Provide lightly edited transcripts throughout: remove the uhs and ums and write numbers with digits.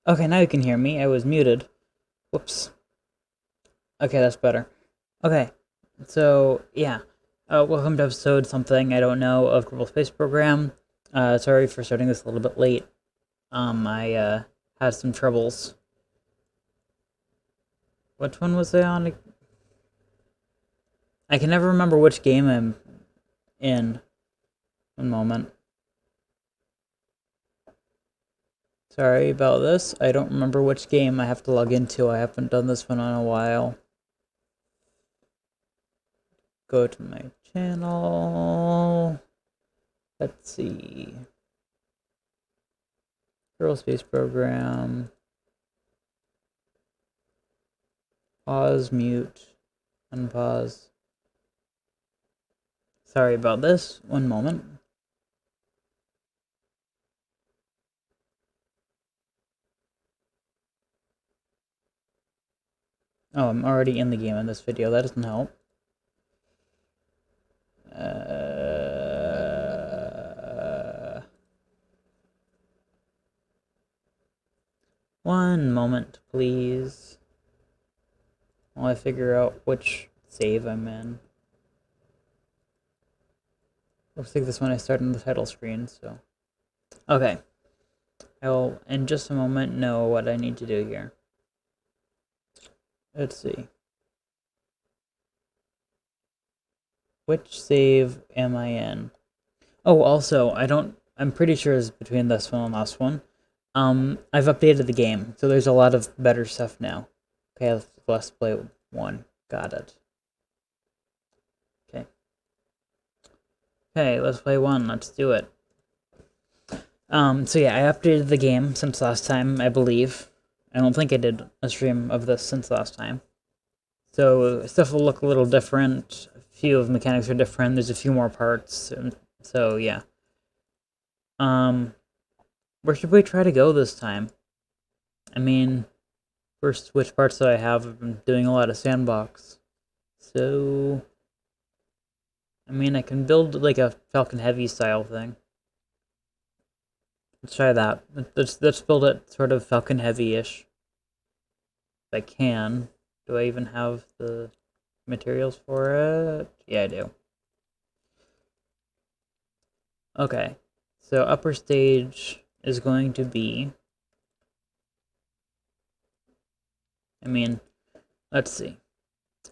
Okay, now you can hear me. I was muted. Whoops. Okay, that's better. Okay, so yeah. Welcome to episode something I don't know of Kerbal Space Program. Sorry for starting this a little bit late. I had some troubles. Which one was I on? I can never remember which game I'm in. One moment. Sorry about this. I don't remember which game I have to log into. I haven't done this one in a while. Go to my channel. Let's see. Kerbal Space Program. Pause, mute, unpause. Sorry about this. One moment. Oh, I'm already in the game in this video. That doesn't help. One moment, please. While I figure out which save I'm in. Looks like this one I started on the title screen, so. Okay. I will, in just a moment, know what I need to do here. Let's see. Which save am I in? Oh, also, I'm pretty sure it's between this one and last one. I've updated the game, so there's a lot of better stuff now. Okay, let's play one. Got it. Okay. Okay, let's play one. Let's do it. So yeah, I updated the game since last time, I believe. I don't think I did a stream of this since last time. So stuff will look a little different. A few of the mechanics are different. There's a few more parts. So yeah. Where should we try to go this time? I mean, first, which parts do I have? I've been doing a lot of sandbox. So, I mean, I can build like a Falcon Heavy style thing. Let's try that. Let's build it sort of Falcon Heavy-ish. If I can. Do I even have the materials for it? Yeah, I do. Okay. So upper stage is going to be... I mean, let's see.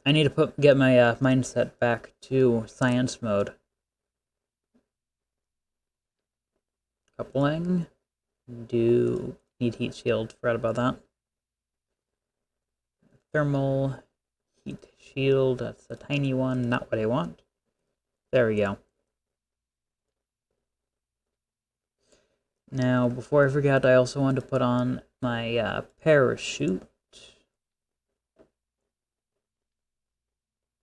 I need to get my mindset back to science mode. Coupling. Do need heat shield. Forgot about that. Thermal heat shield. That's a tiny one. Not what I want. There we go. Now, before I forget, I also want to put on my parachute.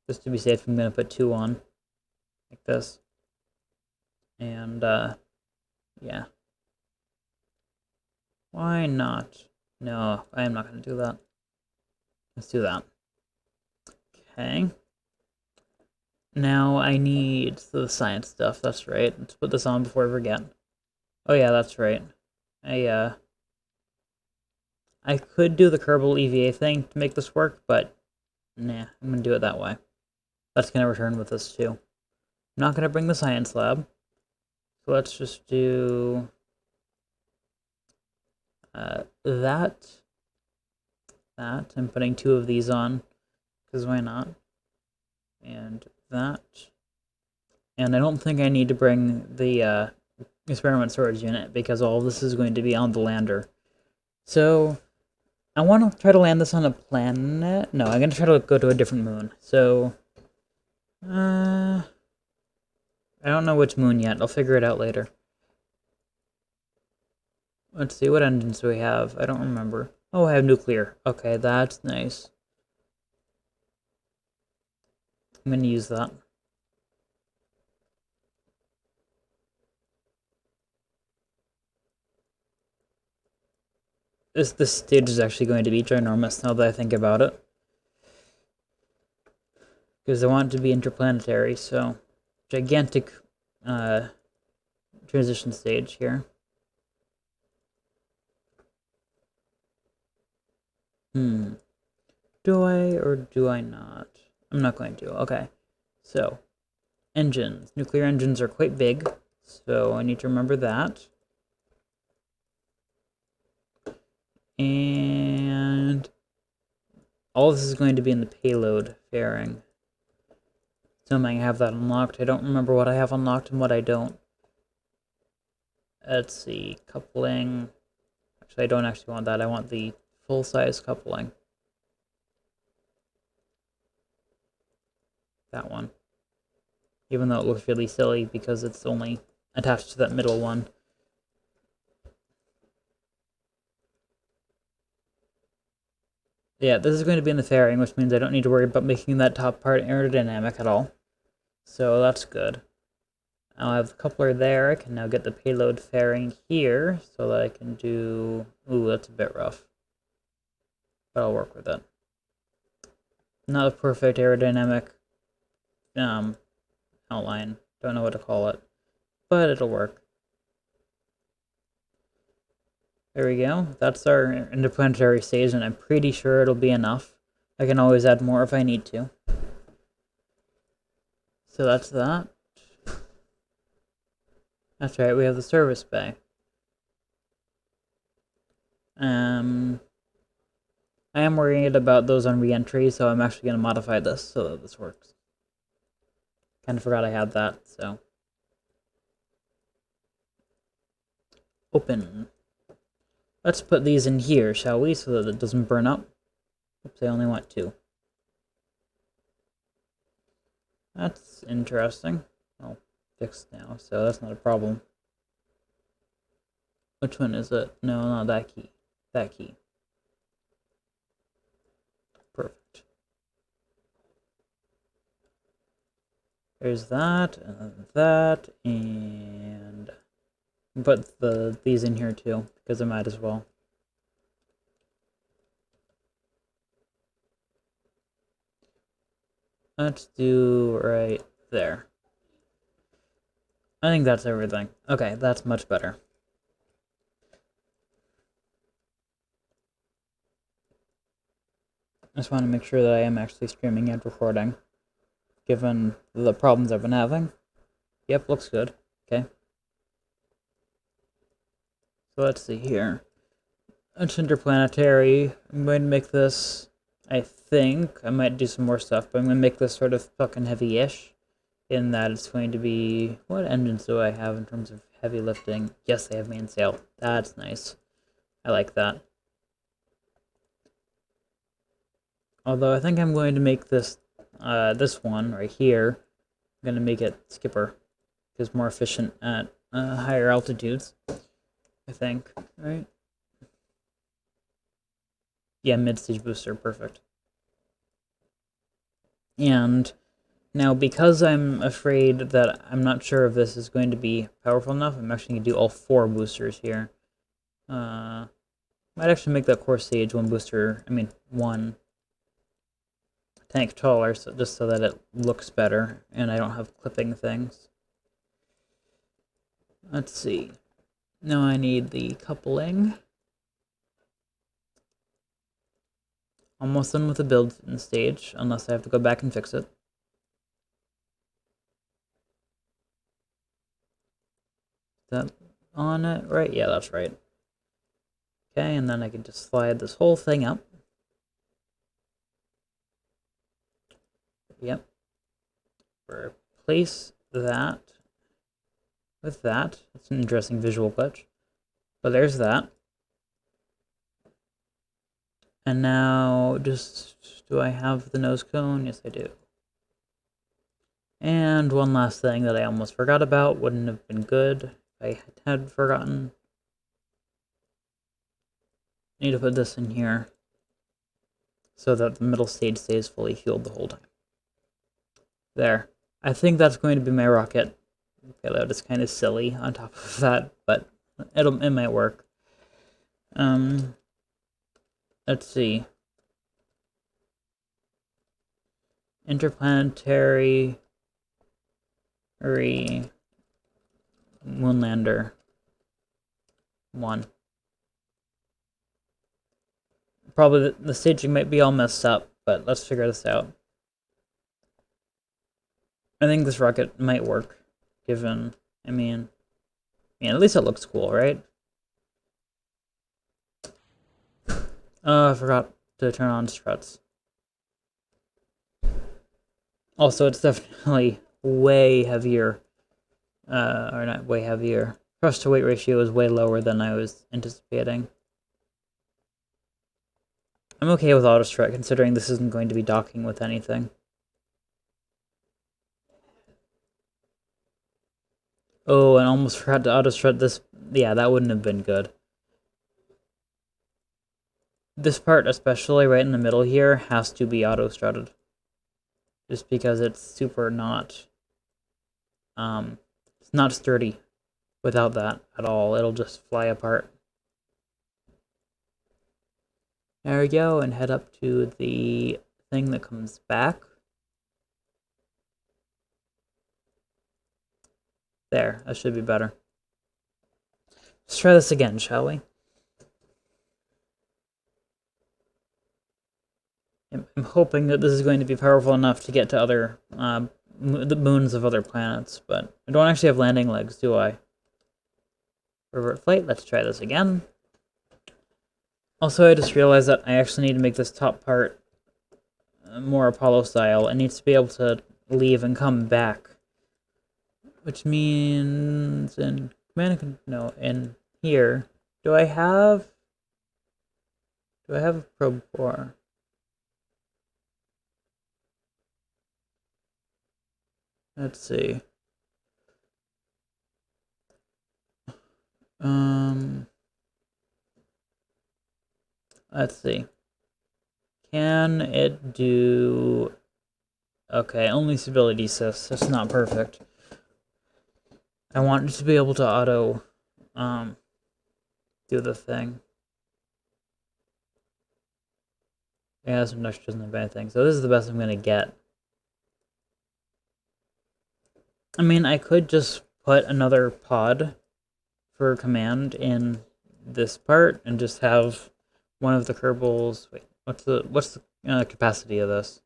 Just to be safe, I'm going to put two on. Like this. And, yeah. Why not? No, I am not going to do that. Let's do that. Okay. Now I need the science stuff. That's right. Let's put this on before I forget. Oh yeah, that's right. I could do the Kerbal EVA thing to make this work, but nah, I'm gonna do it that way. That's gonna return with this too. I'm not gonna bring the science lab. So let's just do that. I'm putting two of these on, because why not? And that. And I don't think I need to bring the experiment storage unit, because all of this is going to be on the lander. So I want to try to land this on a planet. No, I'm going to try to go to a different moon. So, I don't know which moon yet. I'll figure it out later. Let's see, what engines do we have? I don't remember. Oh, I have nuclear. Okay, that's nice. I'm going to use that. This stage is actually going to be ginormous now that I think about it. Because I want it to be interplanetary, so gigantic transition stage here. Do I or do I not? I'm not going to. Okay. So, engines. Nuclear engines are quite big, so I need to remember that. And all this is going to be in the payload fairing. Assuming I have that unlocked. I don't remember what I have unlocked and what I don't. Let's see. Coupling. Actually, I don't actually want that. I want the full-size coupling. That one. Even though it looks really silly because it's only attached to that middle one. Yeah, this is going to be in the fairing, which means I don't need to worry about making that top part aerodynamic at all. So that's good. I'll have the coupler there. I can now get the payload fairing here so that I can do... Ooh, that's a bit rough. But I'll work with it. Not a perfect aerodynamic outline. Don't know what to call it. But it'll work. There we go. That's our interplanetary stage, and I'm pretty sure it'll be enough. I can always add more if I need to. So that's that. That's right, we have the service bay. I am worried about those on re-entry, so I'm actually going to modify this so that this works. Kind of forgot I had that, so. Open. Let's put these in here, shall we, so that it doesn't burn up. Oops, I only want 2. That's interesting. Oh, fixed now, so that's not a problem. Which one is it? No, not that key. That key. Perfect. There's that, and put these in here too, because I might as well. Let's do right there. I think that's everything. Okay, that's much better. I just want to make sure that I am actually streaming and recording, given the problems I've been having. Yep, looks good. Okay. So let's see here. It's interplanetary. I'm going to make this, I think, I might do some more stuff, but I'm going to make this sort of fucking heavy-ish, in that it's going to be... What engines do I have in terms of heavy lifting? Yes, they have mainsail. That's nice. I like that. Although I think I'm going to make this this one right here, I'm going to make it skipper, because more efficient at higher altitudes, I think, right? Yeah, mid-stage booster, perfect. And now, because I'm afraid that I'm not sure if this is going to be powerful enough, I'm actually going to do all 4 boosters here. Might actually make that core stage one tank taller, so just so that it looks better, and I don't have clipping things. Let's see. Now I need the coupling. Almost done with the build stage, unless I have to go back and fix it. Is that on it? Right? Yeah, that's right. Okay, and then I can just slide this whole thing up. Yep. Replace that with that. That's an interesting visual glitch. But there's that. And now, do I have the nose cone? Yes, I do. And one last thing that I almost forgot about, wouldn't have been good if I had forgotten. Need to put this in here so that the middle stage stays fully fueled the whole time. There. I think that's going to be my rocket payload. It's kind of silly on top of that, but it might work. Let's see. Interplanetary Moonlander 1. probably the staging might be all messed up, but let's figure this out. I think this rocket might work, given, I mean, at least it looks cool, right? Oh, I forgot to turn on struts. Also, it's definitely way heavier, or not way heavier. Thrust to weight ratio is way lower than I was anticipating. I'm okay with auto strut, considering this isn't going to be docking with anything. Oh, and almost forgot to auto strut this. Yeah, that wouldn't have been good. This part, especially right in the middle here, has to be auto strutted. Just because it's super not, it's not sturdy without that at all. It'll just fly apart. There we go, and head up to the thing that comes back. There, that should be better. Let's try this again, shall we? I'm hoping that this is going to be powerful enough to get to other the moons of other planets, but I don't actually have landing legs, do I? Revert flight, let's try this again. Also, I just realized that I actually need to make this top part more Apollo style. It needs to be able to leave and come back. Which means in command, no, in here, do I have a probe core? Let's see. Let's see. Can it do... Okay, only stability assist. That's not perfect. I want it to be able to auto, do the thing. Yeah, some extras and a bad thing. So this is the best I'm gonna get. I mean, I could just put another pod for command in this part and just have one of the Kerbals. Wait, what's the capacity of this?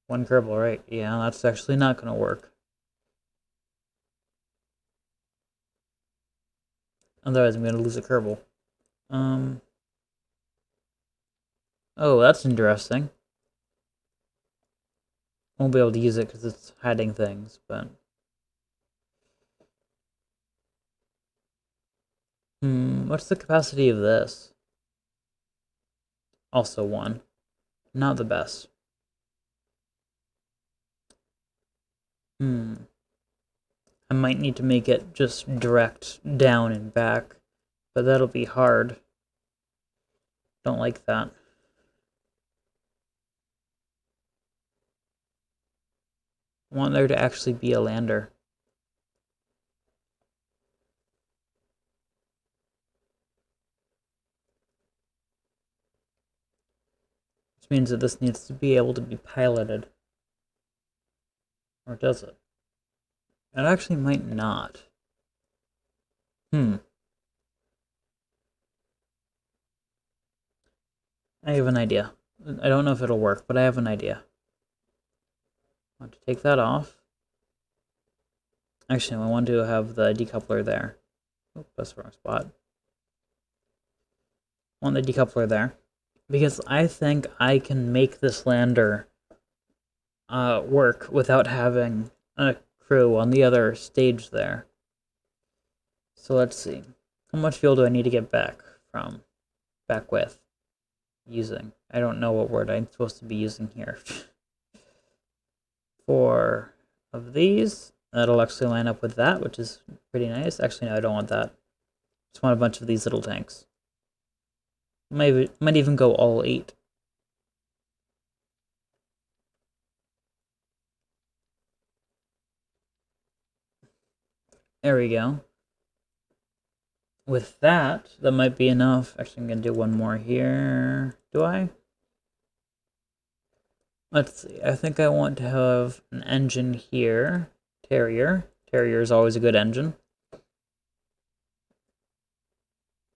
One Kerbal, right? Yeah, that's actually not gonna work. Otherwise, I'm gonna lose a Kerbal. Oh, that's interesting. Won't be able to use it because it's hiding things, but... what's the capacity of this? Also 1. Not the best. I might need to make it just direct down and back, but that'll be hard. Don't like that. I want there to actually be a lander. Which means that this needs to be able to be piloted. Or does it? It actually might not. I have an idea. I don't know if it'll work, but I have an idea. I want to take that off. Actually, I want to have the decoupler there. Oh, that's the wrong spot. I want the decoupler there. Because I think I can make this lander work without having a crew on the other stage there. So let's see. How much fuel do I need to get back with? Using. I don't know what word I'm supposed to be using here. 4 of these. That'll actually line up with that, which is pretty nice. Actually, no, I don't want that. Just want a bunch of these little tanks. Might even go all 8. There we go. With that, that might be enough. Actually, I'm going to do one more here. Do I? Let's see. I think I want to have an engine here. Terrier. Terrier is always a good engine.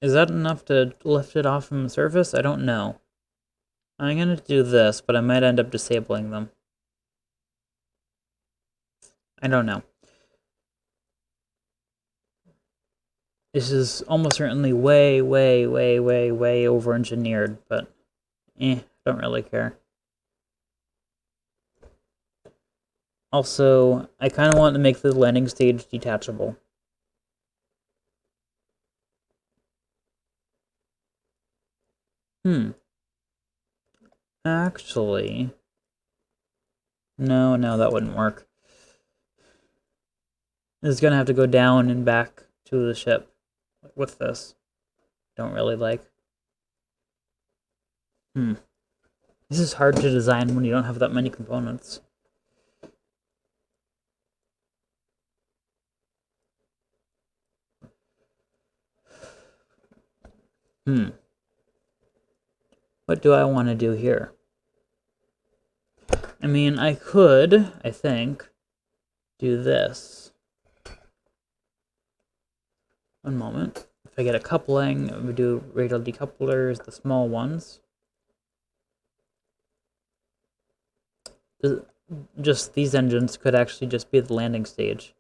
Is that enough to lift it off from the surface? I don't know. I'm gonna do this, but I might end up disabling them. I don't know. This is almost certainly way, way, way, way, way over-engineered, but don't really care. Also, I kind of want to make the landing stage detachable. Actually... No, that wouldn't work. It's gonna have to go down and back to the ship with this. Don't really like. This is hard to design when you don't have that many components. What do I want to do here? I mean, I could, I think, do this. One moment. If I get a coupling, we do radial decouplers, the small ones. Just these engines could actually just be the landing stage.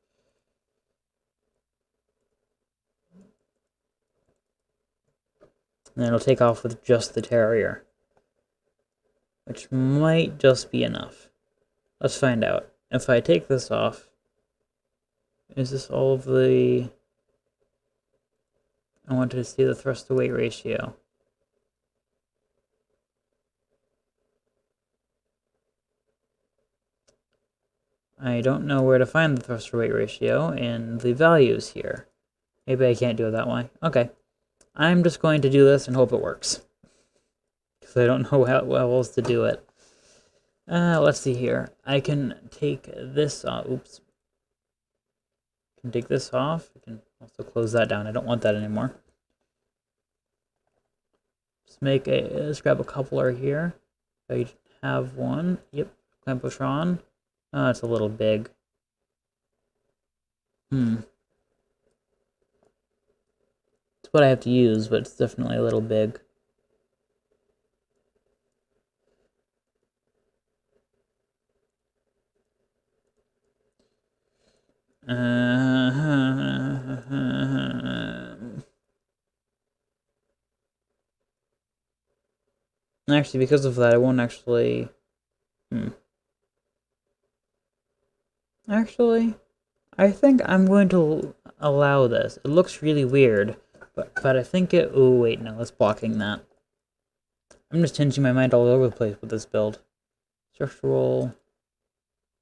And then it'll take off with just the Terrier. Which might just be enough. Let's find out. If I take this off, is this all of the... I wanted to see the thrust-to-weight ratio. I don't know where to find the thrust-to-weight ratio in the values here. Maybe I can't do it that way. Okay. I'm just going to do this and hope it works. Because I don't know how else to do it. Let's see here. I can take this off. Oops. I can take this off. I can also close that down. I don't want that anymore. Let's grab a coupler here. I have one. Yep. Clamp push on. Oh, it's a little big. It's what I have to use, but it's definitely a little big. Actually, because of that, I won't actually... Actually, I think I'm going to allow this. It looks really weird, but I think it... Oh, wait, no, it's blocking that. I'm just changing my mind all over the place with this build. Structural...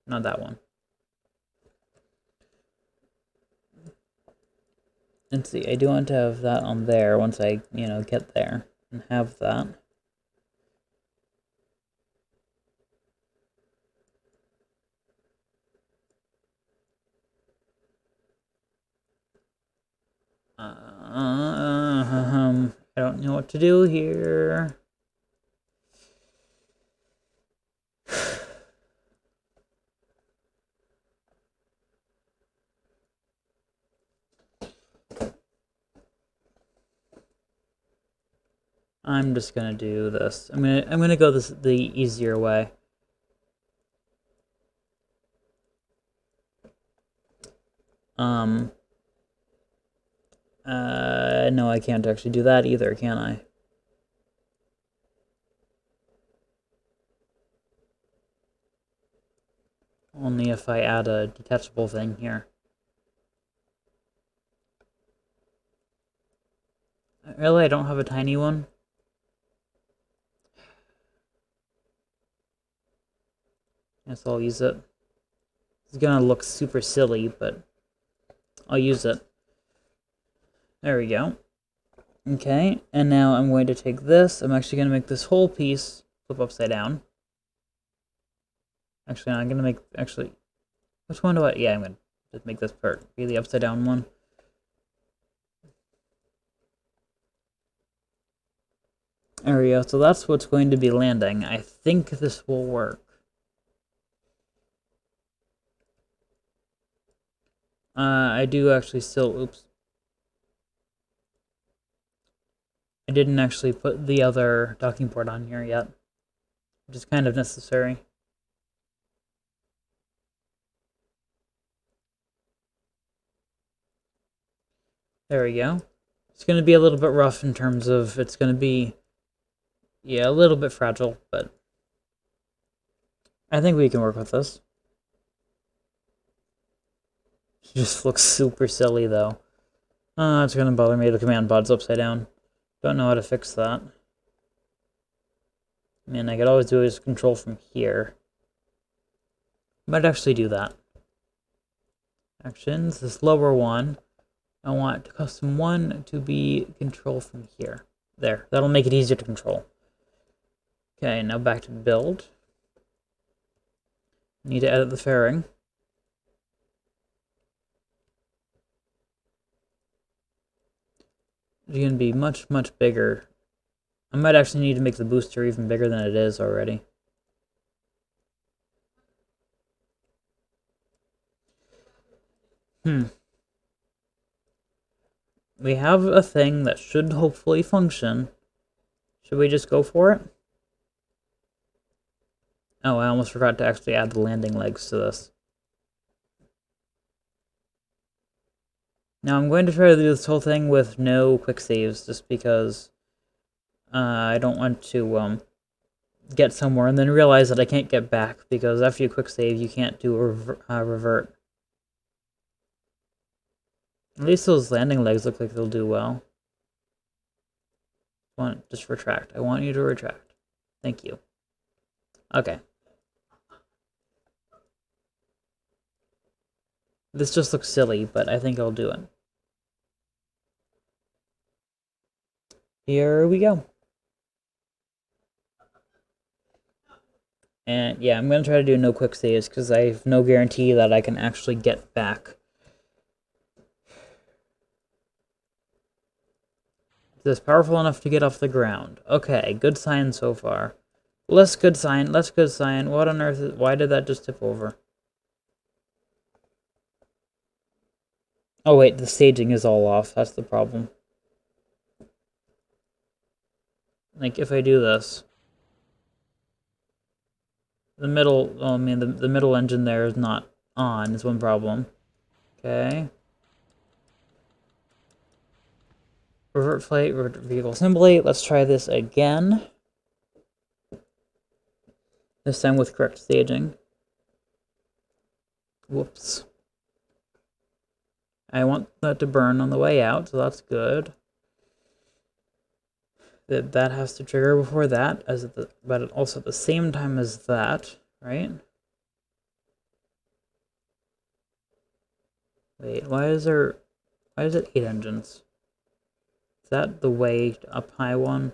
Not that one. Let's see, I do want to have that on there once I, get there and have that. I don't know what to do here. I'm just gonna do this. I'm gonna go the easier way. No, I can't actually do that either, can I? Only if I add a detachable thing here. Really, I don't have a tiny one? Guess I'll use it. It's gonna look super silly, but I'll use it. There we go. Okay, and now I'm going to take this. I'm actually going to make this whole piece flip upside down. Actually, no, I'm going to make... Actually, which one do I... Yeah, I'm going to make this part be the upside down one. There we go. So that's what's going to be landing. I think this will work. I do actually still... Oops. didn't actually put the other docking port on here yet, which is kind of necessary. There we go. It's going to be a little bit rough in terms of it's going to be, yeah, a little bit fragile, but I think we can work with this. It just looks super silly, though. It's going to bother me. The command pod's upside down. Don't know how to fix that. I mean, I could always do is control from here. Might actually do that. Actions, this lower one, I want custom 1 to be control from here. There, that'll make it easier to control. Okay, now back to build. Need to edit the fairing. It's going to be much, much bigger. I might actually need to make the booster even bigger than it is already. We have a thing that should hopefully function. Should we just go for it? Oh, I almost forgot to actually add the landing legs to this. Now I'm going to try to do this whole thing with no quick saves, just because I don't want to get somewhere and then realize that I can't get back, because after you quick save, you can't do a revert. At least those landing legs look like they'll do well. Just retract. I want you to retract. Thank you. Okay. This just looks silly, but I think I'll do it. Here we go. And yeah, I'm going to try to do no quick saves, because I have no guarantee that I can actually get back. Is this powerful enough to get off the ground? Okay, good sign so far. Less good sign, less good sign. What on earth why did that just tip over? Oh wait, the staging is all off. That's the problem. Like, if I do this, the middle, oh, I mean, the middle engine there is not on, is one problem. Okay. Revert flight, revert vehicle assembly. Let's try this again. This time with correct staging. Whoops. I want that to burn on the way out, so that's good. That has to trigger before that, but also at the same time as that, right? Wait, why is it 8 engines? Is that the way up high one?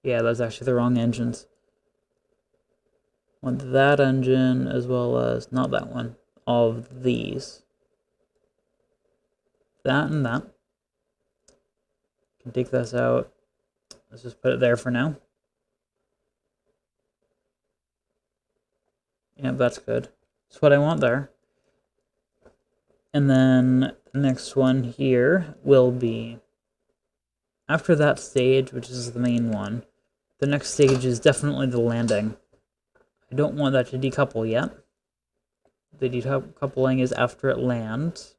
Yeah, that's actually the wrong engines. I want that engine as well as, not that one, all of these. That and that. Can take this out. Let's just put it there for now. Yeah, that's good. That's what I want there. And then the next one here will be, after that stage, which is the main one, the next stage is definitely the landing. I don't want that to decouple yet. The decoupling is after it lands.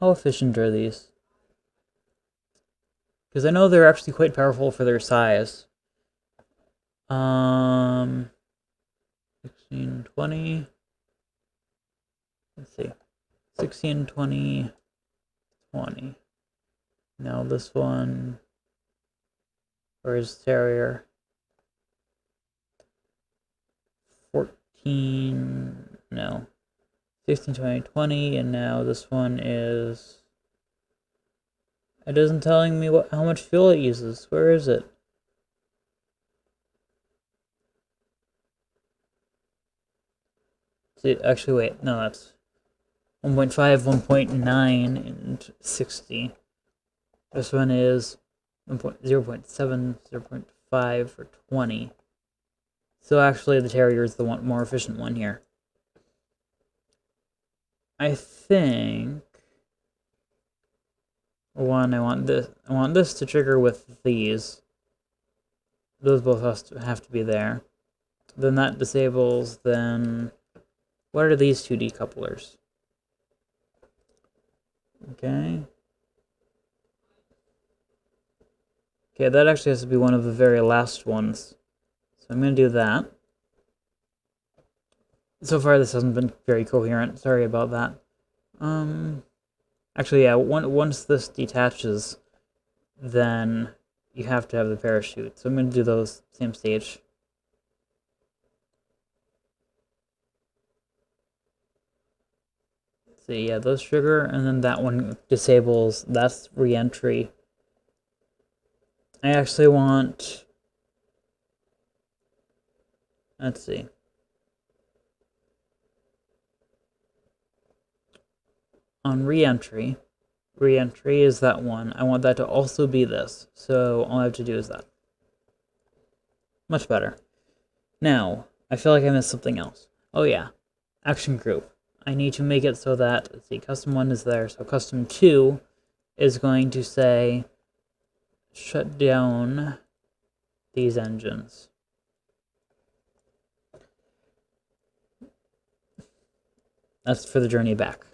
How efficient are these? Because I know they're actually quite powerful for their size. 16, 20. Let's see. 16, 20, 20. Now this one. Where's Terrier? 14. No. 16, 20, 20. And now this one is. It isn't telling me how much fuel it uses. Where is it? See, actually, wait. No, that's 1.5, 1.9, and 60. This one is 0.7, 0.5 for 20. So actually, the Terrier is the more efficient one here. I think one, I want this to trigger with these. Those both have to be there. Then that disables, then what are these two decouplers? Okay. Okay, that actually has to be one of the very last ones. So I'm going to do that. So far this hasn't been very coherent. Sorry about that. Actually, yeah, once this detaches, then you have to have the parachute. So I'm going to do those same stage. Let's see, yeah, those trigger, and then that one disables. That's re-entry. I actually want... Let's see. On re-entry is that one. I want that to also be this. So all I have to do is that. Much better. Now, I feel like I missed something else. Oh yeah, action group. I need to make it so that, let's see, custom 1 is there, so custom 2 is going to say, shut down these engines. That's for the journey back.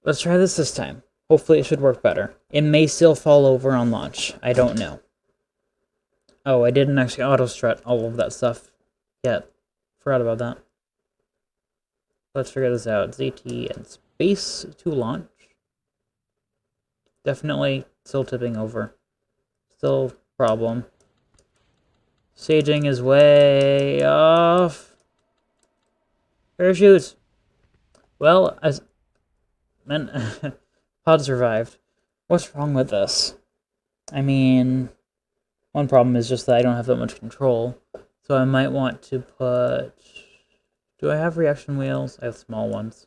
Let's try this time. Hopefully it should work better. It may still fall over on launch. I don't know. Oh, I didn't actually auto-strut all of that stuff yet. Forgot about that. Let's figure this out. ZT and space to launch. Definitely still tipping over. Still problem. Staging is way off. Parachutes. Well, pod survived. What's wrong with this? I mean, one problem is just that I don't have that much control. So I might want to put... Do I have reaction wheels? I have small ones.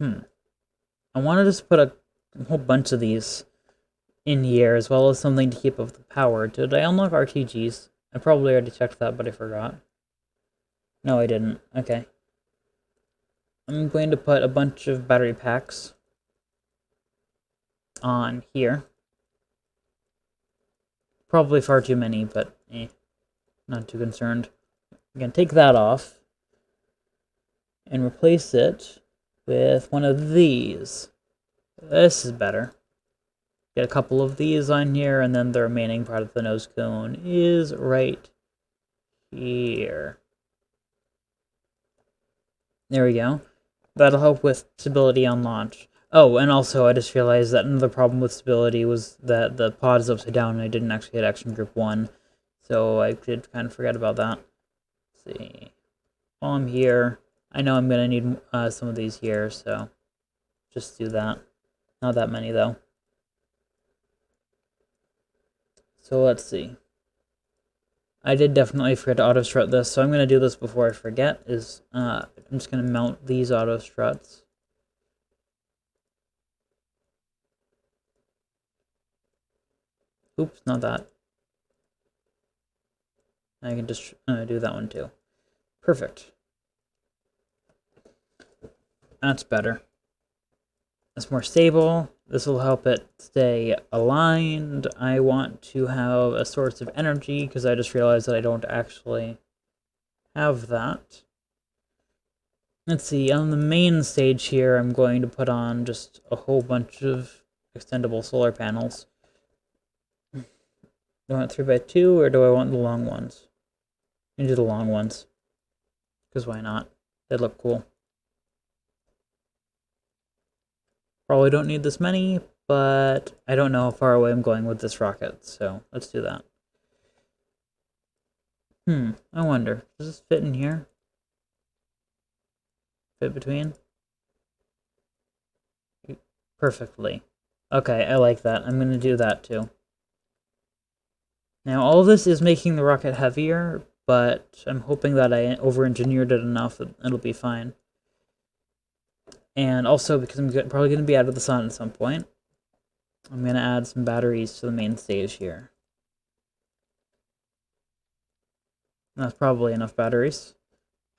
I want to just put a whole bunch of these in here, as well as something to keep up the power. Did I unlock RTGs? I probably already checked that, but I forgot. No, I didn't. Okay. I'm going to put a bunch of battery packs on here. Probably far too many, but not too concerned. I'm going to take that off and replace it with one of these. This is better. Get a couple of these on here, and then the remaining part of the nose cone is right here. There we go. That'll help with stability on launch. Oh, and also I just realized that another problem with stability was that the pod is upside down and I didn't actually hit action group 1. So I did kind of forget about that. Let's see. While I'm here, I know I'm going to need some of these here, so just do that. Not that many, though. So let's see. I did definitely forget to auto-strut this, so I'm going to do this before I forget. I'm just going to mount these auto-struts. Oops, not that. I can just do that one too. Perfect. That's better. That's more stable. This will help it stay aligned. I want to have a source of energy because I just realized that I don't actually have that. Let's see, on the main stage here, I'm going to put on just a whole bunch of extendable solar panels. Do I want 3x2 or do I want the long ones? I'm gonna do the long ones. Because why not? They look cool. Probably don't need this many, but I don't know how far away I'm going with this rocket, so let's do that. I wonder, does this fit in here? Fit between? Perfectly. Okay, I like that. I'm gonna do that too. Now, all this is making the rocket heavier, but I'm hoping that I over-engineered it enough that it'll be fine. And also, because I'm probably going to be out of the sun at some point, I'm going to add some batteries to the main stage here. That's probably enough batteries.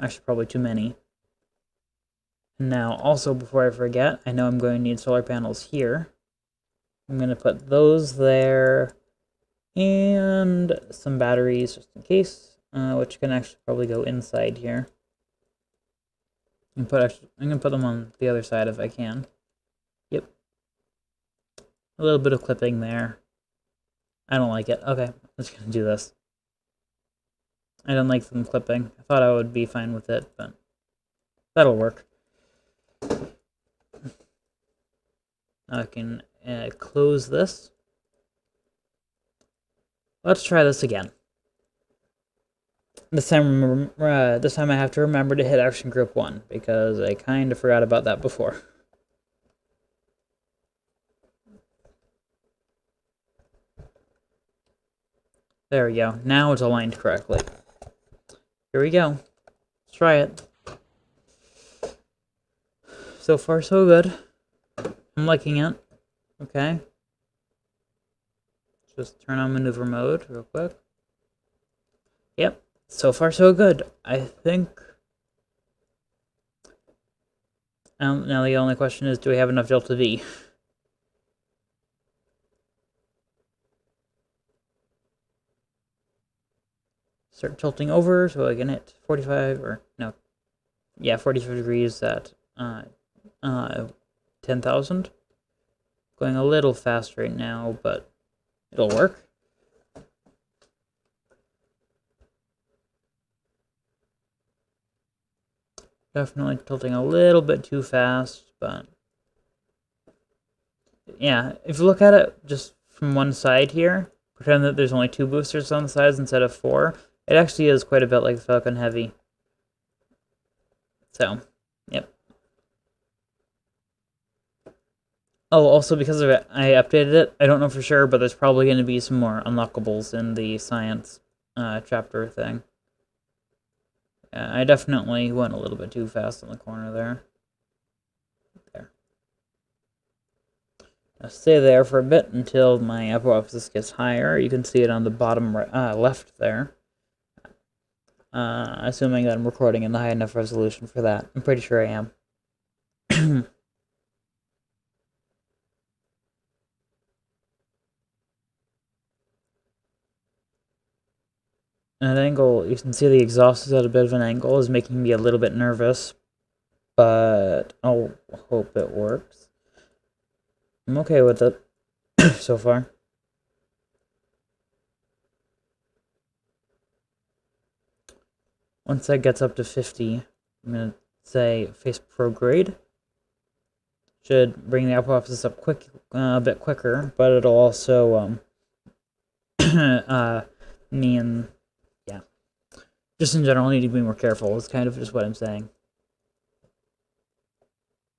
Actually, probably too many. Now, also, before I forget, I know I'm going to need solar panels here. I'm going to put those there, and some batteries just in case, which can actually probably go inside here. I'm going to put them on the other side if I can. Yep. A little bit of clipping there. I don't like it. Okay, I'm just going to do this. I don't like them clipping. I thought I would be fine with it, but that'll work. Now I can close this. Let's try this again. This time I have to remember to hit action group 1, because I kind of forgot about that before. There we go. Now it's aligned correctly. Here we go. Let's try it. So far, so good. I'm liking it. Okay. Just turn on maneuver mode real quick. Yep. So far, so good. I think... now the only question is, do we have enough delta V? Start tilting over so I can hit 45, or no, yeah, 45 degrees at 10,000. Going a little fast right now, but it'll work. Definitely tilting a little bit too fast, but yeah, if you look at it just from one side here, pretend that there's only 2 boosters on the sides instead of 4, it actually is quite a bit like the Falcon Heavy. So, yep. Oh, also because of it, I updated it. I don't know for sure, but there's probably going to be some more unlockables in the science chapter thing. I definitely went a little bit too fast in the corner there. There. I'll stay there for a bit until my hypothesis gets higher. You can see it on the bottom left there. Assuming that I'm recording in the high enough resolution for that. I'm pretty sure I am. At an angle, you can see the exhaust is at a bit of an angle, is making me a little bit nervous, but I'll hope it works. I'm okay with it so far. Once that gets up to 50, I'm going to say face prograde. Should bring the hypothesis up a bit quicker, but it'll also mean, yeah, just in general, I need to be more careful. It's kind of just what I'm saying.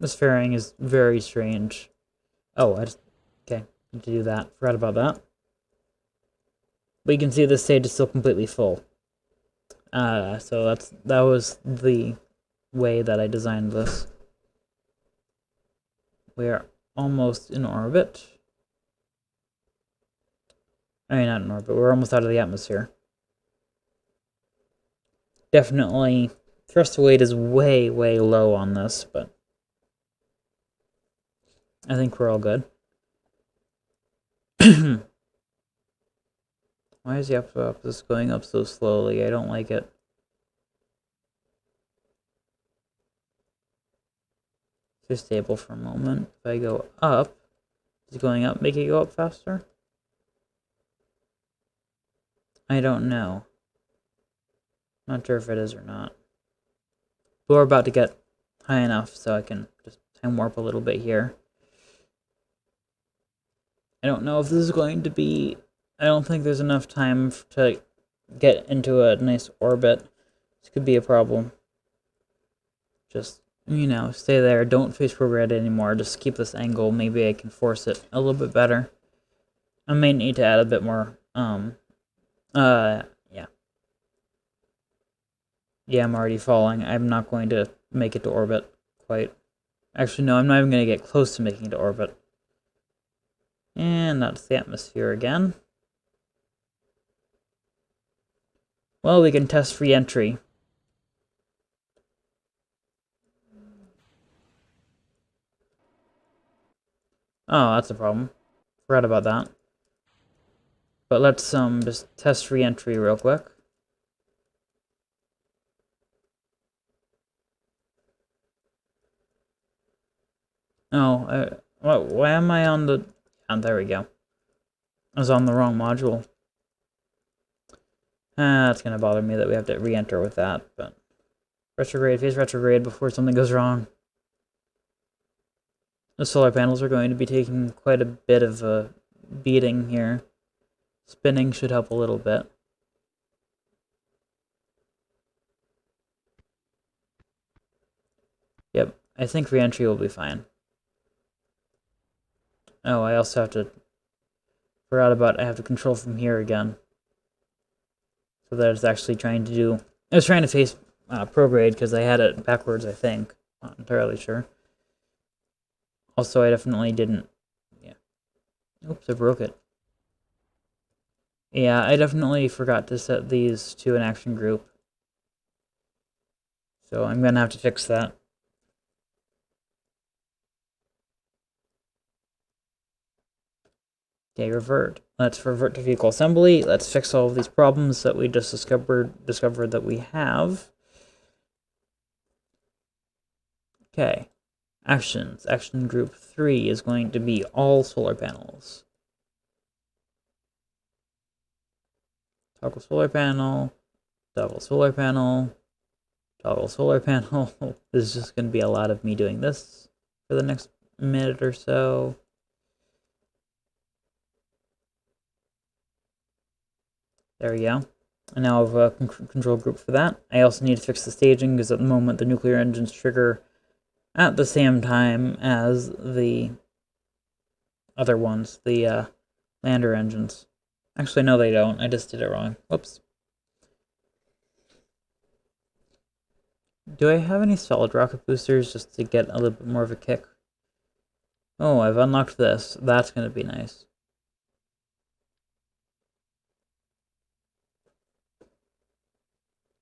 This fairing is very strange. Oh, okay, need to do that. Forgot about that. But you can see this stage is still completely full. So that was the way that I designed this. We are almost in orbit. I mean, not in orbit. We're almost out of the atmosphere. Definitely, thrust weight is way, way low on this, but I think we're all good. Why is the hypothesis going up so slowly? I don't like it. Stay stable for a moment. If I go up, is going up make it go up faster? I don't know. Not sure if it is or not. But we're about to get high enough so I can just time warp a little bit here. I don't know if this is going to be... I don't think there's enough time to get into a nice orbit. This could be a problem. Just, you know, stay there. Don't face prograde anymore. Just keep this angle. Maybe I can force it a little bit better. I may need to add a bit more, yeah. Yeah, I'm already falling. I'm not going to make it to orbit quite. Actually, no, I'm not even going to get close to making it to orbit. And that's the atmosphere again. Well, we can test re-entry. Oh, that's a problem. Forgot about that. But let's just test re-entry real quick. Oh, why am I on the... Oh, there we go. I was on the wrong module. It's gonna bother me that we have to re-enter with that, but... Retrograde, face retrograde before something goes wrong. The solar panels are going to be taking quite a bit of a beating here. Spinning should help a little bit. Yep, I think re-entry will be fine. Oh, I also have to... Forgot about I have to control from here again. So that it's actually trying to do... I was trying to face prograde because I had it backwards, I think. Not entirely sure. Also, I definitely didn't... Yeah. Oops, I broke it. Yeah, I definitely forgot to set these to an action group. So I'm gonna have to fix that. Okay, revert. Let's revert to vehicle assembly. Let's fix all of these problems that we just discovered that we have. Okay. Actions. Action group 3 is going to be all solar panels. Toggle solar panel. Toggle solar panel. Toggle solar panel. This is just going to be a lot of me doing this for the next minute or so. There we go. And now I have a control group for that. I also need to fix the staging because at the moment the nuclear engines trigger at the same time as the other ones, the lander engines. Actually, no, they don't. I just did it wrong. Whoops. Do I have any solid rocket boosters just to get a little bit more of a kick? Oh, I've unlocked this. That's going to be nice.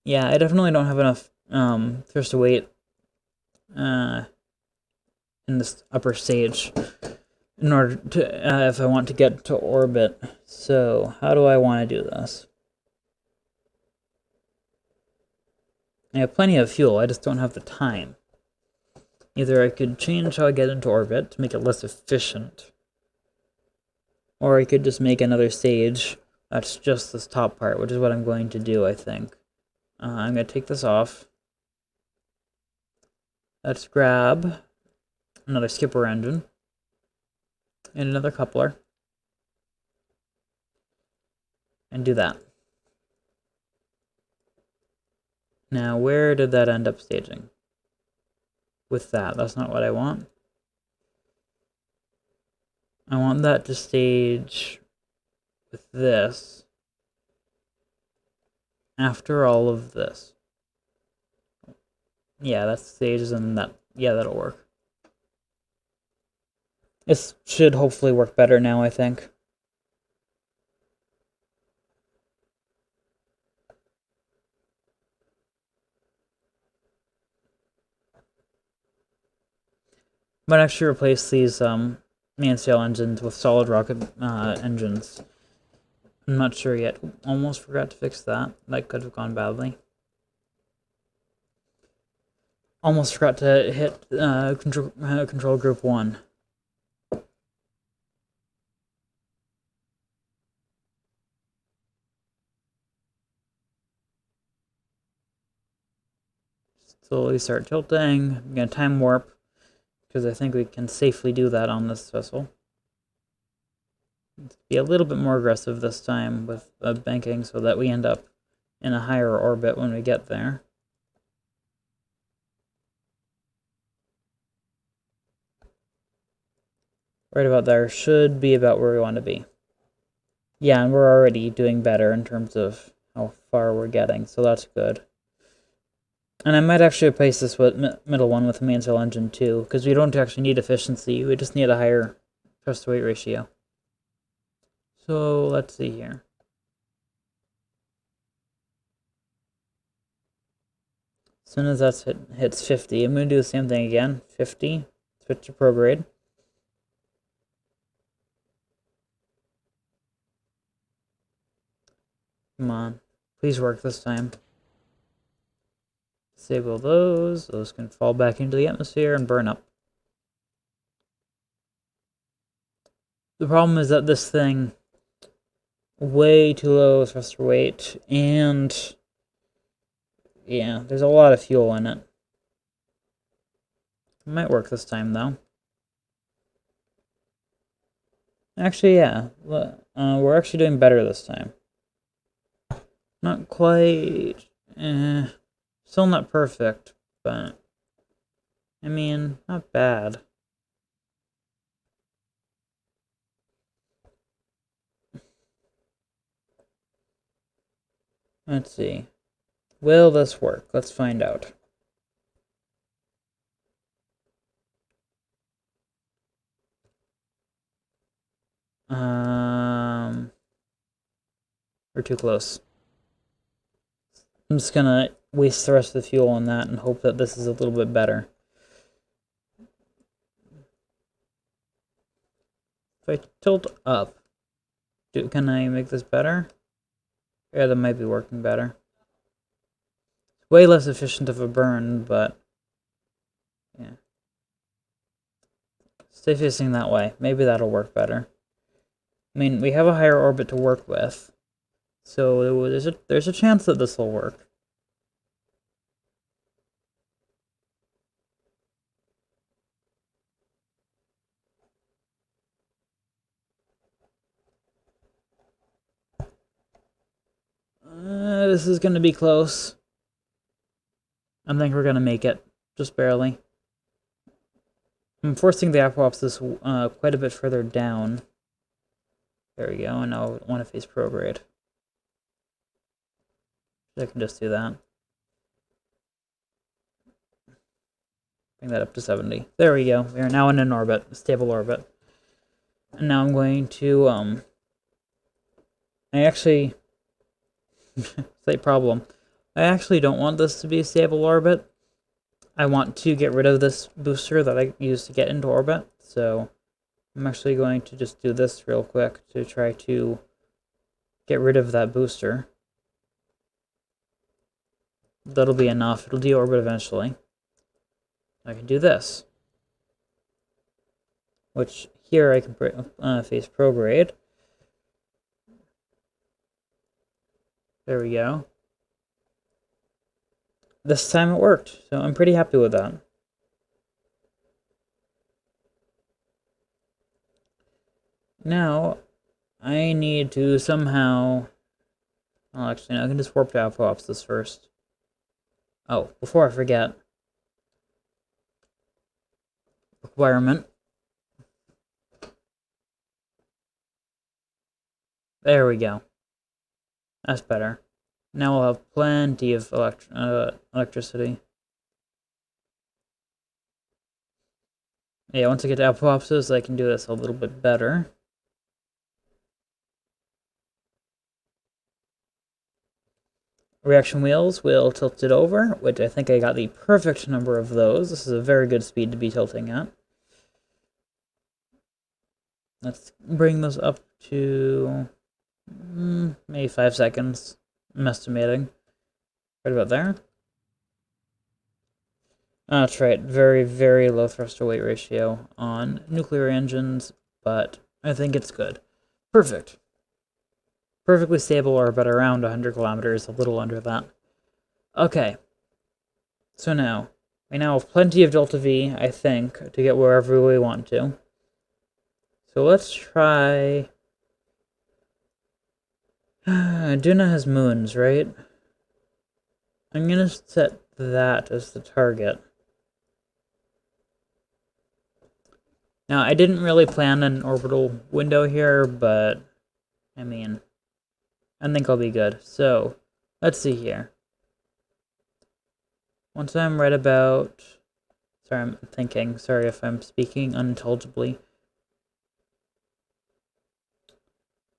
Yeah, I definitely don't have enough thrust to weight in this upper stage in order to, if I want to get to orbit. So, how do I want to do this? I have plenty of fuel, I just don't have the time. Either I could change how I get into orbit to make it less efficient, or I could just make another stage that's just this top part, which is what I'm going to do, I think. I'm going to take this off. Let's grab another skipper engine and another coupler and do that. Now, where did that end up staging? With that, that's not what I want. I want that to stage with this after all of this. Yeah, that stages and that, yeah, that'll work. This should hopefully work better now, I think. Might actually replace these mainsail engines with solid rocket engines. I'm not sure yet. Almost forgot to fix that. That could have gone badly. Almost forgot to hit control group 1. Slowly start tilting. I'm going to time warp, because I think we can safely do that on this vessel. Let's be a little bit more aggressive this time with banking so that we end up in a higher orbit when we get there. Right about there should be about where we want to be. Yeah, and we're already doing better in terms of how far we're getting, so that's good. And I might actually replace this with middle one with a mainsail engine too, because we don't actually need efficiency, we just need a higher thrust to weight ratio. So let's see here. soon as that hits 50, I'm going to do the same thing again. 50, switch to prograde. Come on, please work this time. Disable those. Those can fall back into the atmosphere and burn up. The problem is that this thing, way too low thruster weight, and yeah, there's a lot of fuel in it. It might work this time, though. Actually, yeah, we're actually doing better this time. Not quite, still not perfect, but, I mean, not bad. Let's see. Will this work? Let's find out. We're too close. I'm just gonna waste the rest of the fuel on that and hope that this is a little bit better. If I tilt up, can I make this better? Yeah, that might be working better. Way less efficient of a burn, but yeah. Stay facing that way. Maybe that'll work better. I mean, we have a higher orbit to work with, so there's a chance that this will work. This is gonna be close. I think we're gonna make it, just barely. I'm forcing the apoapsis quite a bit further down. There we go, and now I want to face prograde. I can just do that. Bring that up to 70. There we go. We are now in an orbit, a stable orbit. And now I'm going to, I actually, slight problem. I actually don't want this to be a stable orbit. I want to get rid of this booster that I used to get into orbit, so I'm actually going to just do this real quick to try to get rid of that booster. That'll be enough. It'll deorbit eventually. I can do this, which here I can face prograde. There we go. This time it worked, so I'm pretty happy with that. Now, I need to somehow... Well, actually, no, I can just warp to apoapsis first. Oh, before I forget. Requirement. There we go. That's better. Now we'll have plenty of electricity. Yeah, once I get to apoapsis, I can do this a little bit better. Reaction wheels will tilt it over, which I think I got the perfect number of those. This is a very good speed to be tilting at. Let's bring those up to maybe 5 seconds. I'm estimating. Right about there. That's right, very, very low thrust to weight ratio on nuclear engines, but I think it's good. Perfect. Perfectly stable orbit around 100 kilometers, a little under that. Okay. So now, we now have plenty of Delta V, I think, to get wherever we want to. So let's try... Duna has moons, right? I'm gonna set that as the target. Now, I didn't really plan an orbital window here, but, I mean, I think I'll be good. So, let's see here. Once I'm right about... Sorry, I'm thinking. Sorry if I'm speaking unintelligibly.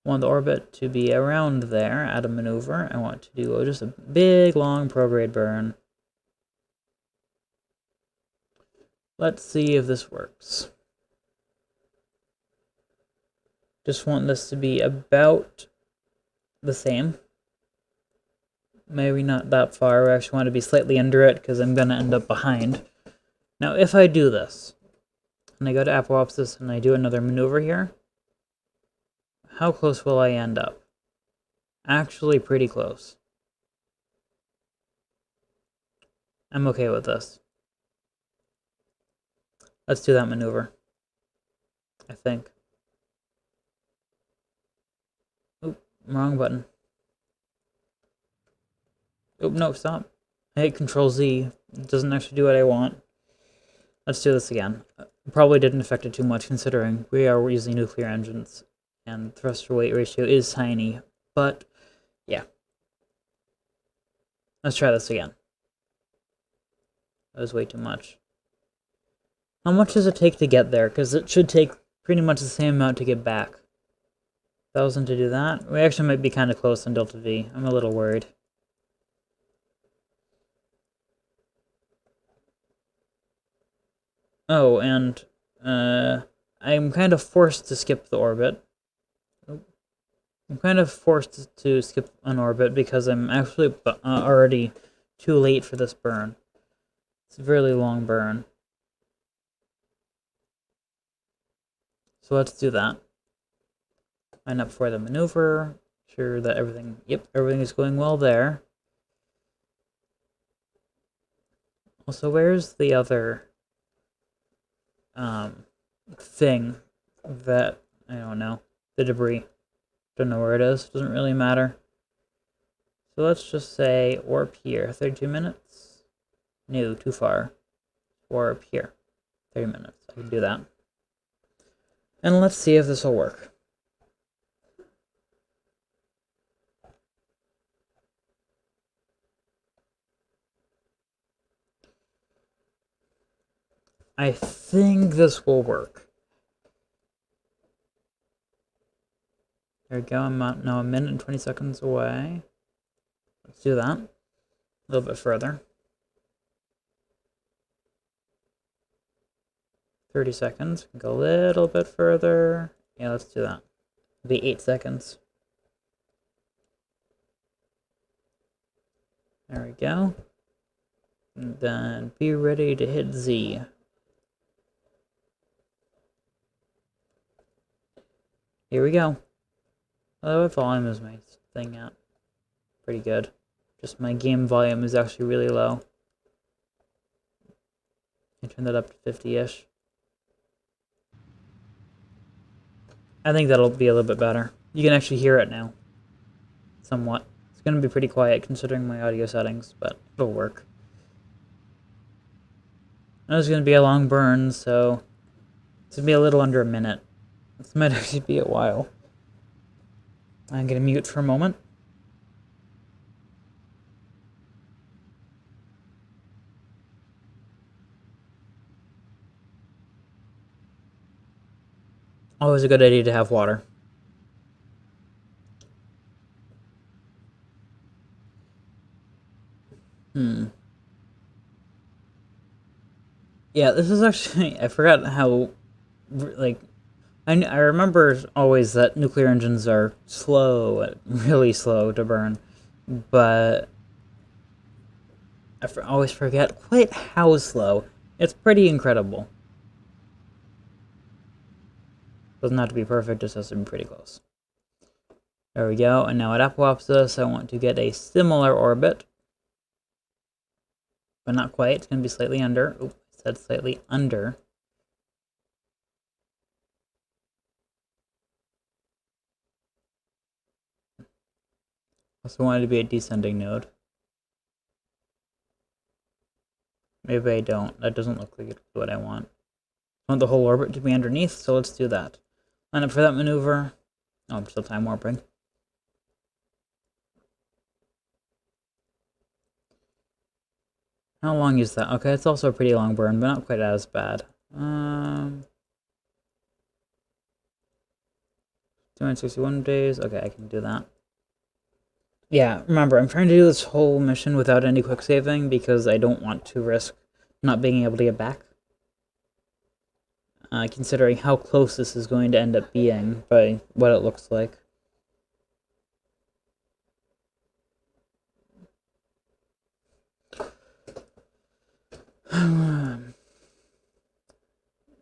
I want the orbit to be around there, add a maneuver. I want to do just a big, long prograde burn. Let's see if this works. Just want this to be about the same. Maybe not that far. I actually want to be slightly under it because I'm going to end up behind. Now, if I do this, and I go to apoapsis and I do another maneuver here, how close will I end up? Actually, pretty close. I'm okay with this. Let's do that maneuver. I think. Oop, wrong button. Oop, no, stop. I hit Control Z. It doesn't actually do what I want. Let's do this again. Probably didn't affect it too much considering we are using nuclear engines and thruster weight ratio is tiny, but yeah. Let's try this again. That was way too much. How much does it take to get there? Because it should take pretty much the same amount to get back. 1,000 to do that? We actually might be kind of close on Delta V. I'm a little worried. Oh, and I'm kind of forced to skip the orbit. I'm kind of forced to skip an orbit because I'm actually already too late for this burn. It's a really long burn. So let's do that. Line up for the maneuver. Sure that everything, yep, everything is going well there. Also, where's the other thing that, I don't know, the debris? Don't know where it is, doesn't really matter. So let's just say warp here, 32 minutes. No, too far. Warp here, 30 minutes. I can do that. And let's see if this will work. I think this will work. There we go, I'm now a minute and 20 seconds away. Let's do that. A little bit further. 30 seconds. Go a little bit further. Yeah, let's do that. It'll be 8 seconds. There we go. And then be ready to hit Z. Here we go. Although what volume is my thing at? Pretty good. Just my game volume is actually really low. I turned that up to 50-ish. I think that'll be a little bit better. You can actually hear it now. Somewhat. It's going to be pretty quiet considering my audio settings, but it'll work. I know it's going to be a long burn, so it's going to be a little under a minute. This might actually be a while. I'm going to mute for a moment. Always a good idea to have water. Yeah, this is actually, I forgot how, like, I remember always that nuclear engines are slow, really slow to burn, but I always forget quite how slow. It's pretty incredible. Doesn't have to be perfect, just has to be pretty close. There we go, and now at apoapsis, I want to get a similar orbit, but not quite. It's going to be slightly under. Oop, I said slightly under. Also wanted to be a descending node. Maybe I don't. That doesn't look like what I want. I want the whole orbit to be underneath, so let's do that. Line up for that maneuver. Oh, I'm still time warping. How long is that? Okay, it's also a pretty long burn, but not quite as bad. 261 days. Okay, I can do that. Yeah, remember, I'm trying to do this whole mission without any quick saving because I don't want to risk not being able to get back. considering how close this is going to end up being by what it looks like.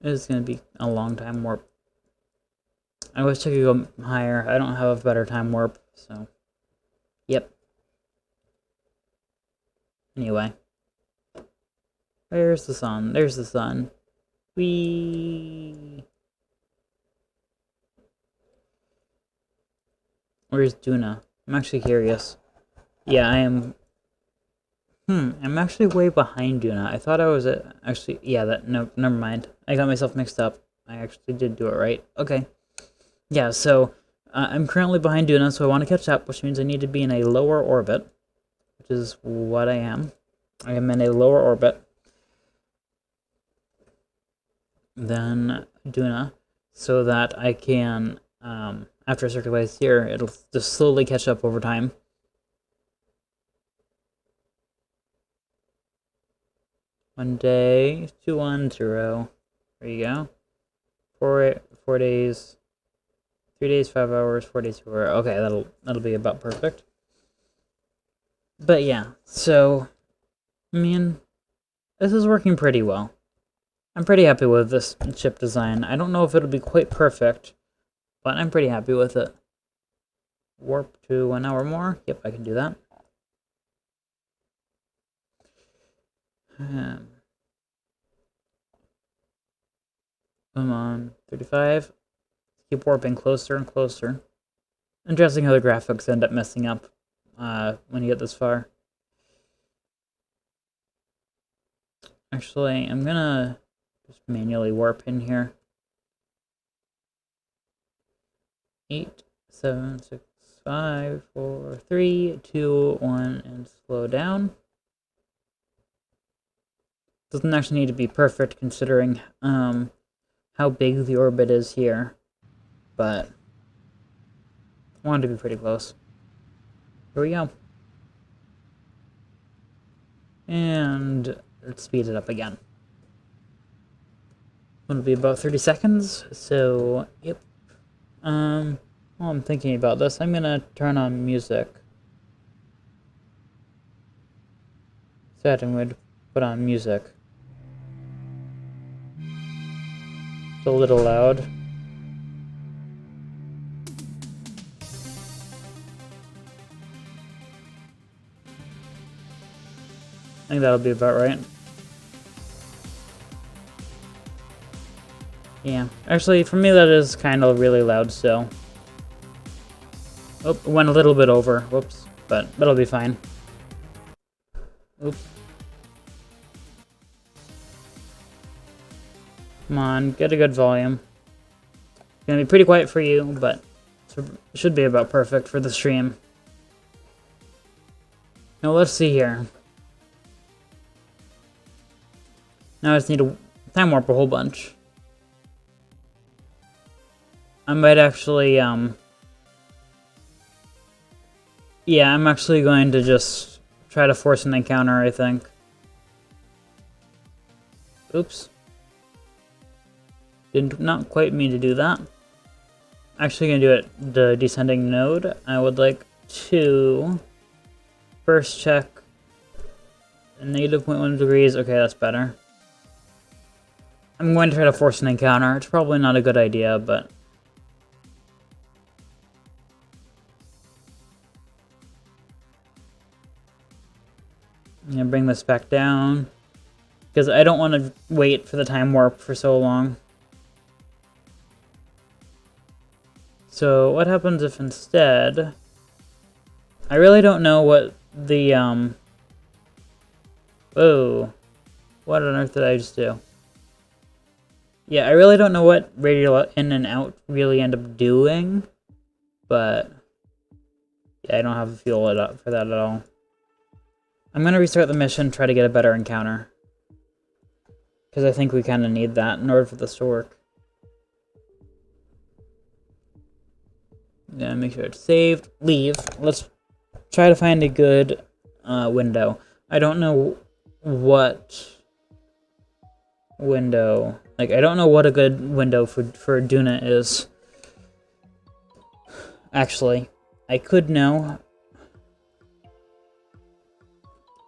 It's going to be a long time warp. I wish I could go higher. I don't have a better time warp, so... Yep. Anyway. Where's the sun? There's the sun. Whee! Where's Duna? I'm actually curious. Yeah, I am... I'm actually way behind Duna. I thought I was actually... Yeah, no, never mind. I got myself mixed up. I actually did do it right. Okay. Yeah, so I'm currently behind Duna, so I want to catch up, which means I need to be in a lower orbit, which is what I am. I am in a lower orbit than Duna, so that I can, after I circulate here, it'll just slowly catch up over time. One day, 210. There you go. 4 days. 3 days, 5 hours, 4 days, 2 hours. Okay, that'll be about perfect. But yeah, so I mean, this is working pretty well. I'm pretty happy with this chip design. I don't know if it'll be quite perfect, but I'm pretty happy with it. Warp to 1 hour more. Yep, I can do that. Come on, 35. Keep warping closer and closer. Interesting how the graphics end up messing up when you get this far. Actually, I'm gonna just manually warp in here. 8, 7, 6, 5, 4, 3, 2, 1, and slow down. Doesn't actually need to be perfect considering how big the orbit is here, but I want it to be pretty close. Here we go. And let's speed it up again. It'll be about 30 seconds, so yep. While I'm thinking about this, I'm gonna turn on music. So I'm going to put on music. It's a little loud. I think that'll be about right. Yeah, actually, for me that is kind of really loud still. Oh, went a little bit over. Whoops, but that'll be fine. Oop. Come on, get a good volume. It's gonna be pretty quiet for you, but it should be about perfect for the stream. Now let's see here. Now I just need to time warp a whole bunch. I might actually, yeah, I'm actually going to just try to force an encounter, I think. Oops. Did not quite mean to do that. Actually gonna do it the descending node. I would like to first check -0.1 degrees. Okay, that's better. I'm going to try to force an encounter. It's probably not a good idea, but... I'm gonna bring this back down, because I don't want to wait for the time warp for so long. So what happens if instead... I really don't know what the, Whoa. What on earth did I just do? Yeah, I really don't know what radial in and out really end up doing, but yeah, I don't have a feel for that at all. I'm gonna restart the mission, try to get a better encounter, because I think we kind of need that in order for this to work. Yeah, make sure it's saved. Leave. Let's try to find a good window. I don't know what window. Like, I don't know what a good window for Duna is. Actually, I could know.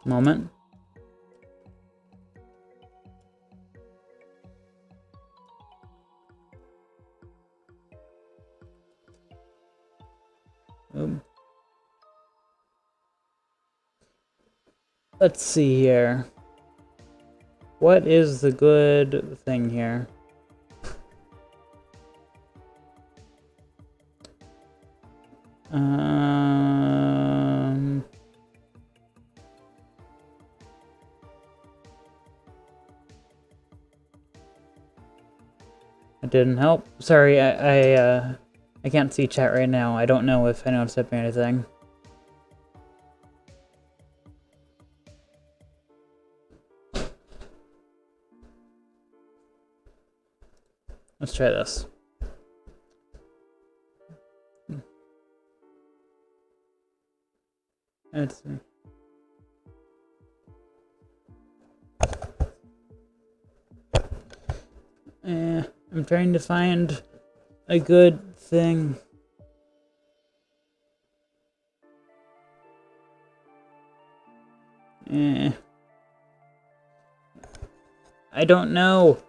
Moment. Ooh. Let's see here. What is the good thing here? It didn't help. Sorry, I can't see chat right now. I don't know if anyone's typing anything. Let's try this. Let's see. I'm trying to find a good thing. I don't know.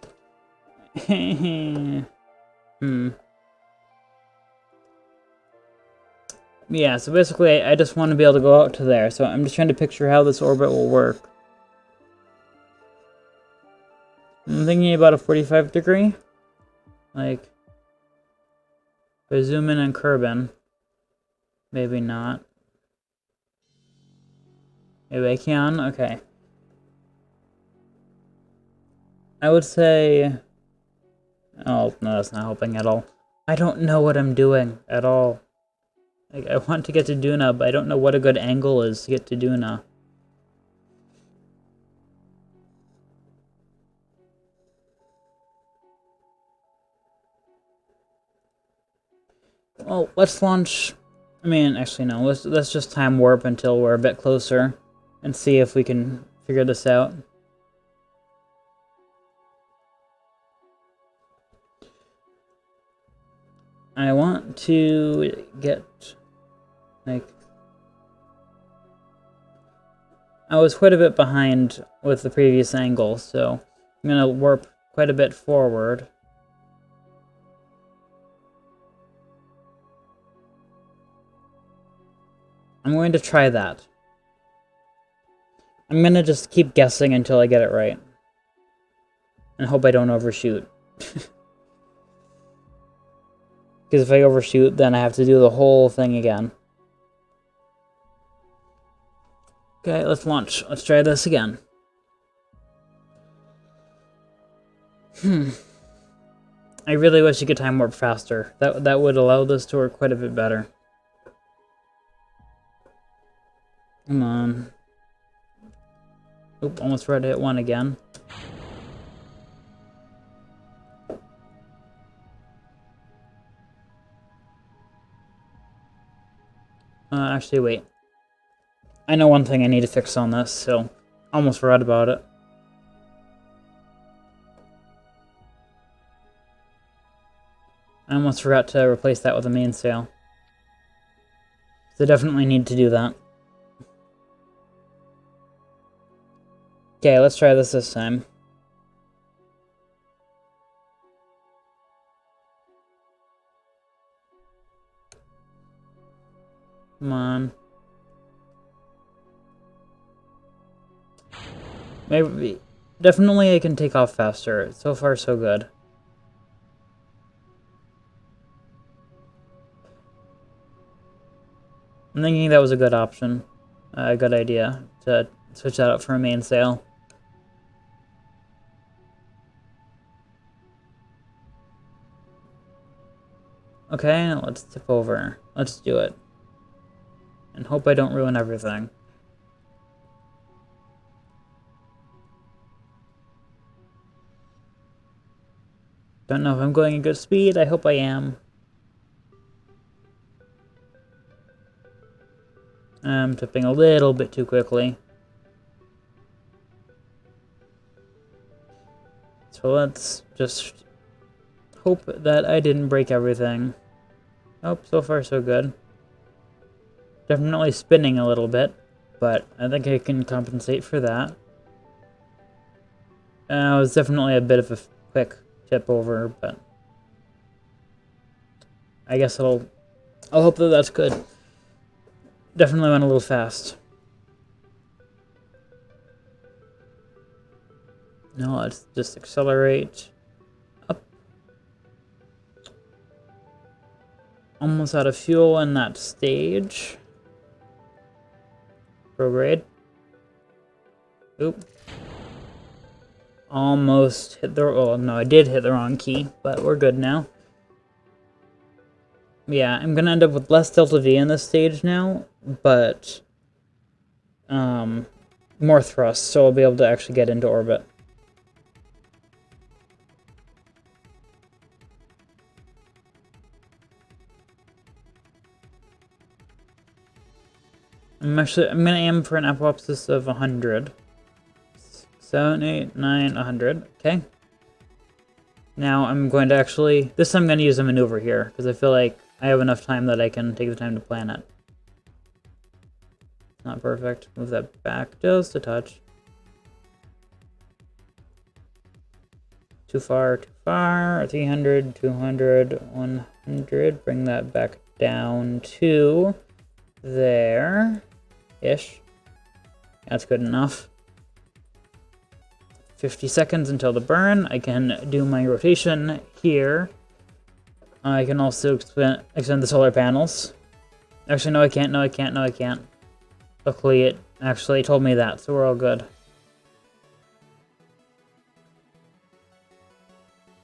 Yeah, so basically I just want to be able to go out to there, so I'm just trying to picture how this orbit will work. I'm thinking about a 45 degree. Like, if I zoom in on Kerbin, maybe not. Maybe I can? Okay. I would say... Oh, no, that's not helping at all. I don't know what I'm doing at all. Like, I want to get to Duna, but I don't know what a good angle is to get to Duna. Well, let's launch... I mean, actually, no. Let's just time warp until we're a bit closer and see if we can figure this out. I want to get, like... I was quite a bit behind with the previous angle, so I'm going to warp quite a bit forward. I'm going to try that. I'm going to just keep guessing until I get it right. And hope I don't overshoot. Because if I overshoot, then I have to do the whole thing again. Okay, let's launch. Let's try this again. I really wish you could time warp faster. That would allow this to work quite a bit better. Come on. Oop, almost forgot to hit one again. Actually, wait. I know one thing I need to fix on this, so almost forgot about it. I almost forgot to replace that with a mainsail. So I definitely need to do that. Okay, let's try this time. Come on. Maybe. Definitely I can take off faster. So far, so good. I'm thinking that was a good option. A good idea to switch that up for a mainsail. Okay, let's tip over. Let's do it. And hope I don't ruin everything. Don't know if I'm going at good speed. I hope I am. I'm tipping a little bit too quickly. So let's just hope that I didn't break everything. Oh, so far so good. Definitely spinning a little bit, but I think I can compensate for that. It was definitely a bit of a quick tip over, but I guess I'll hope that that's good. Definitely went a little fast. No, let's just accelerate up. Almost out of fuel in that stage. Prograde. Oop. Almost hit the... Oh, no, I did hit the wrong key, but we're good now. Yeah, I'm gonna end up with less delta V in this stage now, but more thrust, so I'll be able to actually get into orbit. I'm gonna aim for an apoapsis of 100. 7, 8, 9, 100. Okay. Now I'm going to actually... This time I'm going to use a maneuver here, because I feel like I have enough time that I can take the time to plan it. Not perfect. Move that back just a touch. Too far, too far. 300, 200, 100. Bring that back down to there-ish. That's good enough. 50 seconds until the burn. I can do my rotation here. I can also extend the solar panels. Actually, no, I can't. No, I can't. No, I can't. Luckily, it actually told me that, so we're all good.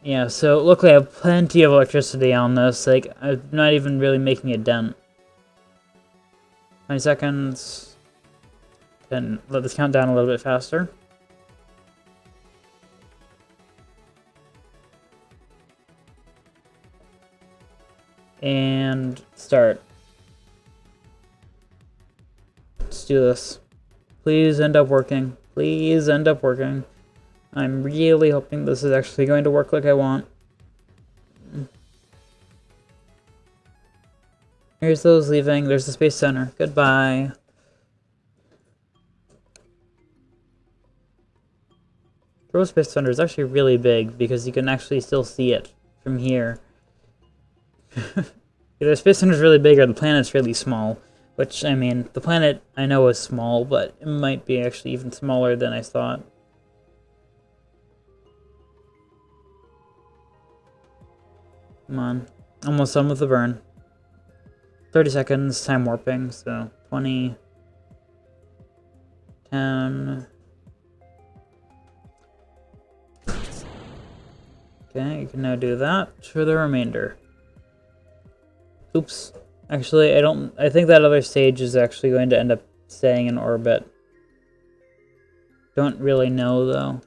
Yeah, so luckily I have plenty of electricity on this. Like, I'm not even really making a dent. 20 seconds. Can let this count down a little bit faster. And start. Let's do this. Please end up working. Please end up working. I'm really hoping this is actually going to work like I want. Here's those leaving. There's the Space Center. Goodbye. Kerbal Space Center is actually really big because you can actually still see it from here. Either the Space Center is really big or the planet's really small. Which, I mean, the planet I know is small, but it might be actually even smaller than I thought. Come on. Almost done with the burn. 30 seconds, time warping, so 20, 10. Okay, you can now do that for the remainder. Oops. Actually, I think that other stage is actually going to end up staying in orbit. Don't really know, though.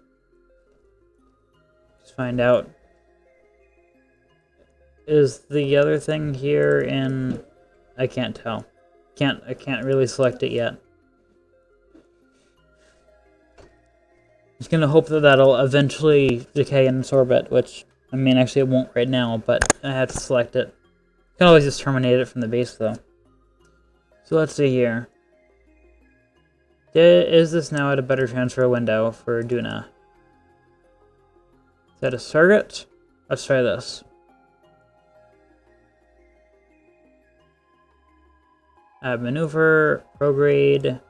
Just find out. Is the other thing here in... I can't tell. I can't really select it yet. Just gonna hope that that'll eventually decay in its orbit, which, I mean, actually it won't right now, but I have to select it. Can always just terminate it from the base, though. So let's see here. Is this now at a better transfer window for Duna? Is that a target? Let's try this. Add maneuver, prograde.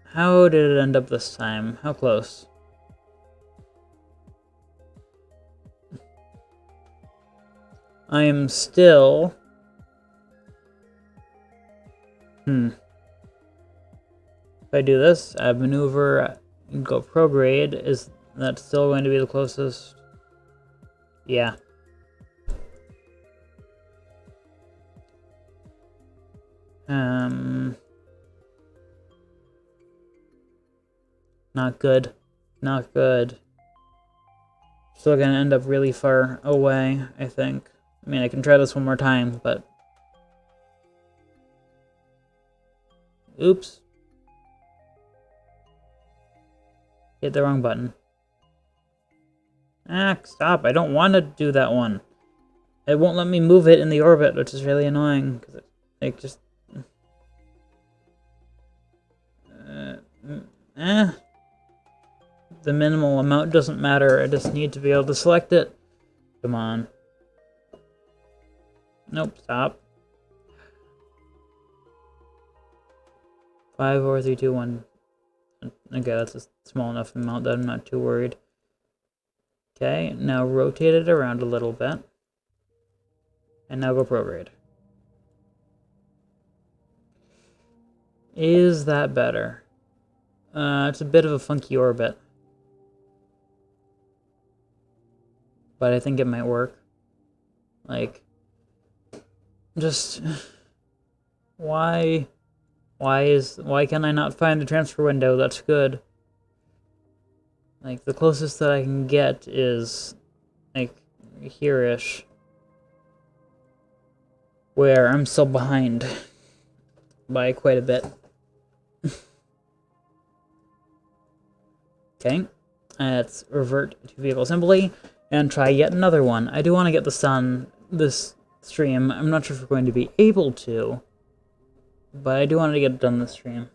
How did it end up this time? How close? I am still... If I do this, add maneuver, and go prograde, is that still going to be the closest? Yeah. Not good. Not good. Still gonna end up really far away, I think. I mean, I can try this one more time, but... Oops. Hit the wrong button. Ah, stop. I don't want to do that one. It won't let me move it in the orbit, which is really annoying. Cause it just... The minimal amount doesn't matter. I just need to be able to select it. Come on. Nope, stop. 5, 4, 3, 2, 1. Okay, that's a small enough amount that I'm not too worried. Okay, now rotate it around a little bit. And now go prograde. Is that better? It's a bit of a funky orbit. But I think it might work. Like, just... Why can I not find the transfer window? That's good. Like, the closest that I can get is, like, here-ish. Where I'm still behind. By quite a bit. Okay. Let's revert to vehicle assembly and try yet another one. I do want to get the sun this stream. I'm not sure if we're going to be able to, but I do want to get it done this stream.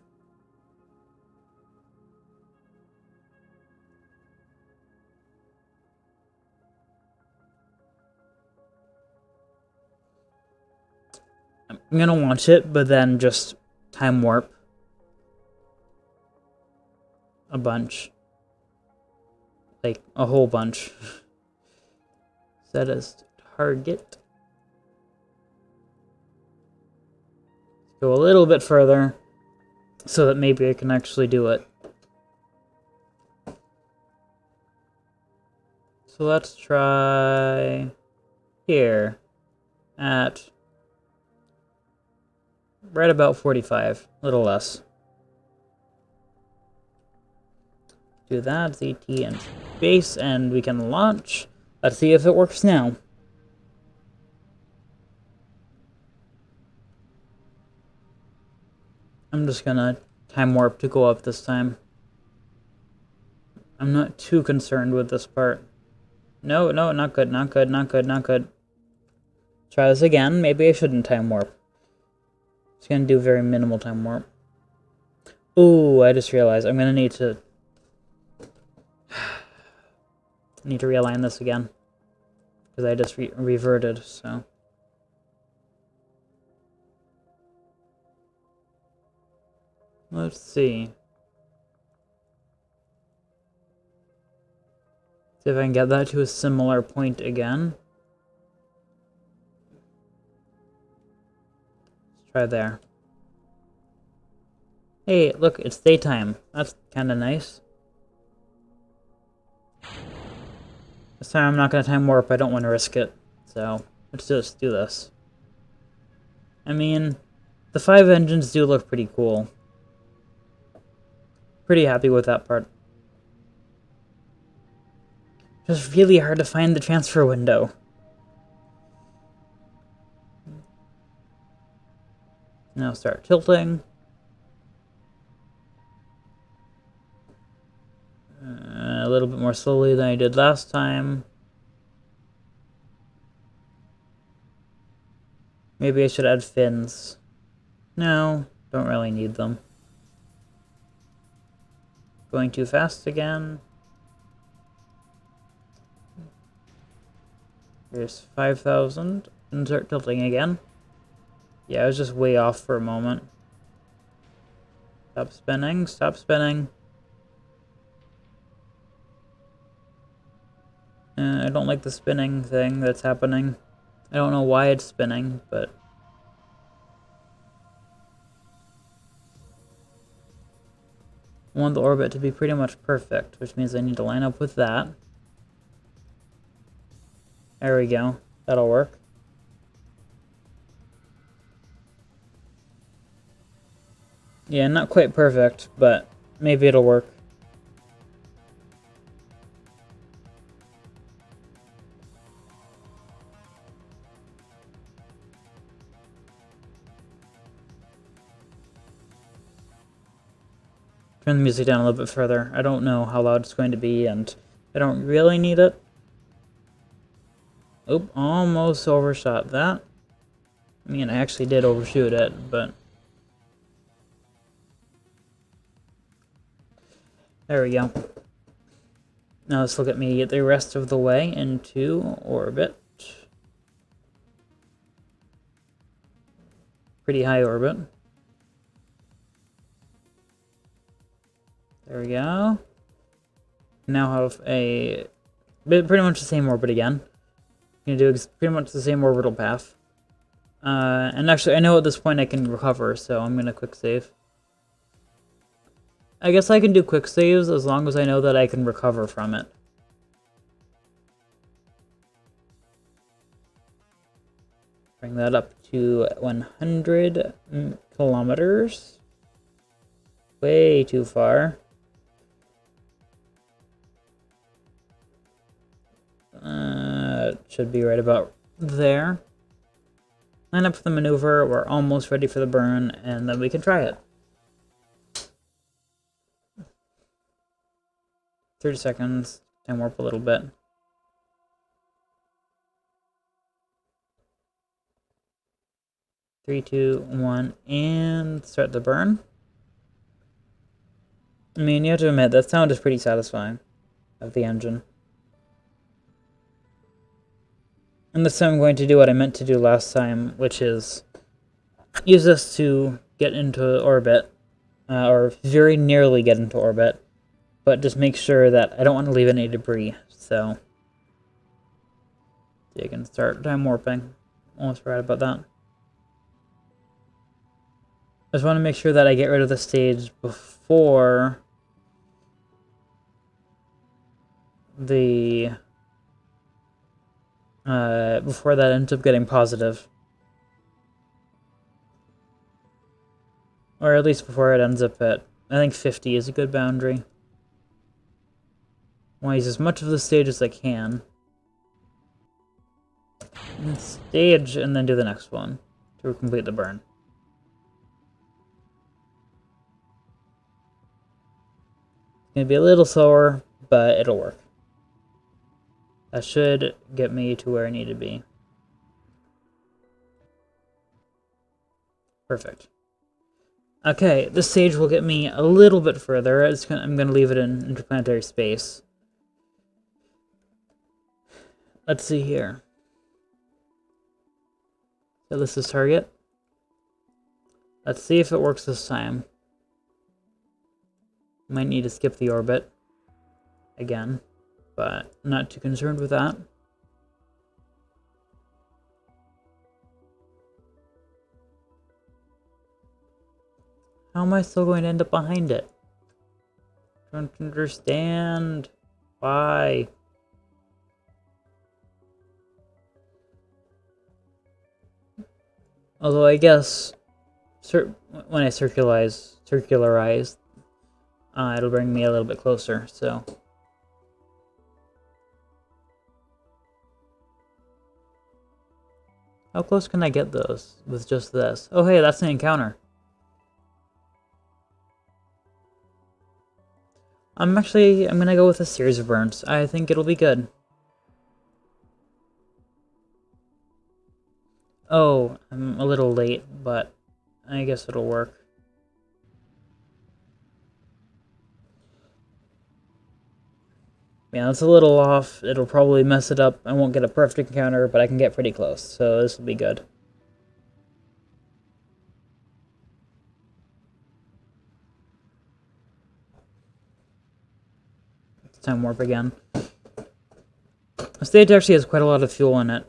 I'm gonna watch it, but then just time warp a bunch. Like, a whole bunch. Set as target. Go a little bit further, so that maybe I can actually do it. So let's try here at right about 45, a little less. Do that, ZT and base, and we can launch. Let's see if it works now. I'm just gonna time warp to go up this time. I'm not too concerned with this part. No, not good, not good, not good, not good. Try this again. Maybe I shouldn't time warp. It's gonna do very minimal time warp. Ooh, I just realized I'm gonna need to realign this again. Because I just reverted, so. Let's see. See if I can get that to a similar point again. Let's try there. Hey, look, it's daytime. That's kind of nice. This time I'm not going to time warp. I don't want to risk it. So, let's just do this. I mean, the 5 engines do look pretty cool. Pretty happy with that part. Just really hard to find the transfer window. Now start tilting. A little bit more slowly than I did last time. Maybe I should add fins. No, don't really need them. Going too fast again. Here's 5,000. And start tilting again. Yeah, I was just way off for a moment. Stop spinning, stop spinning. I don't like the spinning thing that's happening. I don't know why it's spinning, but... I want the orbit to be pretty much perfect, which means I need to line up with that. There we go. That'll work. Yeah, not quite perfect, but maybe it'll work. turn the music down a little bit further. I don't know how loud it's going to be, and I don't really need it. Oop, almost overshot that. I mean, I actually did overshoot it, but... There we go. Now let's look at me the rest of the way into orbit. Pretty high orbit. There we go. Now have a... pretty much the same orbit again. Gonna do pretty much the same orbital path. And actually, I know at this point I can recover, so I'm gonna quick save. I guess I can do quick saves as long as I know that I can recover from it. Bring that up to 100 kilometers. Way too far. Should be right about there. Line up for the maneuver, we're almost ready for the burn, and then we can try it. 30 seconds, time warp a little bit. Three, two, one, and start the burn. I mean, you have to admit, that sound is pretty satisfying of the engine. And this time I'm going to do what I meant to do last time, which is use this to get into orbit, or very nearly get into orbit, but just make sure that I don't want to leave any debris, so you can start time warping. Almost forgot about that. I just want to make sure that I get rid of the stage before the before that ends up getting positive. Or at least before it ends up at, I think 50 is a good boundary. I want to use as much of the stage as I can. And stage, and then do the next one to complete the burn. It's going to be a little slower, but it'll work. That should get me to where I need to be. Perfect. Okay, this stage will get me a little bit further. I'm going to leave it in interplanetary space. Let's see here. So this is target. Let's see if it works this time. Might need to skip the orbit again, but I'm not too concerned with that. How am I still going to end up behind it? Don't understand. Why? Although I guess when I circularize, it'll bring me a little bit closer, so. How close can I get those with just this? Oh hey, that's an encounter. I'm gonna go with a series of burns. I think it'll be good. Oh, I'm a little late, but I guess it'll work. Yeah, it's a little off. It'll probably mess it up. I won't get a perfect encounter, but I can get pretty close, so this will be good. It's time warp again. The stage actually has quite a lot of fuel in it,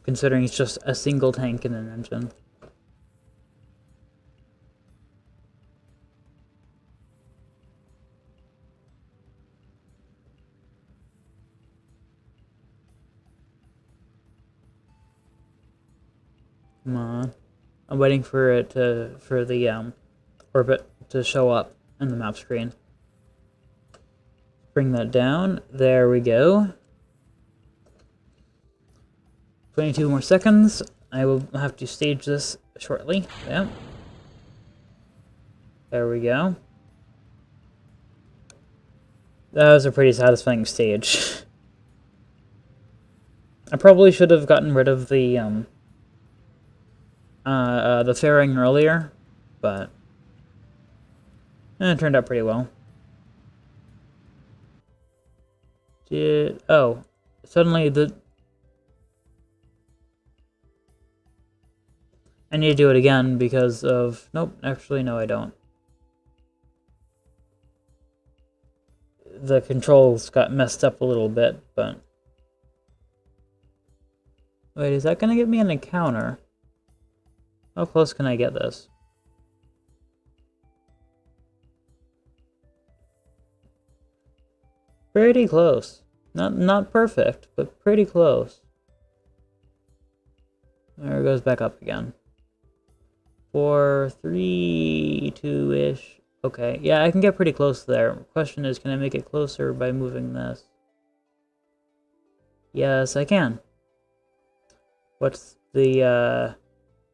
considering it's just a single tank in an engine. Come on. I'm waiting for it for the orbit to show up in the map screen. Bring that down. There we go. 22 more seconds. I will have to stage this shortly. Yeah. There we go. That was a pretty satisfying stage. I probably should have gotten rid of the fairing earlier, but it turned out pretty well. Oh, suddenly I need to do it again because of... Nope, actually, no, I don't. The controls got messed up a little bit, but... Wait, is that gonna give me an encounter? How close can I get this? Pretty close. Not perfect, but pretty close. There it goes back up again. 4, 3, 2-ish. Okay, yeah, I can get pretty close there. Question is, can I make it closer by moving this? Yes, I can. What's the,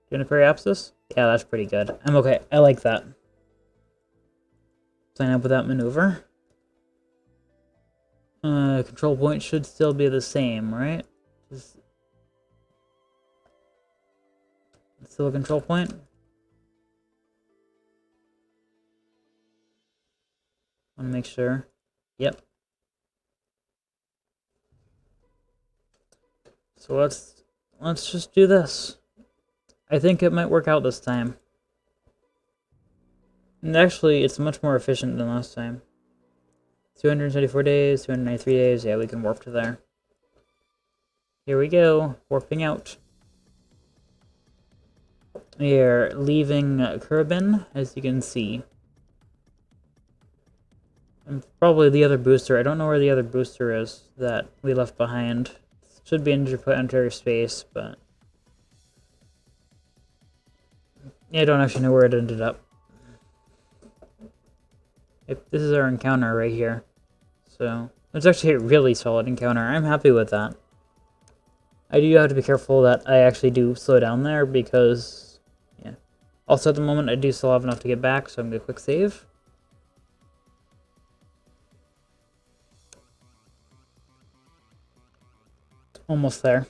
Juniper Apsis? Yeah, that's pretty good. I'm okay. I like that. Sign up with that maneuver. Control point should still be the same, right? Still a control point? Want to make sure. Yep. So let's just do this. I think it might work out this time. And actually, it's much more efficient than last time. 274 days, 293 days. Yeah, we can warp to there. Here we go. Warping out. We are leaving Kerbin, as you can see. And probably the other booster. I don't know where the other booster is that we left behind. Should be interplanetary space, but... yeah, I don't actually know where it ended up. This is our encounter right here. So, it's actually a really solid encounter. I'm happy with that. I do have to be careful that I actually do slow down there because, yeah. Also, at the moment, I do still have enough to get back, so I'm going to quick save. Almost there.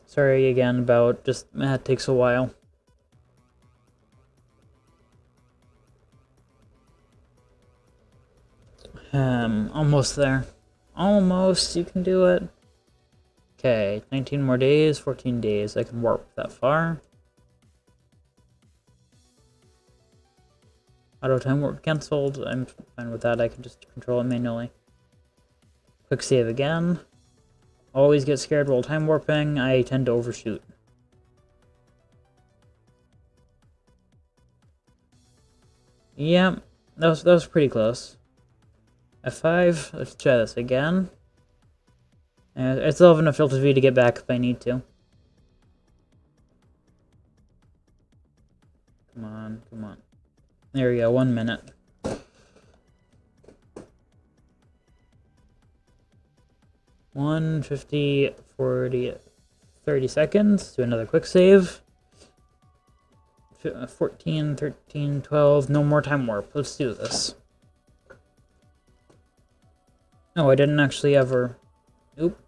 Sorry again about just, it takes a while. Almost there. Almost, you can do it. Okay, 19 more days, 14 days. I can warp that far. Auto time warp cancelled. I'm fine with that. I can just control it manually. Quick save again. Always get scared while time warping. I tend to overshoot. Yeah, that was pretty close. F5. Let's try this again. I still have enough filter V to get back if I need to. Come on, come on. There we go, 1 minute. One 50, 40, 30 seconds. Do another quick save. 14, 13, 12. No more time warp. Let's do this. Oh, I didn't actually ever... Oop.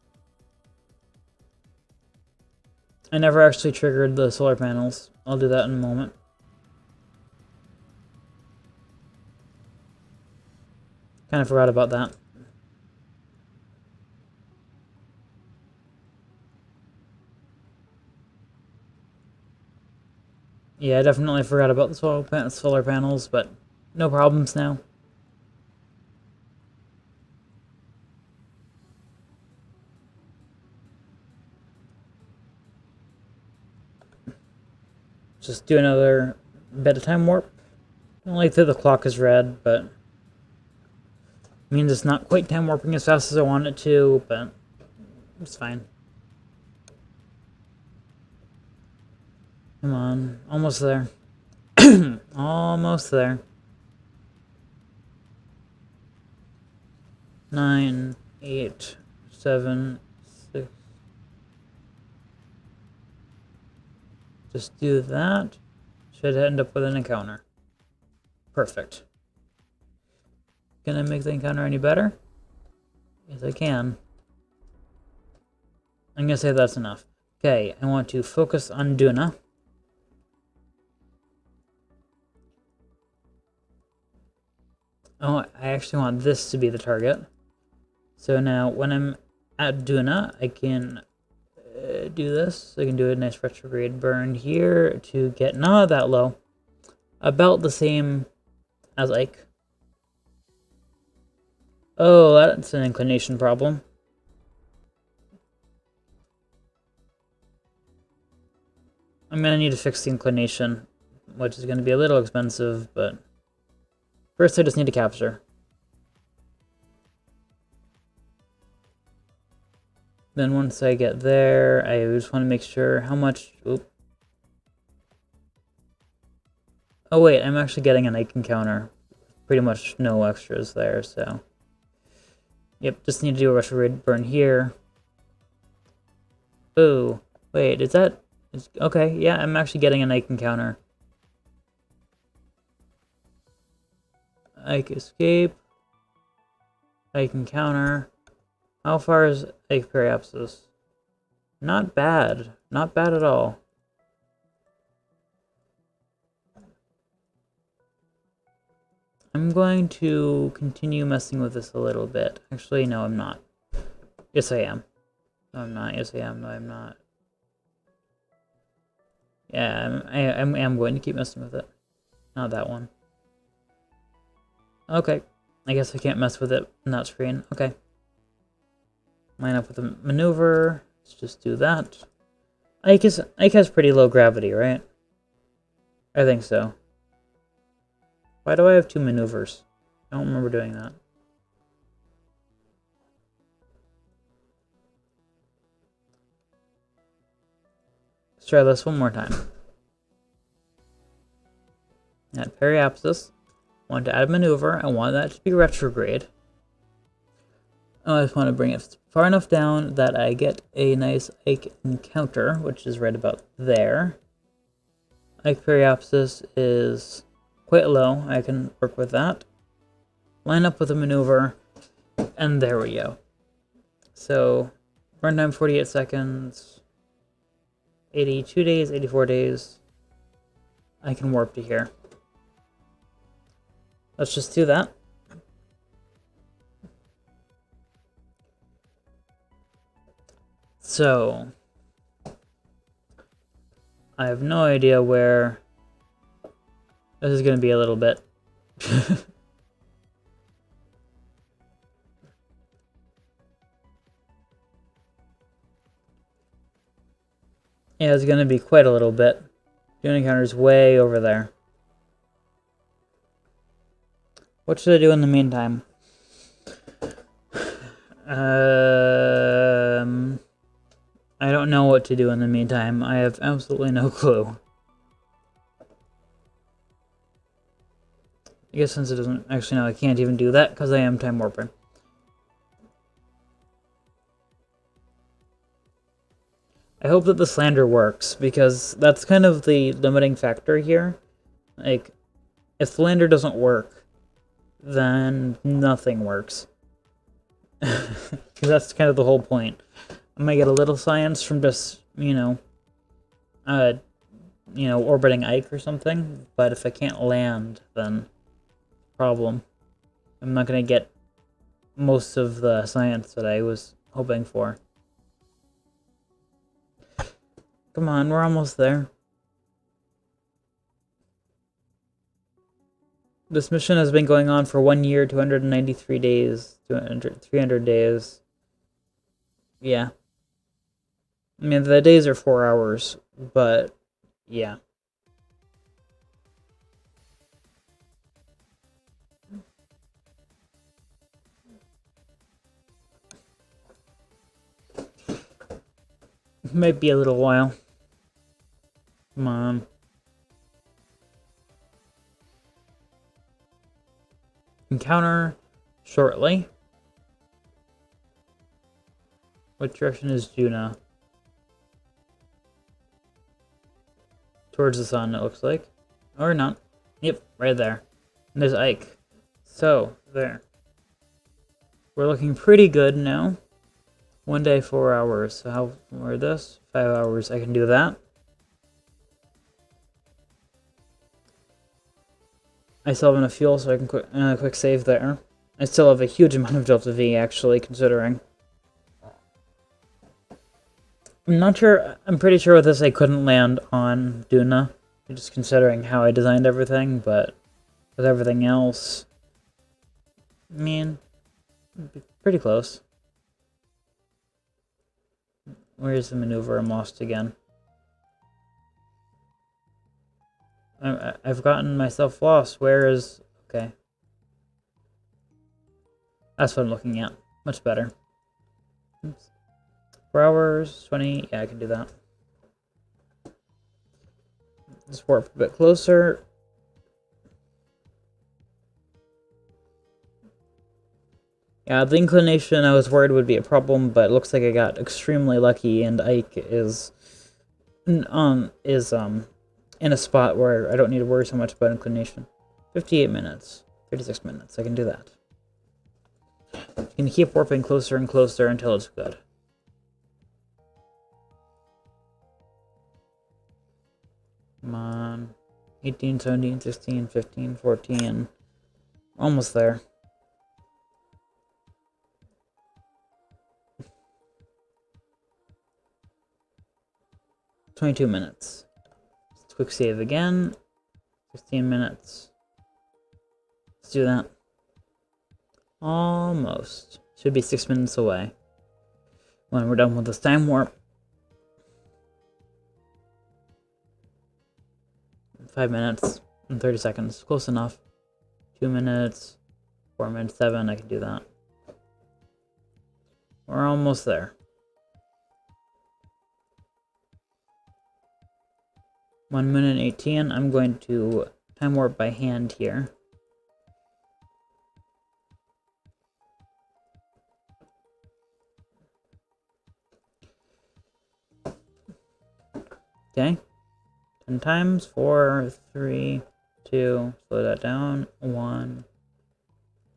I never actually triggered the solar panels. I'll do that in a moment. Kind of forgot about that. Yeah, I definitely forgot about the solar panels, but no problems now. Just do another bit of time warp. I don't like that the clock is red, but it means it's not quite time warping as fast as I want it to, but it's fine. Come on, almost there. Almost there. 9, 8, 7, 6. Just do that. Should end up with an encounter. Perfect. Can I make the encounter any better? Yes, I can. I'm gonna say that's enough. Okay, I want to focus on Duna. Oh, I actually want this to be the target. So now, when I'm at Duna, I can do this. I can do a nice retrograde burn here to get not that low. About the same as Ike. Oh, that's an inclination problem. I'm gonna need to fix the inclination, which is gonna be a little expensive, but first I just need to capture. Then once I get there, I just want to make sure how much... Oop. Oh wait, I'm actually getting an Ike encounter. Pretty much no extras there, so... Yep, just need to do a retrograde burn here. Oh, wait, is that... Okay, yeah, I'm actually getting an Ike encounter. Ike escape. Ike encounter. How far is Ike periapsis? Not bad. Not bad at all. I'm going to continue messing with this a little bit. Actually, no, I'm not. Yes, I am. No, I'm not. Yes, I am. No, I'm not. Yeah, I'm going to keep messing with it. Not that one. Okay. I guess I can't mess with it in that screen. Okay. Line up with the maneuver. Let's just do that. Ike has pretty low gravity, right? I think so. Why do I have two maneuvers? I don't remember doing that. Let's try this one more time. At periapsis, I want to add a maneuver. I want that to be retrograde. I just want to bring it far enough down that I get a nice Ike encounter, which is right about there. Ike periapsis is quite low. I can work with that. Line up with a maneuver, and there we go. So, runtime 48 seconds, 82 days, 84 days. I can warp to here. Let's just do that. So, I have no idea where this is going to be a little bit. Yeah, it's going to be quite a little bit. Dune encounter's way over there. What should I do in the meantime? I don't know what to do in the meantime. I have absolutely no clue. I guess since it doesn't... Actually, no, I can't even do that because I am time warping. I hope that the slander works, because that's kind of the limiting factor here. Like, if slander doesn't work, then nothing works. Because that's kind of the whole point. I might get a little science from just, orbiting Ike or something, but if I can't land, then problem. I'm not going to get most of the science that I was hoping for. Come on, we're almost there. This mission has been going on for 1 year, 293 days, 300 days. Yeah. I mean, the days are 4 hours, but yeah. It might be a little while. Come on. Encounter shortly. What direction is Juna? Towards the sun, it looks like. Or not. Yep, right there. And there's Ike. So, there. we're looking pretty good now. 1 day, 4 hours. So how more this? 5 hours. I can do that. I still have enough fuel, so I can quick save there. I still have a huge amount of Delta V, actually, considering. I'm not sure. I'm pretty sure with this I couldn't land on Duna, just considering how I designed everything, but with everything else, I mean, pretty close. Where's the maneuver? I'm lost again. I've gotten myself lost. Where is... Okay. That's what I'm looking at. Much better. Oops. 4 hours, 20... Yeah, I can do that. Just warp a bit closer. Yeah, the inclination I was worried would be a problem, but it looks like I got extremely lucky, and Ike is in a spot where I don't need to worry so much about inclination. 58 minutes, 36 minutes. I can do that. You can keep warping closer and closer until it's good. Come on. 18, 17, 16, 15, 14. Almost there. $22 minutes. Let's quick save again. 15 minutes. Let's do that. Almost. Should be 6 minutes away when we're done with this time warp. 5 minutes and 30 seconds. Close enough. 2 minutes. 4 minutes, 7. I can do that. We're almost there. 1 minute 18. I'm going to time warp by hand here. Okay. 10 times. 4, 3, 2. Slow that down. 1.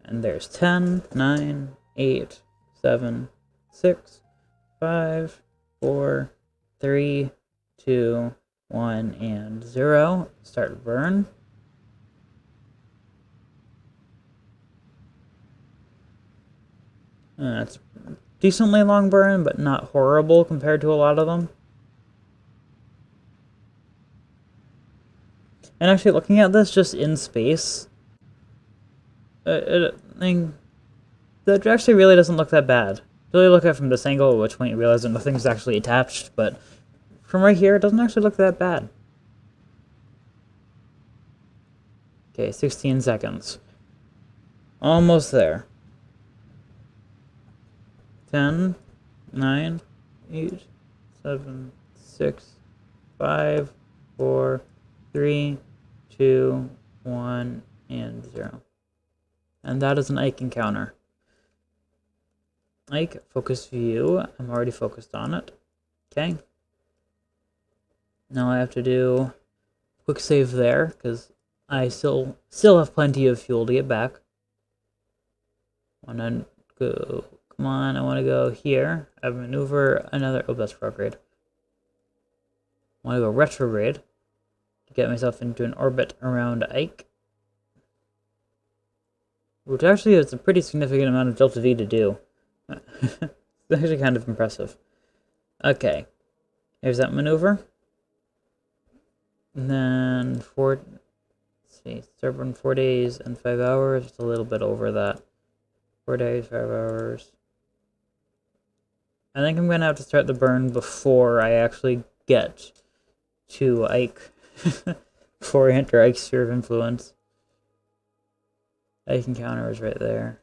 And there's 10, 9, 8, 7, 6, 5, 4, 3, 2, 1, and 0. Start burn. It's decently long burn, but not horrible compared to a lot of them. And actually, looking at this just in space, that actually really doesn't look that bad. Really look at it from this angle, at which point you realize that nothing's actually attached, but from right here, it doesn't actually look that bad. Okay, 16 seconds. Almost there. 10, 9, 8, 7, 6, 5, 4, 3, 2, 1, and 0. And that is an Ike encounter. Ike, focus view. I'm already focused on it. Okay. Now I have to do quick save there, because I still have plenty of fuel to get back. Wanna go, come on, I wanna go here. I have maneuver another, oh, that's retrograde. Wanna go retrograde to get myself into an orbit around Ike. Which actually is a pretty significant amount of Delta V to do. It's actually kind of impressive. Okay. Here's that maneuver. And then let's see, start burn 4 days and 5 hours. It's a little bit over that. 4 days, 5 hours. I think I'm gonna have to start the burn before I actually get to Ike. Before I enter Ike's sphere of influence. Ike encounter is right there.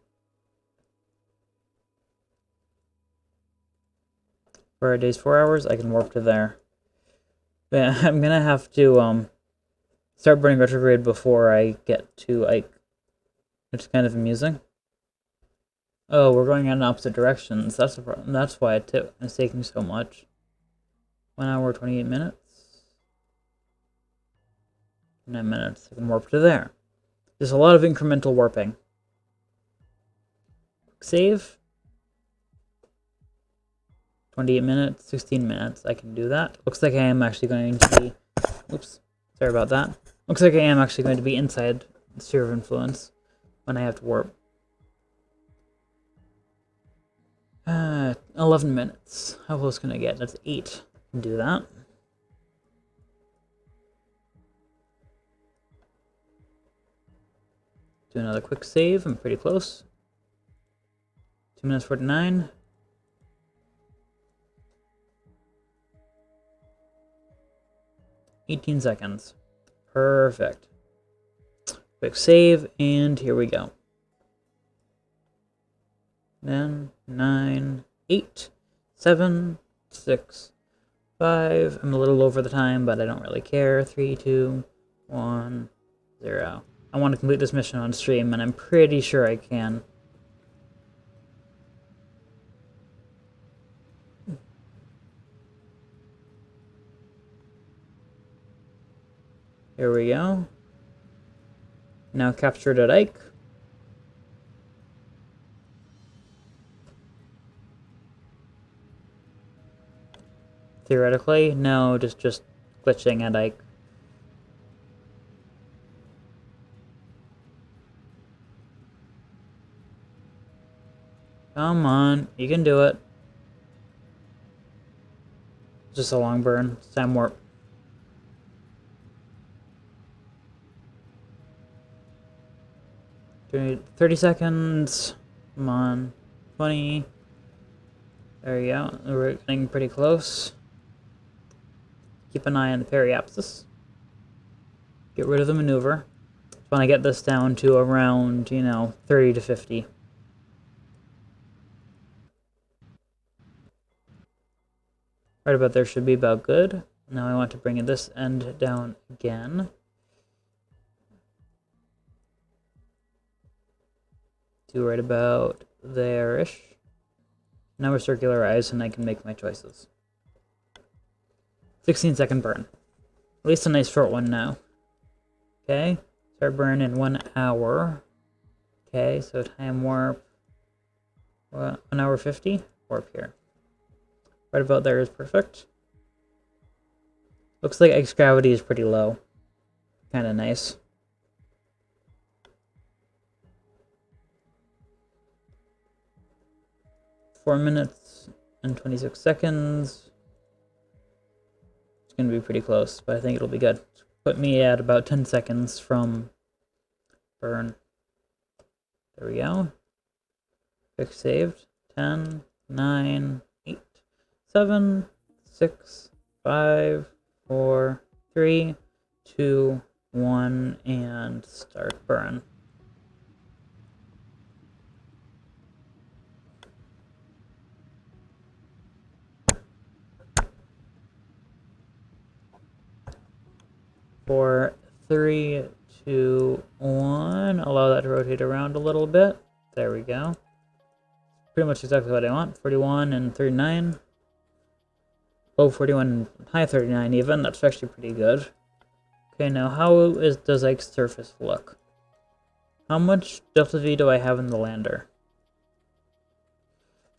4 days, 4 hours, I can warp to there. But yeah, I'm gonna have to start burning retrograde before I get to Ike. Which is kind of amusing. Oh, we're going in opposite directions. That's the problem. That's why it's taking so much. 1 hour, 28 minutes. 9 minutes. I can warp to there. There's a lot of incremental warping. save. 28 minutes, 16 minutes. I can do that. Looks like I am actually going to be... Oops. Sorry about that. Looks like I am actually going to be inside the sphere of influence when I have to warp. 11 minutes. How close can I get? That's 8. I can do that. Do another quick save. I'm pretty close. 2 minutes 49. $18 seconds. Perfect. Quick save, and here we go. 10, 9, 8, 7, 6, 5. I'm a little over the time, but I don't really care. 3, 2, 1, 0. I want to complete this mission on stream, and I'm pretty sure I can. Here we go. Now captured at Ike. Theoretically, no, just glitching at Ike. Come on, you can do it. Just a long burn. It's time warp. 30 seconds. Come on. 20. There you go. We're getting pretty close. Keep an eye on the periapsis. Get rid of the maneuver. Just want to get this down to around, 30 to 50. Right about there should be about good. Now I want to bring this end down again. Do right about there-ish. Now we're circularized and I can make my choices. 16-second burn. At least a nice short one now. Okay, start burn in 1 hour. Okay, so time warp. 1 hour 50? Warp here. Right about there is perfect. Looks like Ike's gravity is pretty low. Kinda nice. Four minutes and 26 seconds. It's gonna be pretty close, but I think it'll be good. Put me at about 10 seconds from burn. There we go. Quick saved. 10, 9, 8, 7, 6, 5, 4, 3, 2, 1, and start burn. For 3, 2, 1. Allow that to rotate around a little bit. There we go. Pretty much exactly what I want. 41 and 39. Low 41 and high 39 even. That's actually pretty good. Okay, now does Ike's surface look? How much delta V do I have in the lander?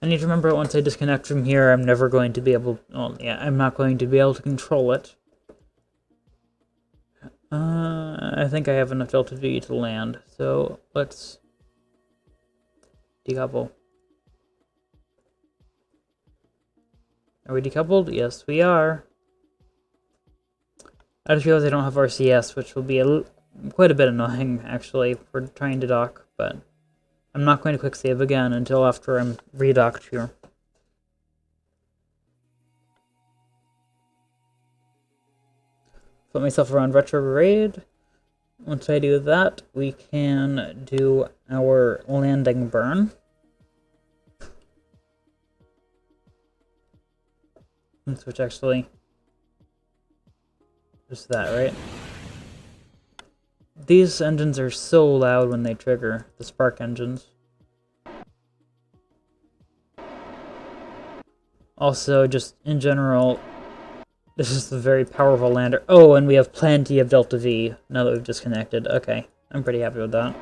I need to remember once I disconnect from here, I'm never going to be able... Oh, yeah, I'm not going to be able to control it. I think I have enough delta V to land, so let's decouple. Are we decoupled? Yes, we are. I just realized I don't have RCS, which will be quite a bit annoying, actually, for trying to dock, but I'm not going to quick save again until after I'm redocked here. Put myself around retrograde. Once I do that, we can do our landing burn. Which actually... Just that, right? These engines are so loud when they trigger, the spark engines. Also, just in general, this is a very powerful lander. Oh, and we have plenty of delta V now that we've disconnected. Okay, I'm pretty happy with that.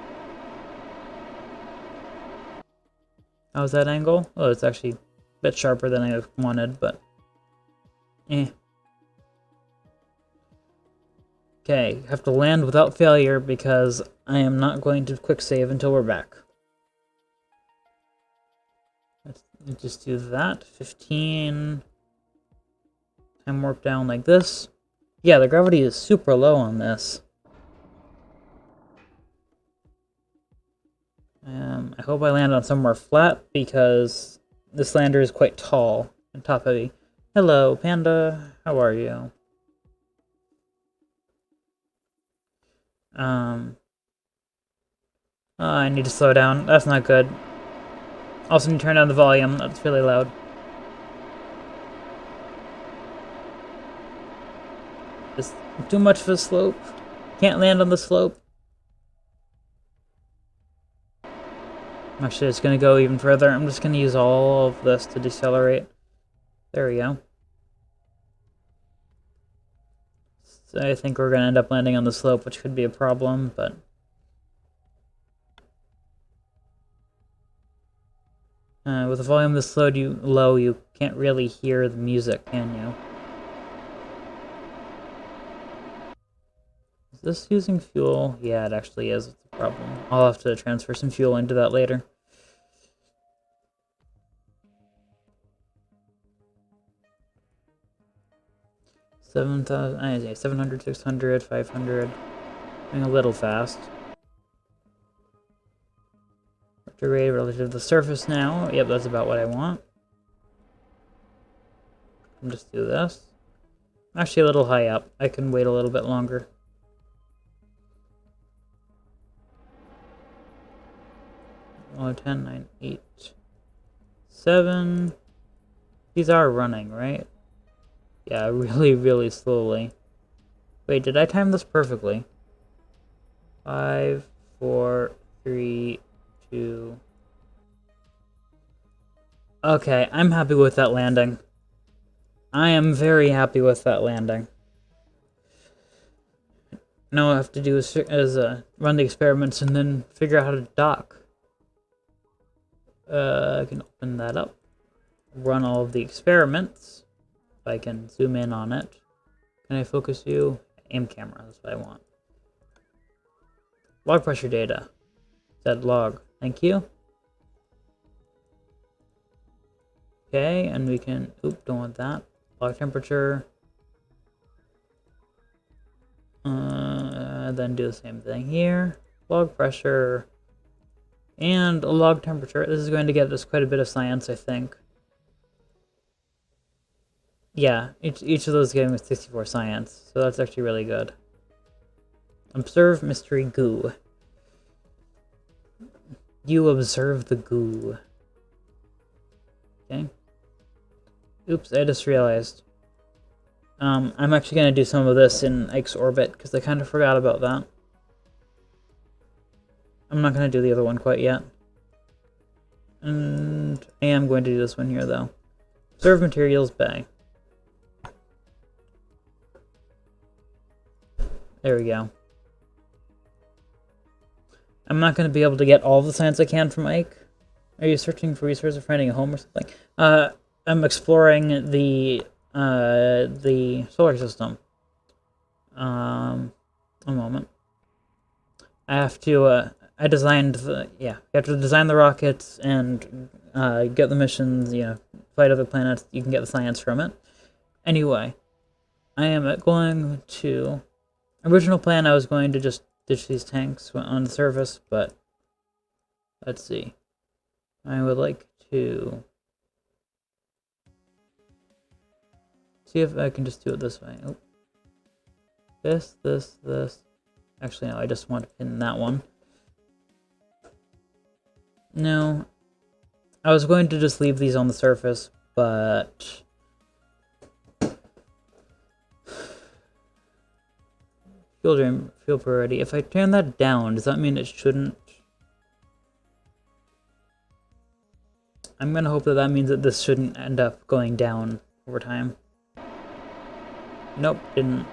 How's that angle? Oh, it's actually a bit sharper than I wanted, but eh. Okay, have to land without failure because I am not going to quick save until we're back. Let's just do that. 15. Time warp down like this. Yeah, the gravity is super low on this. I hope I land on somewhere flat because this lander is quite tall and top heavy. Hello, Panda. How are you? Oh, I need to slow down. That's not good. Also need to turn down the volume. That's really loud. Just too much of a slope. Can't land on the slope. I'm actually just going to go even further. I'm just going to use all of this to decelerate. There we go. So I think we're going to end up landing on the slope, which could be a problem, but... with the volume this low, you can't really hear the music, can you? Is this using fuel? Yeah, it actually is. It's a problem. I'll have to transfer some fuel into that later. I say 700, 600, 500. Going a little fast. Retrograde relative to the surface now. Yep, that's about what I want. I'll just do this. I'm actually a little high up. I can wait a little bit longer. Oh, 10, 9, 8, 7. These are running, right? Yeah, really, really slowly. Wait, did I time this perfectly? 5, 4, 3, 2... Okay, I'm happy with that landing. I am very happy with that landing. Now all I have to do is run the experiments and then figure out how to dock. I can open that up. Run all of the experiments. If I can zoom in on it. Can I focus you? Aim camera, that's what I want. Log pressure data. Set log. Thank you. Okay, and we can... Oop, don't want that. Log temperature. Then do the same thing here. Log pressure. And a log temperature. This is going to get us quite a bit of science, I think. Yeah, each of those gave me 64 science, so that's actually really good. Observe mystery goo. You observe the goo. Okay. Oops, I just realized. I'm actually going to do some of this in Ike's orbit, because I kind of forgot about that. I'm not going to do the other one quite yet. And I am going to do this one here, though. Observe materials bay. There we go. I'm not going to be able to get all the science I can from Ike. Are you searching for resources or finding a home or something? I'm exploring the solar system. A moment. I have to, I designed the, yeah, you have to design the rockets and get the missions, you know, fly to other planets, you can get the science from it. Anyway, I am going to, original plan I was going to just ditch these tanks on the surface, but let's see. I would like to see if I can just do it this way. Oh. This. Actually, no, I just want to pin that one. No. I was going to just leave these on the surface, but... Fuel priority. If I turn that down, does that mean it shouldn't? I'm gonna hope that that means that this shouldn't end up going down over time. Nope, didn't.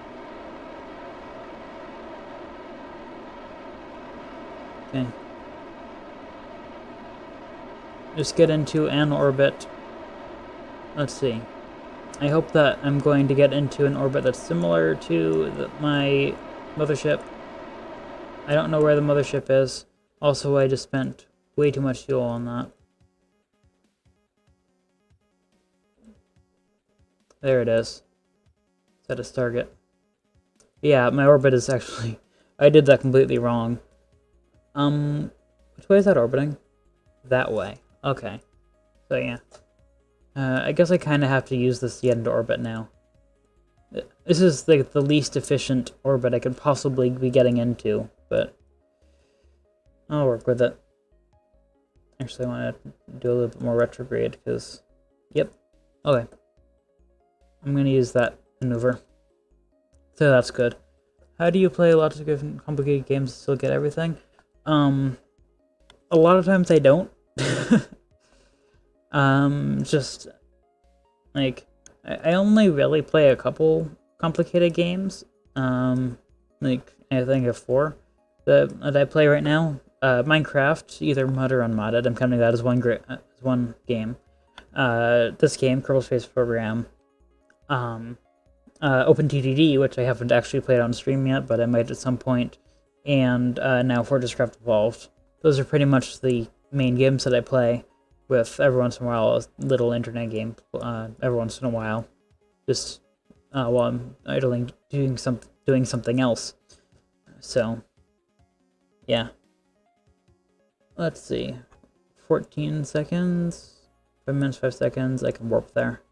Okay. just get into an orbit. Let's see. I hope that I'm going to get into an orbit that's similar to my mothership. I don't know where the mothership is. Also, I just spent way too much fuel on that. There it is. Set as target. Yeah, my orbit is actually... I did that completely wrong. Which way is that orbiting? That way. Okay. So yeah. I guess I kind of have to use this to get into orbit now. This is the least efficient orbit I could possibly be getting into, but I'll work with it. Actually, I want to do a little bit more retrograde, because... Yep. Okay. I'm going to use that maneuver. So that's good. How do you play lots of different complicated games and still get everything? A lot of times I don't. Just, like, I only really play a couple complicated games. Like, I think of 4 that I play right now. Minecraft, either mud or unmodded. I'm counting that as one game. This game, Kerbal Space Program. OpenTTD, which I haven't actually played on stream yet, but I might at some point. And now Fortresscraft Evolved. Those are pretty much the main games that I play, with every once in a while a little internet game every once in a while, just while I'm idling doing something else. So yeah, let's see, 14 seconds, 5 minutes 5 seconds. I can warp there.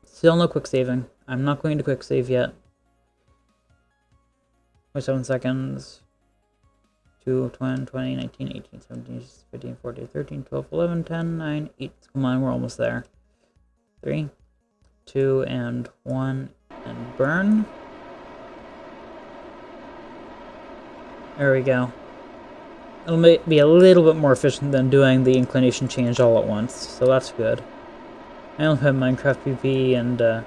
Still no quick saving. I'm not going to quick save yet. 27 seconds. 2, 20, 19, 18, 17, 15, 14, 13, 12, 11, 10, 9, 8. Come on, we're almost there. 3, 2, and 1, and burn. There we go. It'll be a little bit more efficient than doing the inclination change all at once, so that's good. I only have Minecraft PvP and,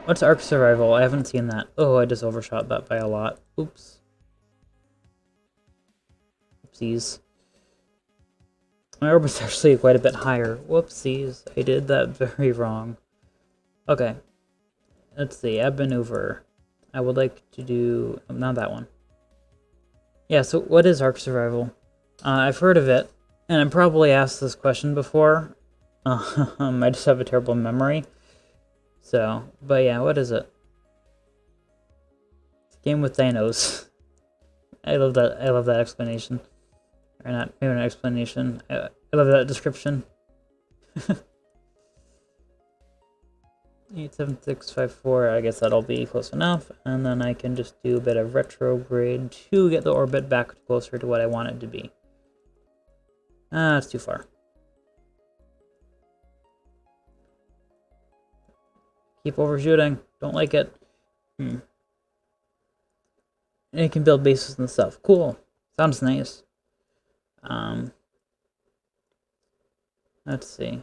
what's Ark Survival? I haven't seen that. Oh, I just overshot that by a lot. Oops. Whoopsies. My orbit's actually quite a bit higher. Whoopsies. I did that very wrong. Okay. Let's see. Ab maneuver. I would like to do... not that one. Yeah, so what is Ark Survival? I've heard of it, and I've probably asked this question before. I just have a terrible memory. So, but yeah, what is it? It's a game with Thanos. I love that explanation. Or not, maybe not explanation. I love that description. 87654, I guess that'll be close enough. And then I can just do a bit of retrograde to get the orbit back closer to what I want it to be. That's too far. Keep overshooting. Don't like it. And you can build bases and stuff. Cool. Sounds nice. Let's see.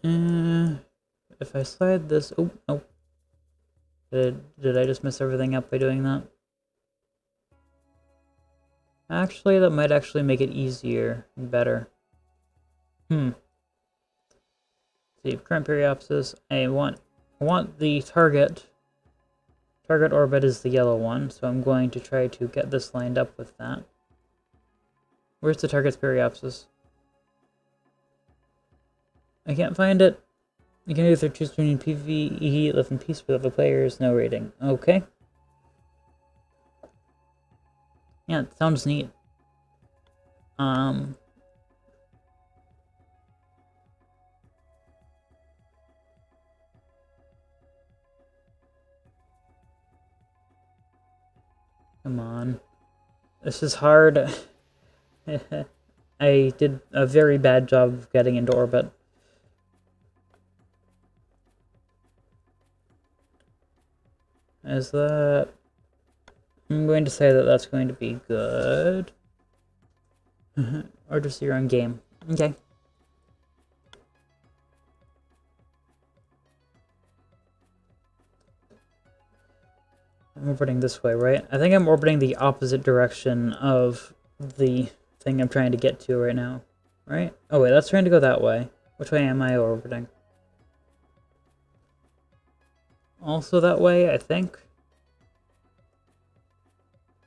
If I slide this... Oh, no. Did I just mess everything up by doing that? Actually, that might actually make it easier and better. See, current periapsis. I want the target orbit is the yellow one, so I'm going to try to get this lined up with that. Where's the target's periapsis? I can't find it. You can either choose between PvE, live in peace with other players, no rating. Okay. Yeah, it sounds neat. Come on. This is hard. I did a very bad job of getting into orbit. Is that... I'm going to say that that's going to be good. Or just your own game. Okay. I'm orbiting this way, right? I think I'm orbiting the opposite direction of the thing I'm trying to get to right now. Right? Oh wait, that's trying to go that way. Which way am I orbiting? Also that way, I think.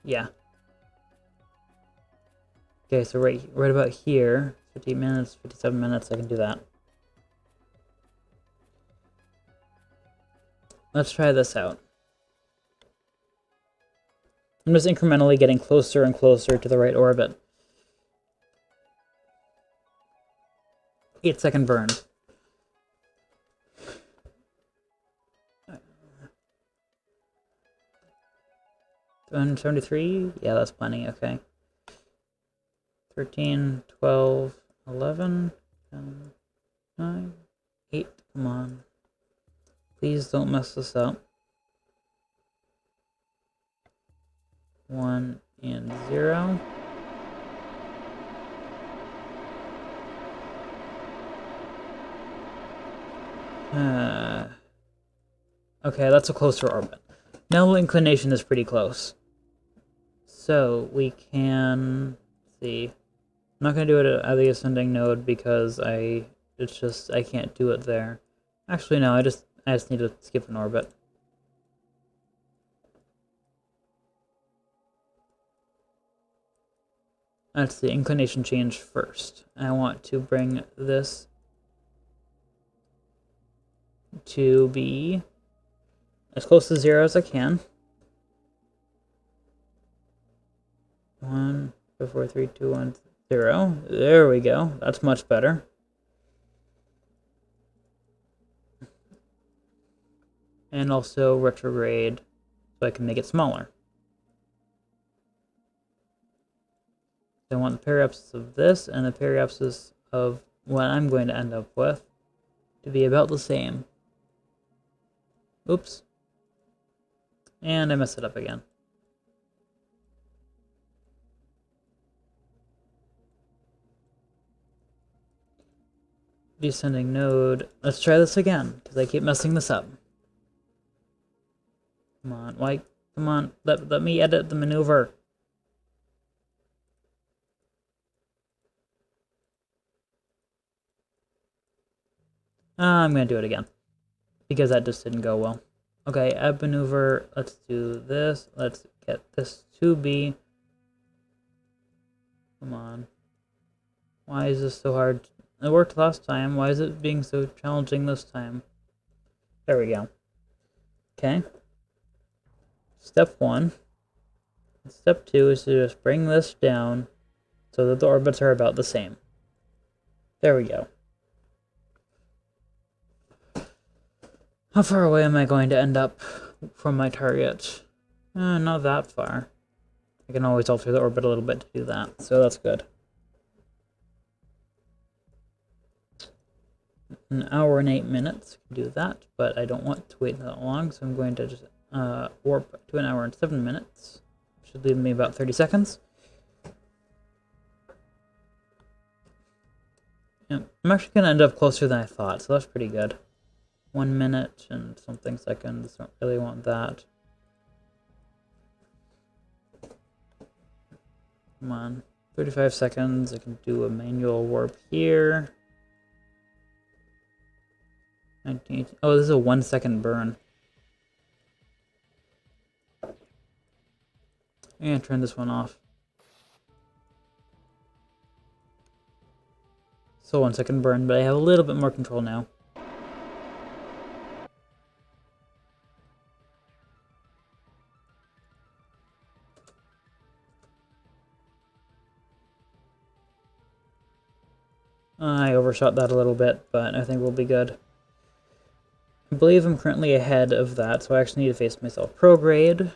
Yeah. Okay, so right about here, 58 minutes, 57 minutes, I can do that. Let's try this out. I'm just incrementally getting closer and closer to the right orbit. 8-second burn. 173? Yeah, that's plenty, okay. 13, 12, 11, 10, 9, 8, come on. Please don't mess this up. 1 and 0. Okay, that's a closer orbit. Now inclination is pretty close. So we can see. I'm not gonna do it at the ascending node because I can't do it there. Actually no, I just need to skip an orbit. That's the inclination change first. I want to bring this to be as close to 0 as I can. 1, 4, 3, 2, 1, 0. There we go. That's much better. And also retrograde so I can make it smaller. I want the periapsis of this and the periapsis of what I'm going to end up with to be about the same. Oops. And I messed it up again. Descending node. Let's try this again, because I keep messing this up. Come on, why? Come on, let me edit the maneuver. I'm gonna do it again, because that just didn't go well. Okay, add maneuver, let's do this. Let's get this to be. Come on. Why is this so hard? It worked last time. Why is it being so challenging this time? There we go. Okay. Step 1. Step 2 is to just bring this down so that the orbits are about the same. There we go. How far away am I going to end up from my target? Not that far. I can always alter the orbit a little bit to do that, so that's good. An hour and 8 minutes to do that, but I don't want to wait that long, so I'm going to just warp to an hour and 7 minutes. Should leave me about 30 seconds. Yeah, I'm actually going to end up closer than I thought, so that's pretty good. 1 minute and something seconds, don't really want that. Come on, 35 seconds, I can do a manual warp here. 19, oh, this is a 1 second burn. I'm gonna turn this one off. So 1 second burn, but I have a little bit more control now. I overshot that a little bit, but I think we'll be good. I believe I'm currently ahead of that, so I actually need to face myself prograde.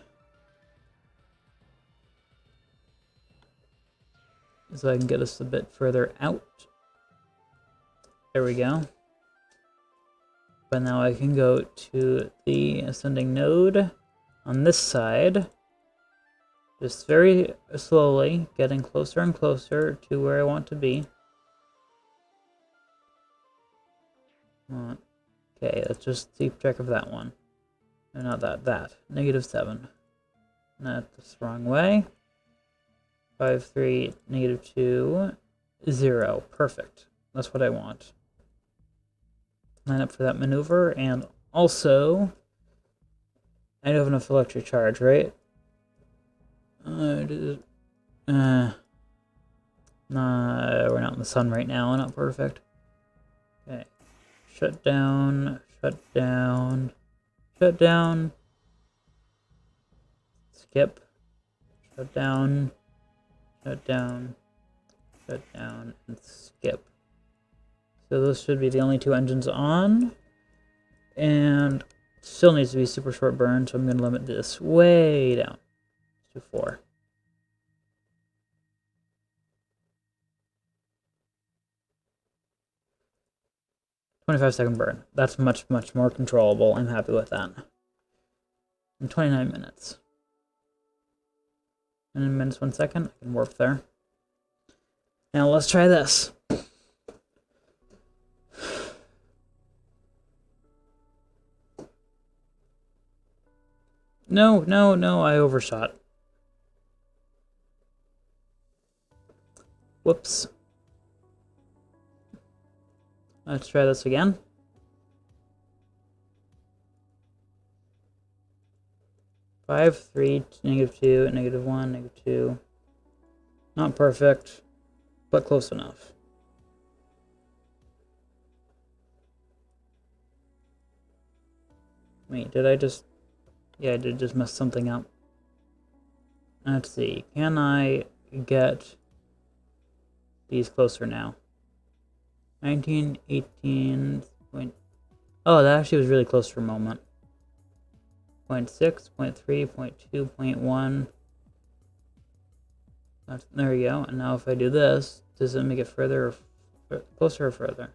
So I can get us a bit further out. There we go. But now I can go to the ascending node on this side. Just very slowly, getting closer and closer to where I want to be. Okay, let's just keep track of that one. No, not that. -7. That's the wrong way. 5, 3, -2, 0. Perfect. That's what I want. Line up for that maneuver, and also, I don't have enough electric charge, right? We're not in the sun right now, not perfect. Okay. Shut down, shut down, shut down. Skip. Shut down, shut down, shut down, and skip. So those should be the only two engines on. And still needs to be super short burn, so I'm going to limit this way down to 4. "25-second burn. That's much, much more controllable. I'm happy with that. And 29 minutes. And in minutes 1 second, I can warp there. Now let's try this. No, no, no, I overshot. Whoops. Let's try this again. Five, 3, -2, -1, -2. Not perfect, but close enough. Wait, did I just... Yeah, I did just mess something up. Let's see. Can I get these closer now? 19, 18... Oh, that actually was really close for a moment. 0.6, 0.3, 0.2, 0.1. There we go. And now if I do this, does it make it further or closer or further?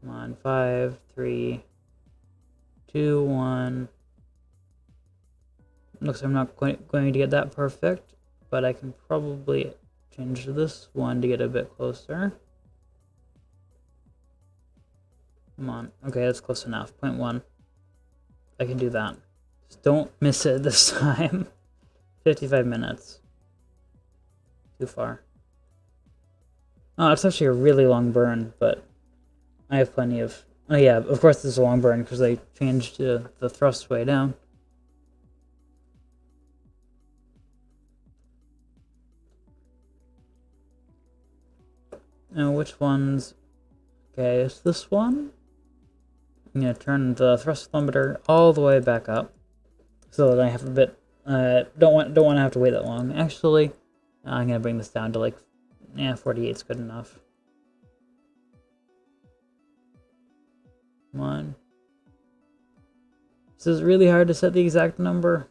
Come on. 5, 3, 2, 1. Looks like I'm not quite going to get that perfect, but I can probably change this one to get a bit closer. Come on. Okay, that's close enough. 0.1. I can do that. Just don't miss it this time. 55 minutes. Too far. Oh, it's actually a really long burn, but I have plenty of... Oh yeah, of course this is a long burn because I changed the thrust way down. Now which ones... Okay, is this one? I'm going to turn the thrust limiter all the way back up so that I have a bit... don't want to have to wait that long. Actually, I'm going to bring this down to like... Yeah, 48 is good enough. Come on. This is really hard to set the exact number.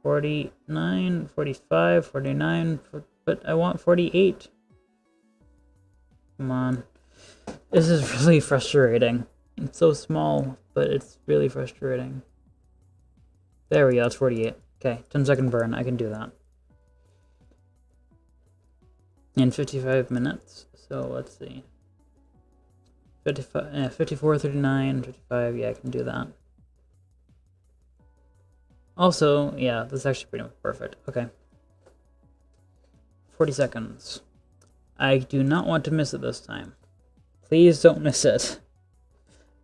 49, 45, 49, but I want 48. Come on. This is really frustrating. It's so small, but it's really frustrating. There we go, that's 48. Okay, 10-second burn, I can do that. In 55 minutes, so let's see. 55, 54, 39, 55, yeah, I can do that. Also, yeah, this is actually pretty much perfect. Okay. 40 seconds. I do not want to miss it this time. Please don't miss it.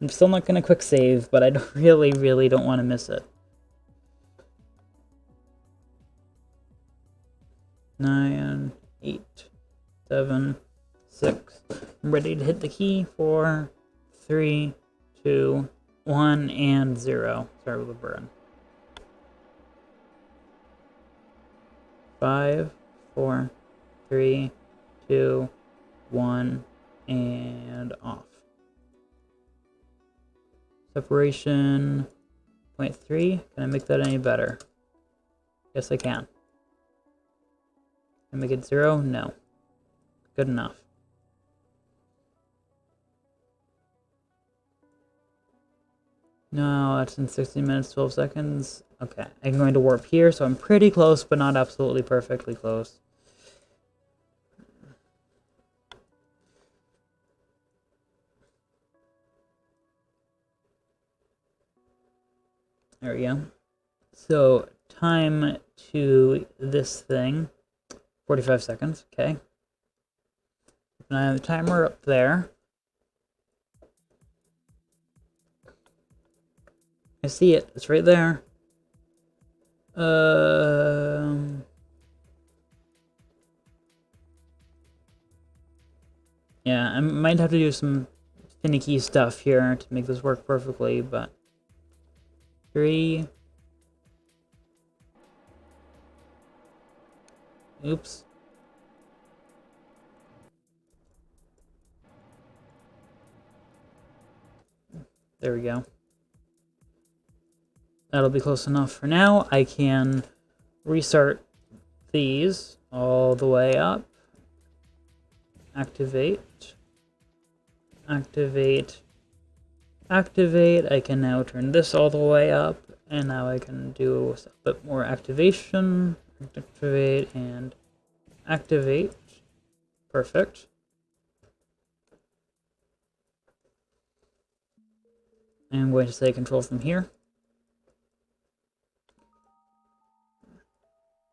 I'm still not going to quick save, but I really don't want to miss it. 9, 8, 7, 6. I'm ready to hit the key. 4, 3, 2, 1, and 0. Start with a burn. 5, 4, 3, 2, 1, and off. Separation 0.3. Can I make that any better? Yes, I can. Can I make it 0? No. Good enough. No, that's in 16 minutes, 12 seconds. Okay, I'm going to warp here, so I'm pretty close, but not absolutely perfectly close. There we go. So, time to this thing. 45 seconds, okay. And I have the timer up there. I see it, it's right there. Yeah, I might have to do some finicky stuff here to make this work perfectly, but 3. Oops. There we go. That'll be close enough for now. I can restart these all the way up. Activate. Activate. Activate. I can now turn this all the way up, and now I can do a bit more activation. Activate and activate. Perfect. I'm going to say control from here.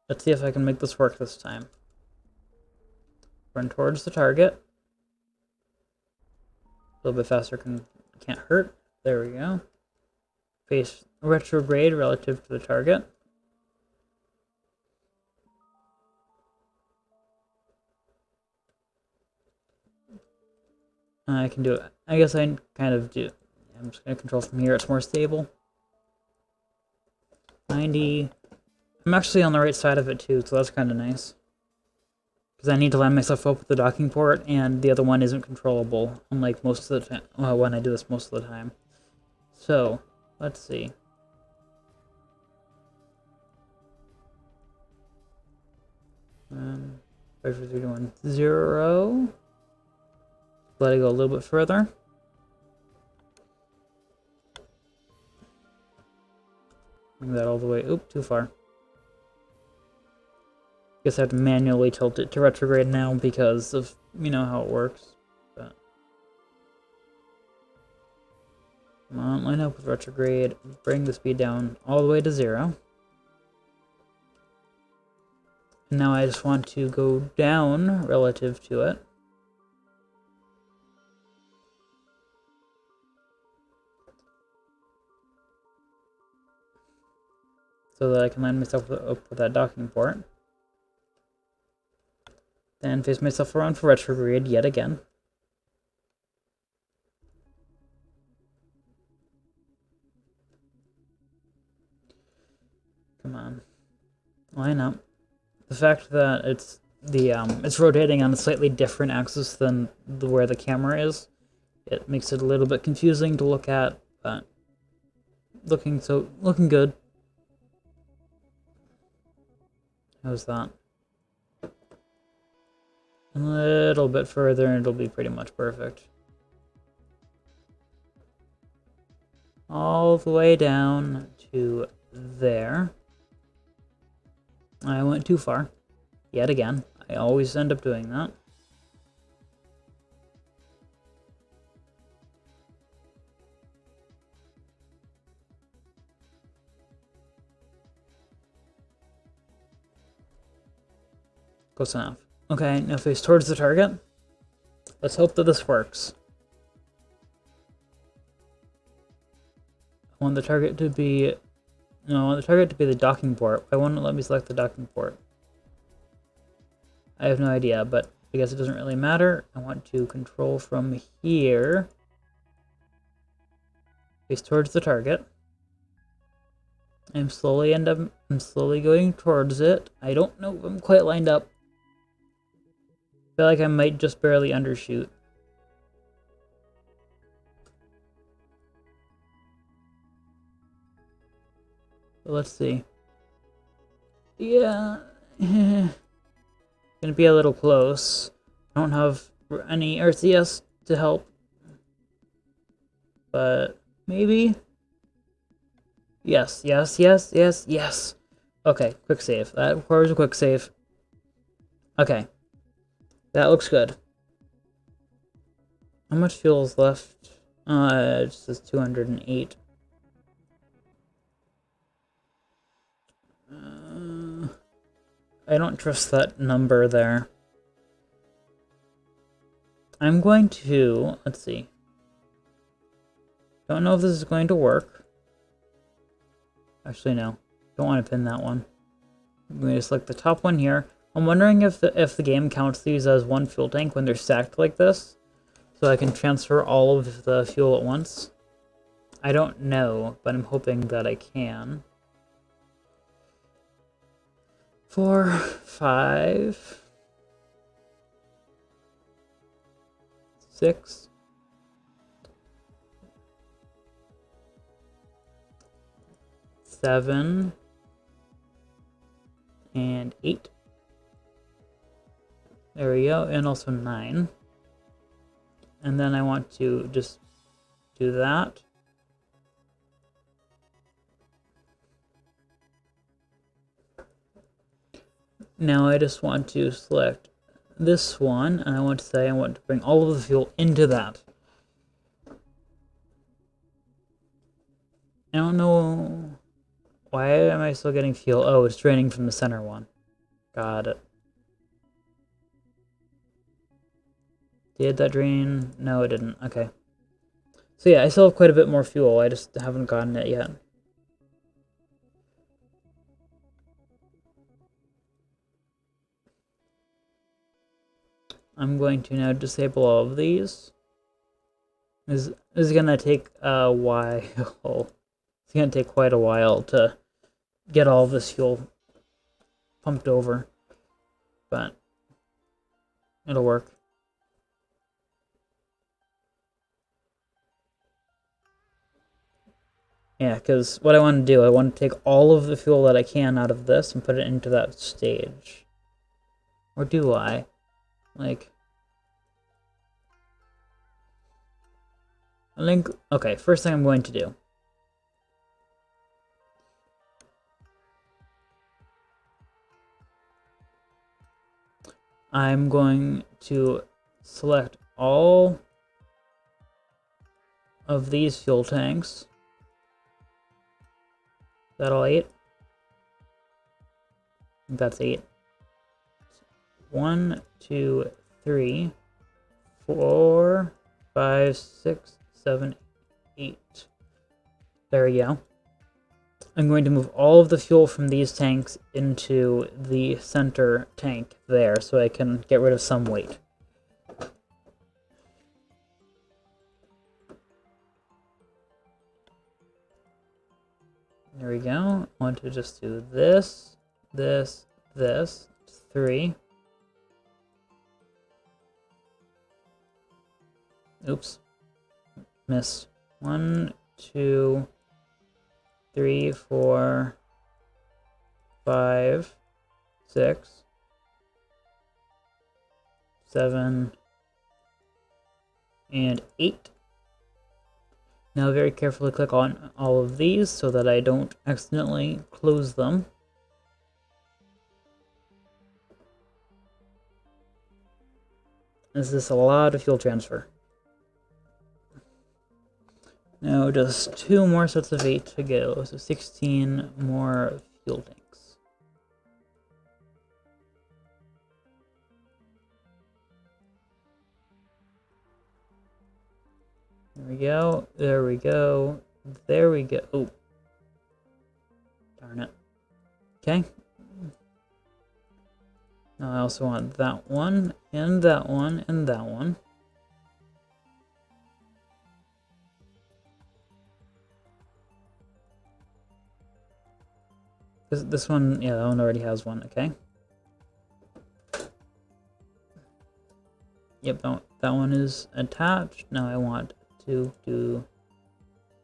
Let's see if I can make this work this time. Run towards the target. A little bit faster can't hurt. There we go. Face retrograde relative to the target. I can do it. I guess I kind of do. I'm just going to control from here. It's more stable. 90. I'm actually on the right side of it too, so that's kind of nice. Because I need to line myself up with the docking port, and the other one isn't controllable, unlike most of the time. Well, when I do this most of the time. So, let's see. Um, 5, 4, 3, 2, 1, 0. Let it go a little bit further. Bring that all the way. Oop, too far. Guess I have to manually tilt it to retrograde now because of, you know, how it works. But come on, line up with retrograde. Bring the speed down all the way to 0. And now I just want to go down relative to it. So that I can line myself up with that docking port. Then face myself around for retrograde yet again. Come on. Line up. The fact that it's rotating on a slightly different axis than where the camera is, it makes it a little bit confusing to look at, but looking good. How's that? A little bit further and it'll be pretty much perfect. All the way down to there. I went too far. Yet again. I always end up doing that. Close enough. Okay, now face towards the target. Let's hope that this works. I want the target to be... No, I want the target to be the docking port. Why won't it let me select the docking port? I have no idea, but I guess it doesn't really matter. I want to control from here. Face towards the target. I'm slowly going towards it. I don't know if I'm quite lined up. I feel like I might just barely undershoot. But let's see. Yeah. Gonna be a little close. I don't have any RCS to help. But maybe? Yes, yes, yes, yes, yes. Okay, quick save. That requires a quick save. Okay. That looks good. How much fuel is left? It says 208. I don't trust that number there. I'm going to, let's see. Don't know if this is going to work. Actually, no. Don't want to pin that one. I'm going to select the top one here. I'm wondering if the game counts these as one fuel tank when they're stacked like this, so I can transfer all of the fuel at once. I don't know, but I'm hoping that I can. 4, 5, 6, 7, and 8. There we go, and also 9. And then I want to just do that. Now I just want to select this one, and I want to say I want to bring all of the fuel into that. I don't know why am I still getting fuel. Oh, it's draining from the center one. Got it. Did that drain? No, it didn't. Okay. So yeah, I still have quite a bit more fuel. I just haven't gotten it yet. I'm going to now disable all of these. This is gonna take a while. It's gonna take quite a while to get all of this fuel pumped over, but it'll work. Yeah, because what I want to do, I want to take all of the fuel that I can out of this and put it into that stage. Or do I? Like, I think, okay, first thing I'm going to do. I'm going to select all of these fuel tanks. Is that all 8? I think that's 8. 1, 2, 3, 4, 5, 6, 7, 8. There we go. I'm going to move all of the fuel from these tanks into the center tank there so I can get rid of some weight. There we go. I want to just do this, this, this. 3. Oops. Missed. 1, 2, 3, 4, 5, 6, 7, and 8. Now very carefully click on all of these so that I don't accidentally close them. This is a lot of fuel transfer. Now just 2 more sets of 8 to go, so 16 more fuel tanks. There we go, there we go, there we go. Oh, darn it. Okay. Now I also want that one, and that one, and that one. This one, yeah, that one already has one, okay. Yep, that one is attached. Now I want to do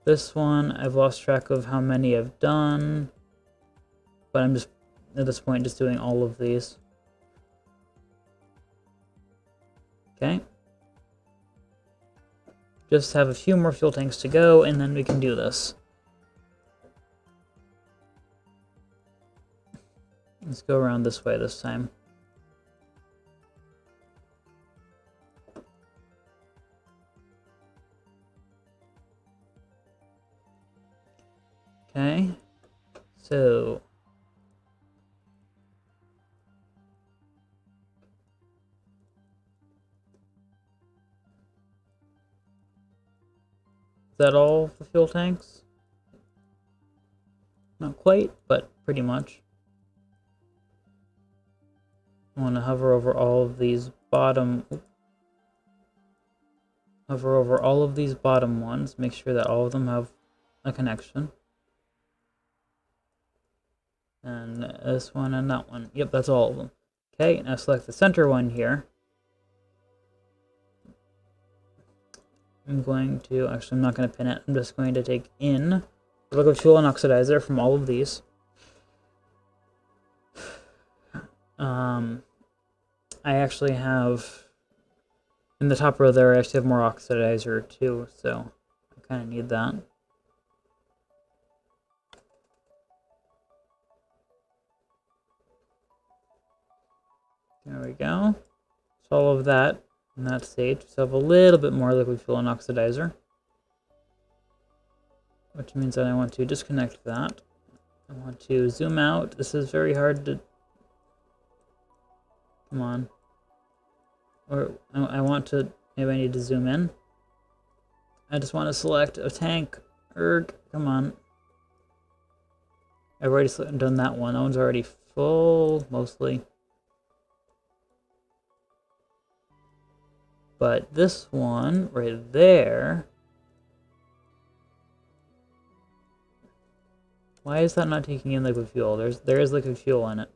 this one. I've lost track of how many I've done, but I'm just, at this point, just doing all of these. Okay. Just have a few more fuel tanks to go, and then we can do this. Let's go around this way this time. Okay, so that all the fuel tanks? Not quite, but pretty much. I want to hover over all of these bottom... Hover over all of these bottom ones, make sure that all of them have a connection. And this one and that one. Yep, that's all of them. Okay, now select the center one here. I'm going to, actually I'm not going to pin it, I'm just going to take in the liquid fuel and oxidizer from all of these. I actually have, in the top row there, I actually have more oxidizer too, so I kind of need that. There we go. So all of that in that stage. So I have a little bit more liquid fuel and oxidizer, which means that I want to disconnect that. I want to zoom out. This is very hard to... Come on. Or I want to... Maybe I need to zoom in. I just want to select a tank. Erg, come on. I've already done that one. That one's already full, mostly. But this one, right there... Why is that not taking in liquid fuel? There is liquid fuel in it.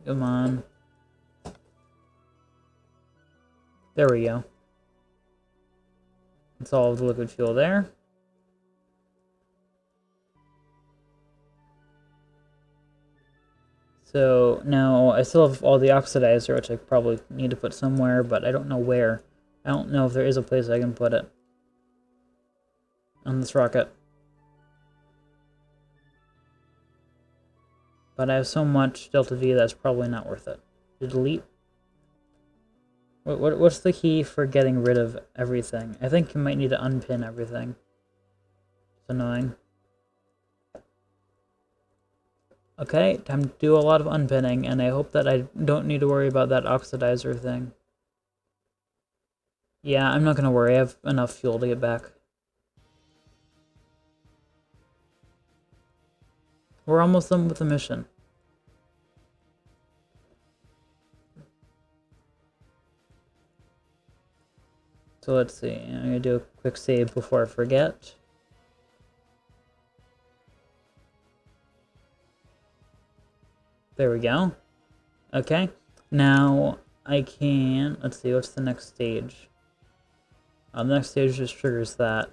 Come on. There we go. That's all of the liquid fuel there. So now I still have all the oxidizer, which I probably need to put somewhere, but I don't know where. I don't know if there is a place I can put it on this rocket. But I have so much Delta V that's probably not worth it. To delete? What's the key for getting rid of everything? I think you might need to unpin everything. It's annoying. Okay, time to do a lot of unpinning, and I hope that I don't need to worry about that oxidizer thing. Yeah, I'm not gonna worry, I have enough fuel to get back. We're almost done with the mission. So let's see, I'm gonna do a quick save before I forget. There we go. Okay, now I can, let's see, what's the next stage? The next stage just triggers that.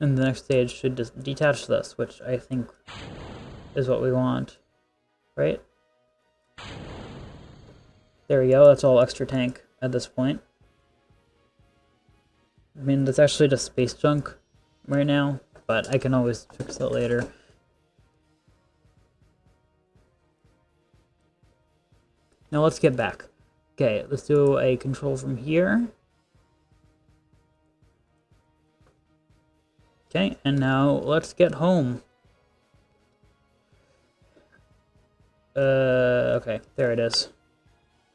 And the next stage should just detach this, which I think is what we want, right? There we go, that's all extra tank at this point. I mean, that's actually just space junk right now, but I can always fix that later. Now let's get back. Okay, let's do a control from here. Okay, and now let's get home. Okay, there it is.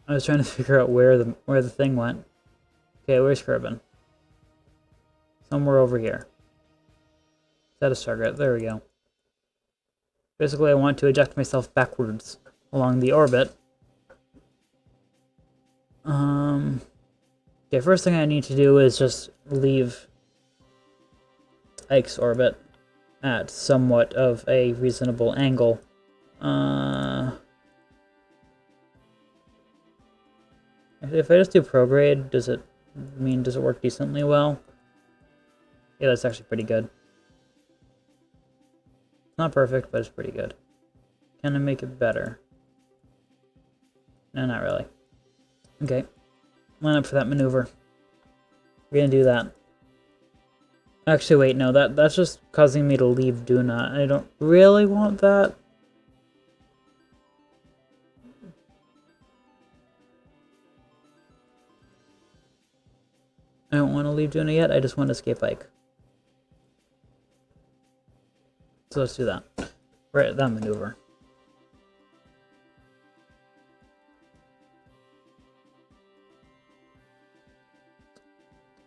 I was trying to figure out where the thing went. Okay, where's Kerbin? Somewhere over here. Status target, there we go. Basically, I want to eject myself backwards along the orbit. Okay, first thing I need to do is just leave Ike's orbit at somewhat of a reasonable angle. If I just do prograde, does it work decently well? Yeah, that's actually pretty good. Not perfect, but it's pretty good. Can I make it better? No, not really. Okay. Line up for that maneuver. We're gonna do that. Actually, wait, no, that's just causing me to leave Duna. I don't really want that. I don't want to leave Duna yet, I just want to escape Ike. So let's do that. Right, that maneuver.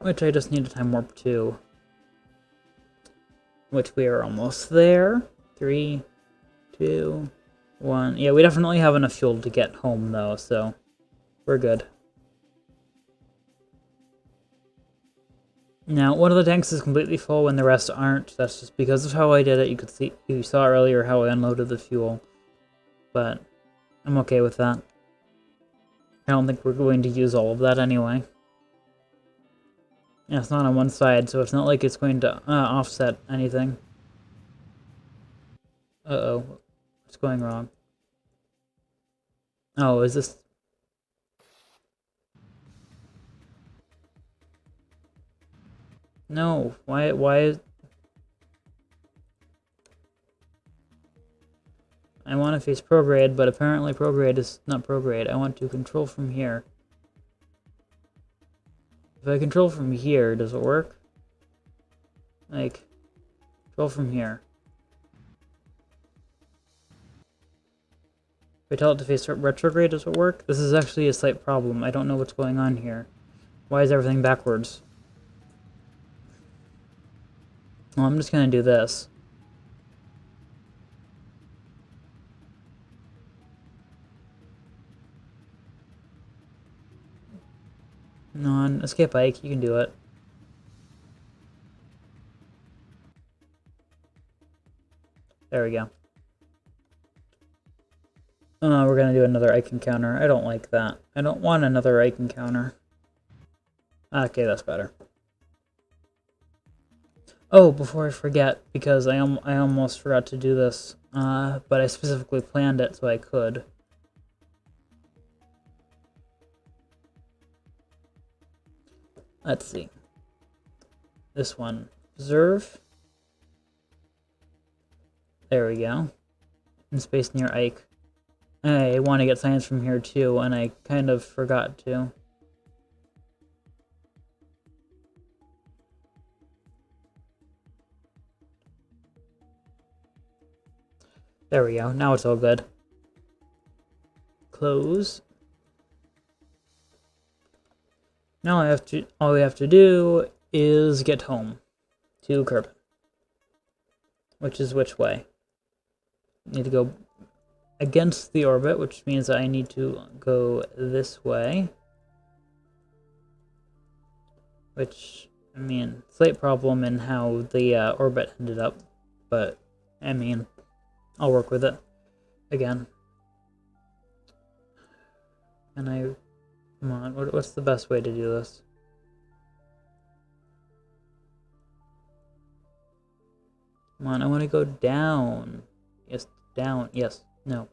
which I just need a time warp to, which we are almost there. 3, 2, 1. Yeah, we definitely have enough fuel to get home, though, so we're good. Now, one of the tanks is completely full when the rest aren't. That's just because of how I did it. You saw earlier how I unloaded the fuel, but I'm okay with that. I don't think we're going to use all of that anyway. Yeah, it's not on one side, so it's not like it's going to offset anything. Uh-oh. What's going wrong? Oh, is this... No, why is... I want to face prograde, but apparently prograde is not prograde. I want to control from here. If I control from here, does it work? Like, control from here. If I tell it to face retrograde, does it work? This is actually a slight problem. I don't know what's going on here. Why is everything backwards? Well, I'm just gonna do this. Escape Ike, you can do it. There we go. We're gonna do another Ike encounter. I don't like that. I don't want another Ike encounter. Okay, that's better. Oh, before I forget, because I almost forgot to do this, but I specifically planned it so I could. Let's see. This one. Observe. There we go. In space near Ike. I want to get science from here too, and I kind of forgot to. There we go. Now it's all good. Close. Now all we have to do is get home to Kerbin. Which is which way? Need to go against the orbit, which means I need to go this way. Which, I mean, slight problem in how the orbit ended up, but, I mean, I'll work with it. Again. And come on, what's the best way to do this? Come on, I want to go down. Yes, down. Yes, no.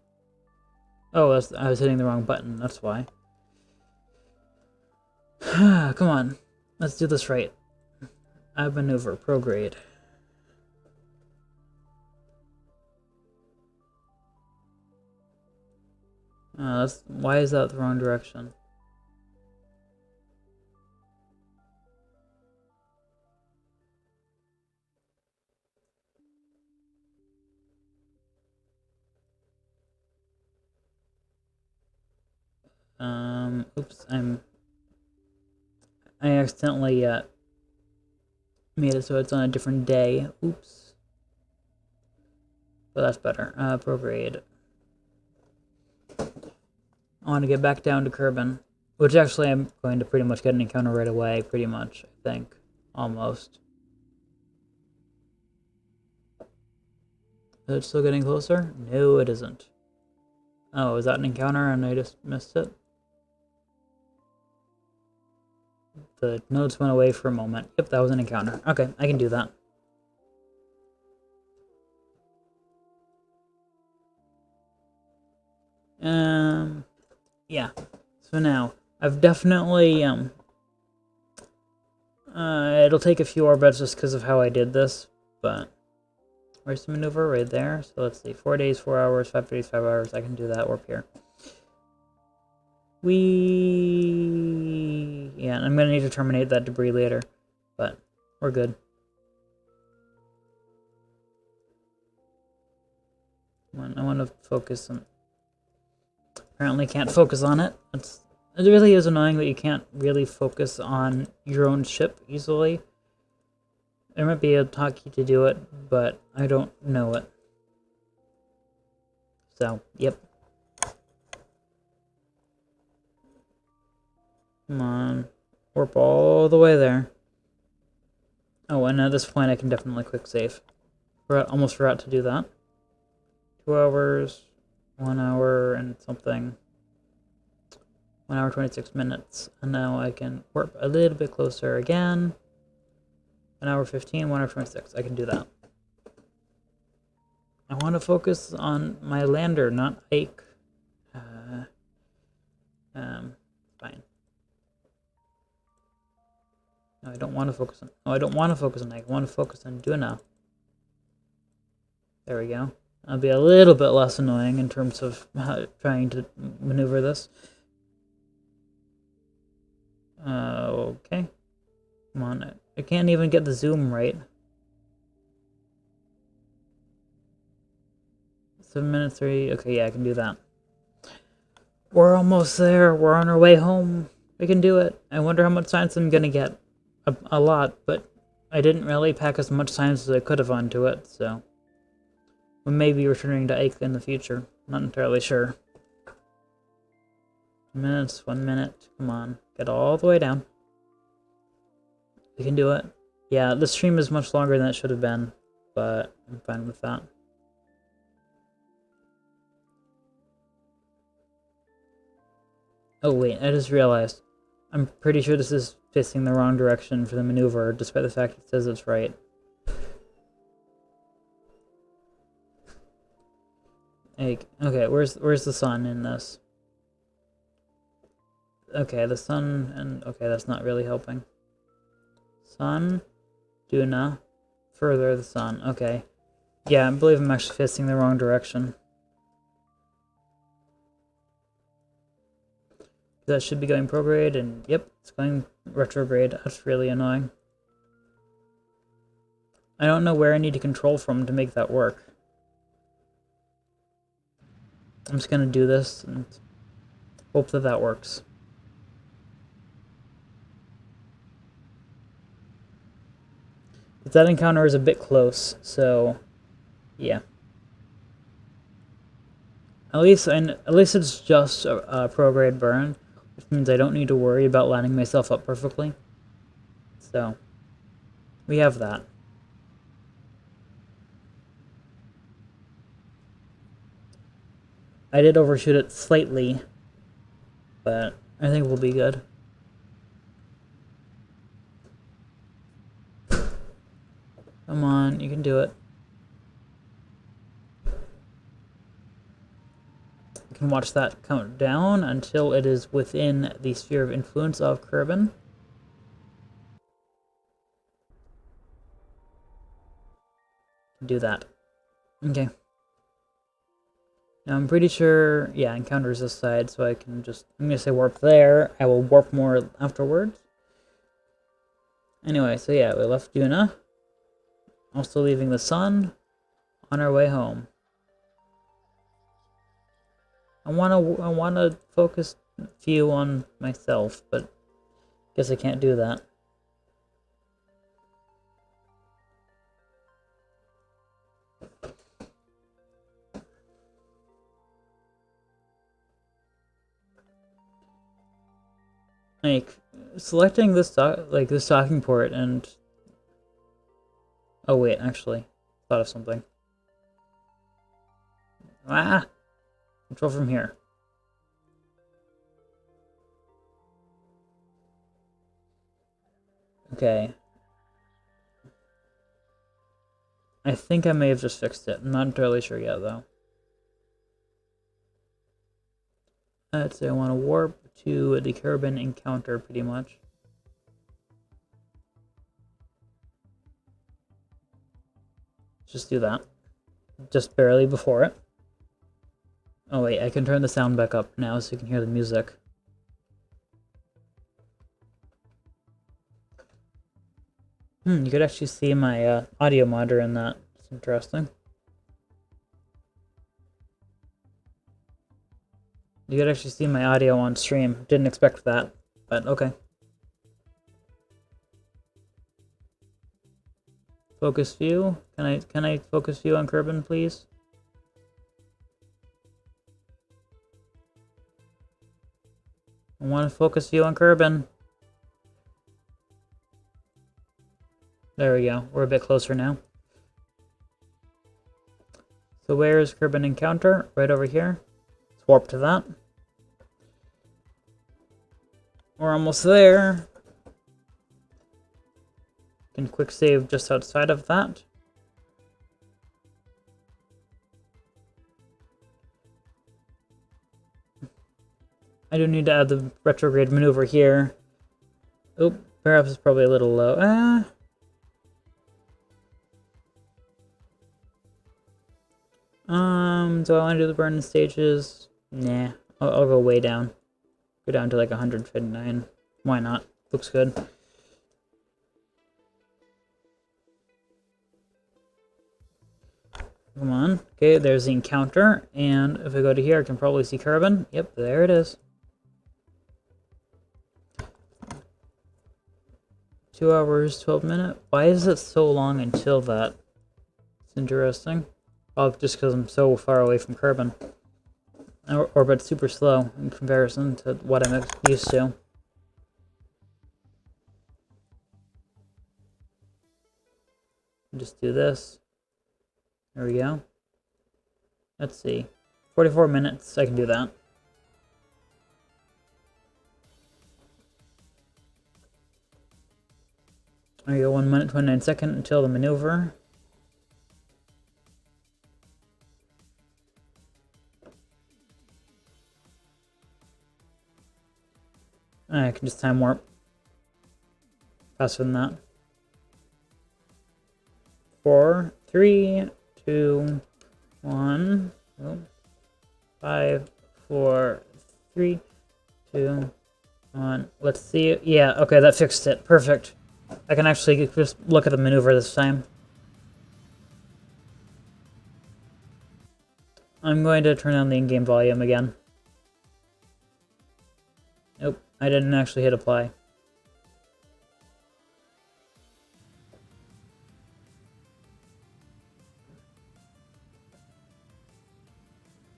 Oh, I was hitting the wrong button, that's why. Come on, let's do this right. Ab maneuver, prograde. Why is that the wrong direction? Oops, I accidentally, made it so it's on a different day. Oops. But that's better. Prograde. I want to get back down to Kerbin, which actually I'm going to pretty much get an encounter right away, pretty much, I think. Almost. Is it still getting closer? No, it isn't. Oh, is that an encounter and I just missed it? The notes went away for a moment. Yep, that was an encounter. Okay, I can do that. Yeah. So now, I've definitely, it'll take a few orbits just because of how I did this, but where's the maneuver? Right there. So let's see, 4 days, 4 hours, 5 days, 5 hours. I can do that warp here. Yeah, I'm gonna need to terminate that debris later, but we're good. I want to focus on... Apparently can't focus on it. It really is annoying that you can't really focus on your own ship easily. There might be a hotkey to do it, but I don't know it. So, yep. Come on. Warp all the way there. Oh, and at this point I can definitely quick save. Almost forgot to do that. 2 hours, 1 hour and something. 1 hour 26 minutes. And now I can warp a little bit closer again. 1 hour 15, 1 hour 26. I can do that. I want to focus on my lander, not Ike. Fine. No, I don't want to focus on. No, I don't want to focus on Ike. I want to focus on Duna. There we go. That'll be a little bit less annoying in terms of trying to maneuver this. Okay. Come on. I can't even get the zoom right. 7 minutes 3. Okay, yeah, I can do that. We're almost there. We're on our way home. We can do it. I wonder how much science I'm gonna get. A lot, but I didn't really pack as much science as I could have onto it, so we may be returning to Ike in the future. Not entirely sure. 2 minutes, 1 minute. Come on. Get all the way down. We can do it. Yeah, the stream is much longer than it should have been, but I'm fine with that. Oh wait, I just realized. I'm pretty sure this is facing the wrong direction for the maneuver, despite the fact it says it's right. Okay, where's the sun in this? Okay, the sun, and okay, that's not really helping. Sun, Duna, further the sun. Okay, yeah, I believe I'm actually facing the wrong direction. That should be going prograde, and yep, it's going retrograde. That's really annoying. I don't know where I need to control from to make that work. I'm just gonna do this and hope that that works. But that encounter is a bit close, so yeah. At least it's just a prograde burn, which means I don't need to worry about lining myself up perfectly. So we have that. I did overshoot it slightly, but I think we'll be good. Come on, you can do it. You can watch that count down until it is within the sphere of influence of Kerbin. Do that. Okay. Now I'm pretty sure, yeah, encounters this side, so I can just, I'm gonna say warp there. I will warp more afterwards. Anyway, so yeah, we left Duna. Also leaving the sun on our way home. I wanna focus view on myself, but guess I can't do that. Like selecting this this docking port and oh wait, actually thought of something. Ah, control from here. Okay. I think I may have just fixed it. I'm not entirely sure yet, though. Let's say I want to warp to the Kerbin encounter, pretty much. Just do that. Just barely before it. Oh wait, I can turn the sound back up now so you can hear the music. You could actually see my audio monitor in that. It's interesting. You could actually see my audio on stream. Didn't expect that, but okay. Focus view. Can I focus view on Kerbin, please? I want to focus view on Kerbin. There we go. We're a bit closer now. So where is Kerbin encounter? Right over here. Let's warp to that. We're almost there. Can quick save just outside of that. I do need to add the retrograde maneuver here. Oh, perhaps it's probably a little low. Do I want to do the burn stages? Nah, I'll go way down. Go down to like 159. Why not? Looks good. Come on. Okay, there's the encounter. And if I go to here, I can probably see Kerbin. Yep, there it is. 2 hours, 12 minutes. Why is it so long until that? It's interesting. Oh, just because I'm so far away from Kerbin. Orbit's super slow in comparison to what I'm used to. Just do this. There we go. Let's see. 44 minutes, I can do that. There you go, 1 minute, 29 seconds until the maneuver. I can just time warp. Faster than that. 4, 3, 2, 1. Oh. 5, 4, 3, 2, 1. Let's see. Yeah, okay, that fixed it. Perfect. I can actually just look at the maneuver this time. I'm going to turn on the in-game volume again. Nope, I didn't actually hit apply.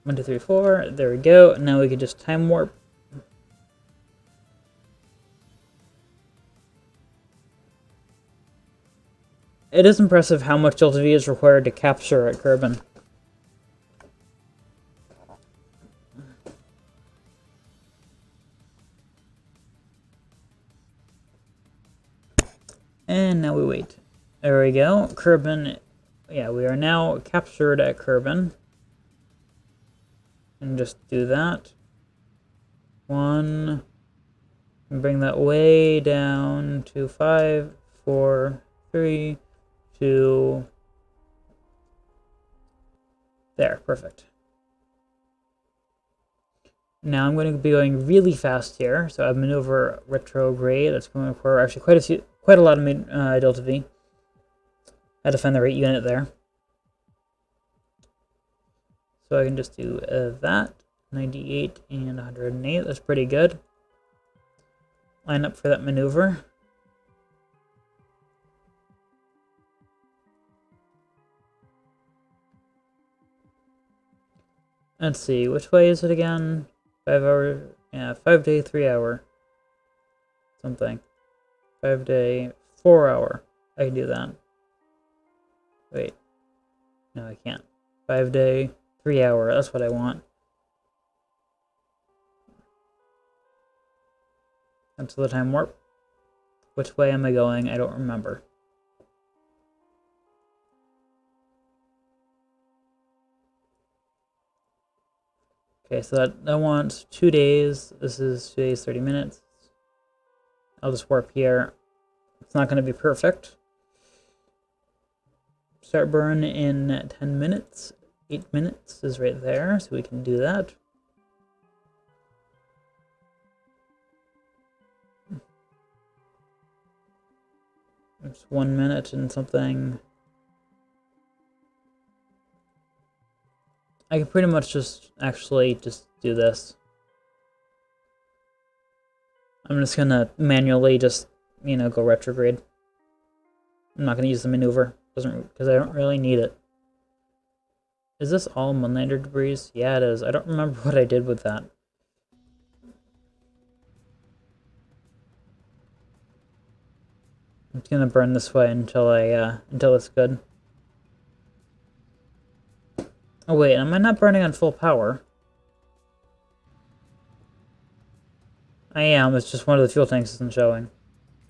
One, two, three, four. There we go. Now we can just time warp. It is impressive how much Delta V is required to capture at Kerbin. And now we wait. There we go. Kerbin. Yeah, we are now captured at Kerbin. And just do that. 1. And bring that way down to 5, 4, 3, 2. There, perfect. Now I'm going to be going really fast here. So I have maneuver retrograde. That's going to require actually quite a lot of Delta V. I had to find the right unit there. So I can just do that. 98 and 108. That's pretty good. Line up for that maneuver. Let's see, which way is it again? 5 hour, yeah, 5 day, 3 hour. Something. 5 day, 4 hour. I can do that. Wait. No, I can't. 5 day, 3 hour. That's what I want. Until the time warp. Which way am I going? I don't remember. Okay, so that wants 2 days. This is 2 days, 30 minutes. I'll just warp here. It's not going to be perfect. Start burn in 10 minutes. 8 minutes is right there, so we can do that. It's 1 minute and something. I can pretty much just actually just do this. I'm just gonna manually just, you know, go retrograde. I'm not gonna use the maneuver. Because I don't really need it. Is this all Moonlander debris? Yeah, it is. I don't remember what I did with that. I'm just gonna burn this way until until it's good. Oh wait, am I not burning on full power? I am, it's just one of the fuel tanks isn't showing.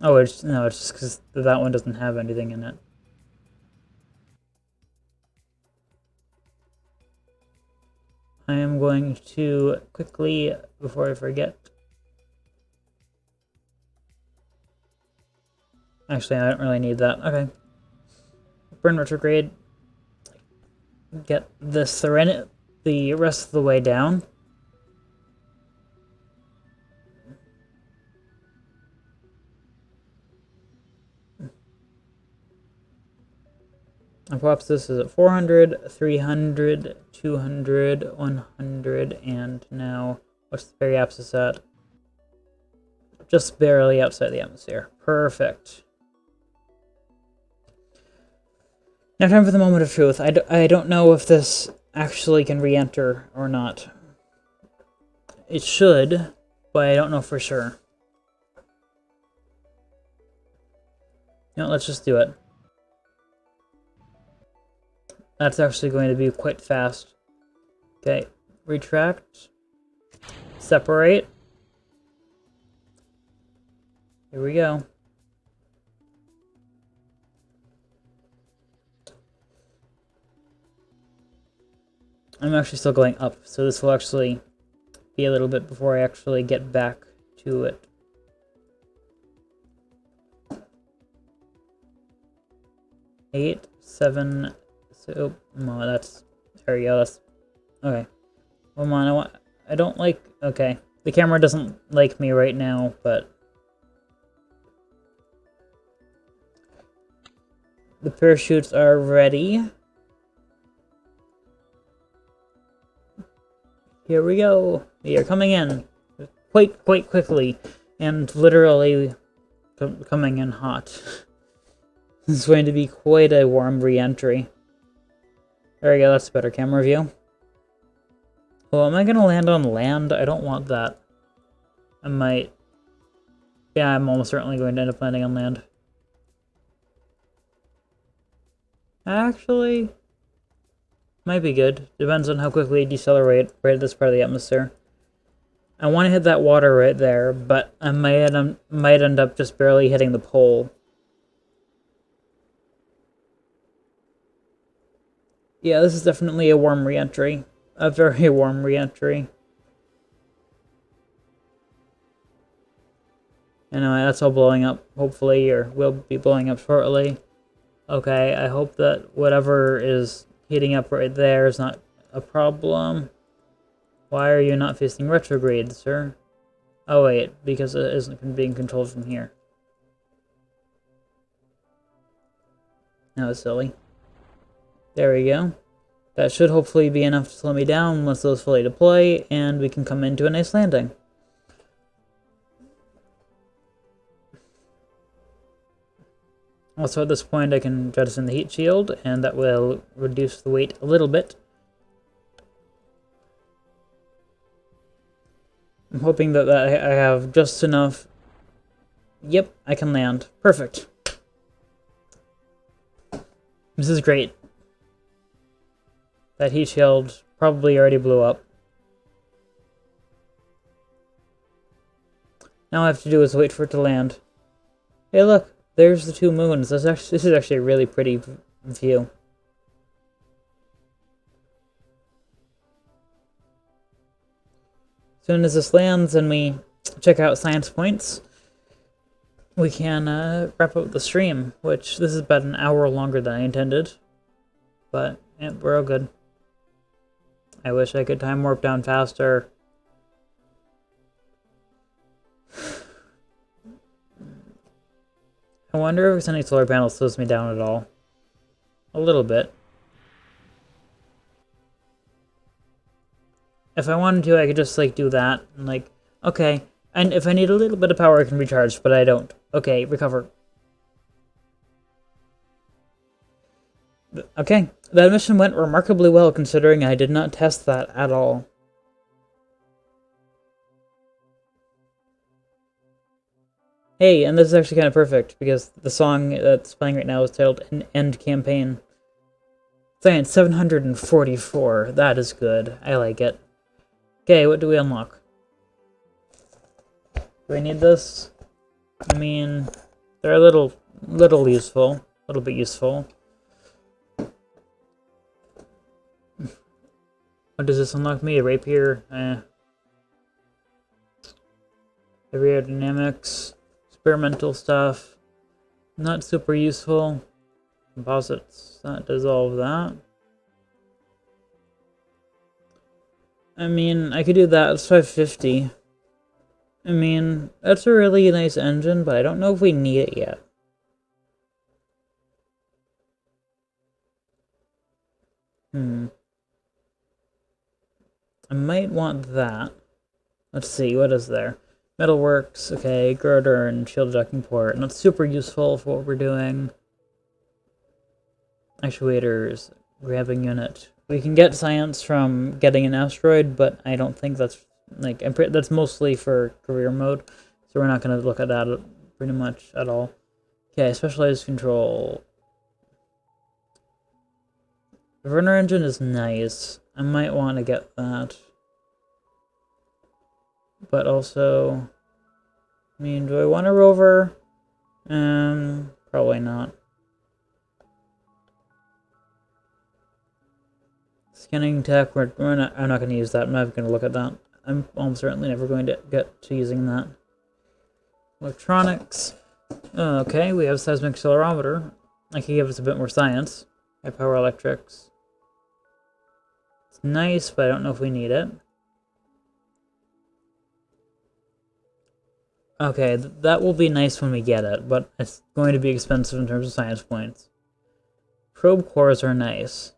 Oh, no, it's just because that one doesn't have anything in it. I am going to quickly, before I forget... Actually, I don't really need that. Okay. Burn retrograde. Get this the rest of the way down. Apoapsis is at 400, 300, 200, 100, and now what's the periapsis at? Just barely outside the atmosphere. Perfect. Now time for the moment of truth. I don't know if this actually can re-enter or not. It should, but I don't know for sure. No, let's just do it. That's actually going to be quite fast. Okay, retract. Separate. Here we go. I'm actually still going up, so this will actually be a little bit before I actually get back to it. Eight, 7, so, oh, that's, there we go, that's, okay. Come on, I don't like, okay. The camera doesn't like me right now, but the parachutes are ready. Here we go. We are coming in quite quickly, and literally coming in hot. This is going to be quite a warm re-entry. There we go, that's a better camera view. Well, am I going to land on land? I don't want that. I might. Yeah, I'm almost certainly going to end up landing on land. Actually, might be good. Depends on how quickly I decelerate right at this part of the atmosphere. I want to hit that water right there, but I might end up just barely hitting the pole. Yeah, this is definitely a warm re-entry. A very warm re-entry. Anyway, that's all blowing up, hopefully, or will be blowing up shortly. Okay, I hope that whatever is heating up right there is not a problem. Why are you not facing retrograde, sir? Oh wait, because it isn't being controlled from here. That was silly. There we go. That should hopefully be enough to slow me down once those fully deploy, and we can come into a nice landing. Also, at this point, I can jettison the heat shield, and that will reduce the weight a little bit. I'm hoping that I have just enough. Yep, I can land. Perfect. This is great. That heat shield probably already blew up. Now all I have to do is wait for it to land. Hey look, there's the two moons. This is actually a really pretty view. As soon as this lands and we check out science points, we can wrap up the stream, which this is about an hour longer than I intended. But yeah, we're all good. I wish I could time warp down faster. I wonder if any solar panel slows me down at all. A little bit. If I wanted to, I could just, like, do that. And, like, okay, And if I need a little bit of power, I can recharge, but I don't. Okay, recover. Okay, that mission went remarkably well considering I did not test that at all. Hey, and this is actually kind of perfect, because the song that's playing right now is titled End Campaign. Science 744, that is good. I like it. Okay, what do we unlock? Do I need this? I mean, they're a little useful. A little bit useful. What does this unlock me? A rapier? Aerodynamics. Experimental stuff. Not super useful. Composites. That does all of that. I mean, I could do that. It's 550. I mean, that's a really nice engine, but I don't know if we need it yet. I might want that. Let's see, what is there? Metalworks, okay, girder and shield ejecting port. Not super useful for what we're doing. Actuators, grabbing unit. We can get science from getting an asteroid, but I don't think that's like that's mostly for career mode, so we're not going to look at that pretty much at all. Okay, specialized control. The runner engine is nice. I might want to get that. But also, I mean, do I want a rover? Probably not. Scanning tech, I'm not going to use that. I'm not going to look at that. I'm almost certainly never going to get to using that. Electronics. Okay, we have seismic accelerometer. I can give us a bit more science. High power electrics. It's nice, but I don't know if we need it. Okay, that will be nice when we get it, but it's going to be expensive in terms of science points. Probe cores are nice.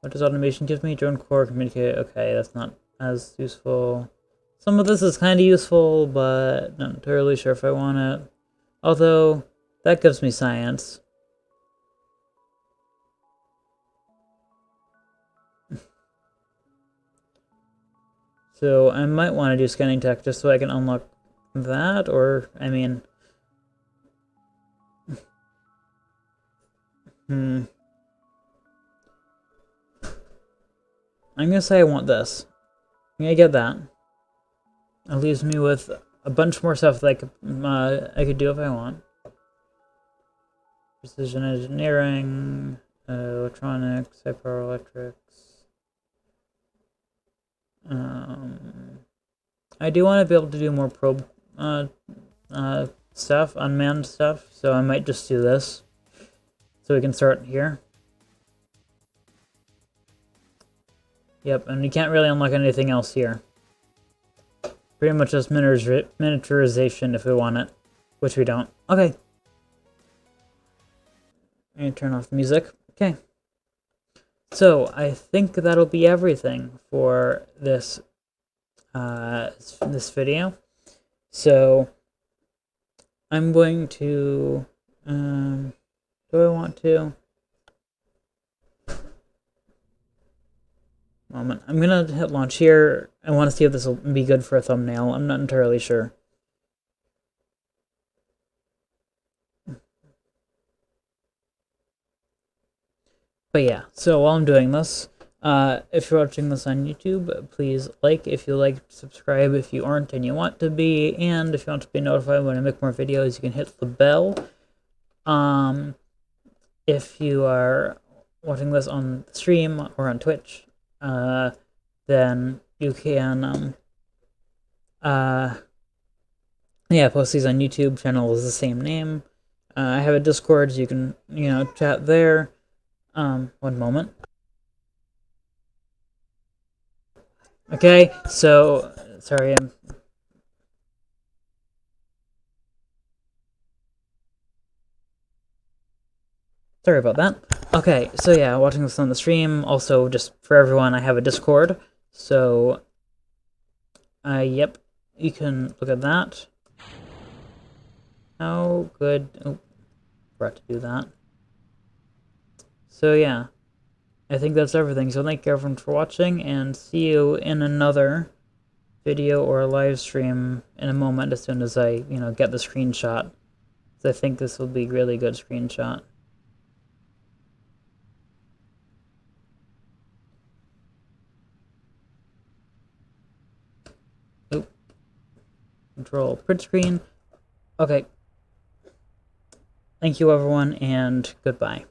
What does automation give me? Drone core, communicate. Okay, that's not as useful. Some of this is kind of useful, but not entirely sure if I want it. Although, that gives me science. So I might want to do scanning tech just so I can unlock that, or, I mean... I'm gonna say I want this. I'm gonna get that. It leaves me with a bunch more stuff that I could do if I want. Precision engineering, electronics, high power electrics. I do want to be able to do more probe stuff, unmanned stuff, so I might just do this. So we can start here. Yep, and we can't really unlock anything else here. Pretty much just miniaturization if we want it, which we don't. Okay. I'm gonna turn off the music. Okay. So, I think that'll be everything for this this video. So, I'm going to, do I want to? Moment. I'm gonna hit launch here. I want to see if this will be good for a thumbnail. I'm not entirely sure. But yeah, so while I'm doing this, if you're watching this on YouTube, please like if you like, subscribe if you aren't and you want to be, and if you want to be notified when I make more videos, you can hit the bell. If you are watching this on the stream or on Twitch, then you can, yeah, post these on YouTube. Channel is the same name. I have a Discord, so you can, chat there. One moment. Okay, so, sorry, sorry about that. Okay, so yeah, watching this on the stream. Also, just for everyone, I have a Discord. So, yep, you can look at that. How good... Oh, forgot to do that. So yeah, I think that's everything. So thank you everyone for watching, and see you in another video or a live stream in a moment as soon as I, get the screenshot. So I think this will be a really good screenshot. Oop. Control print screen. Okay. Thank you everyone, and goodbye.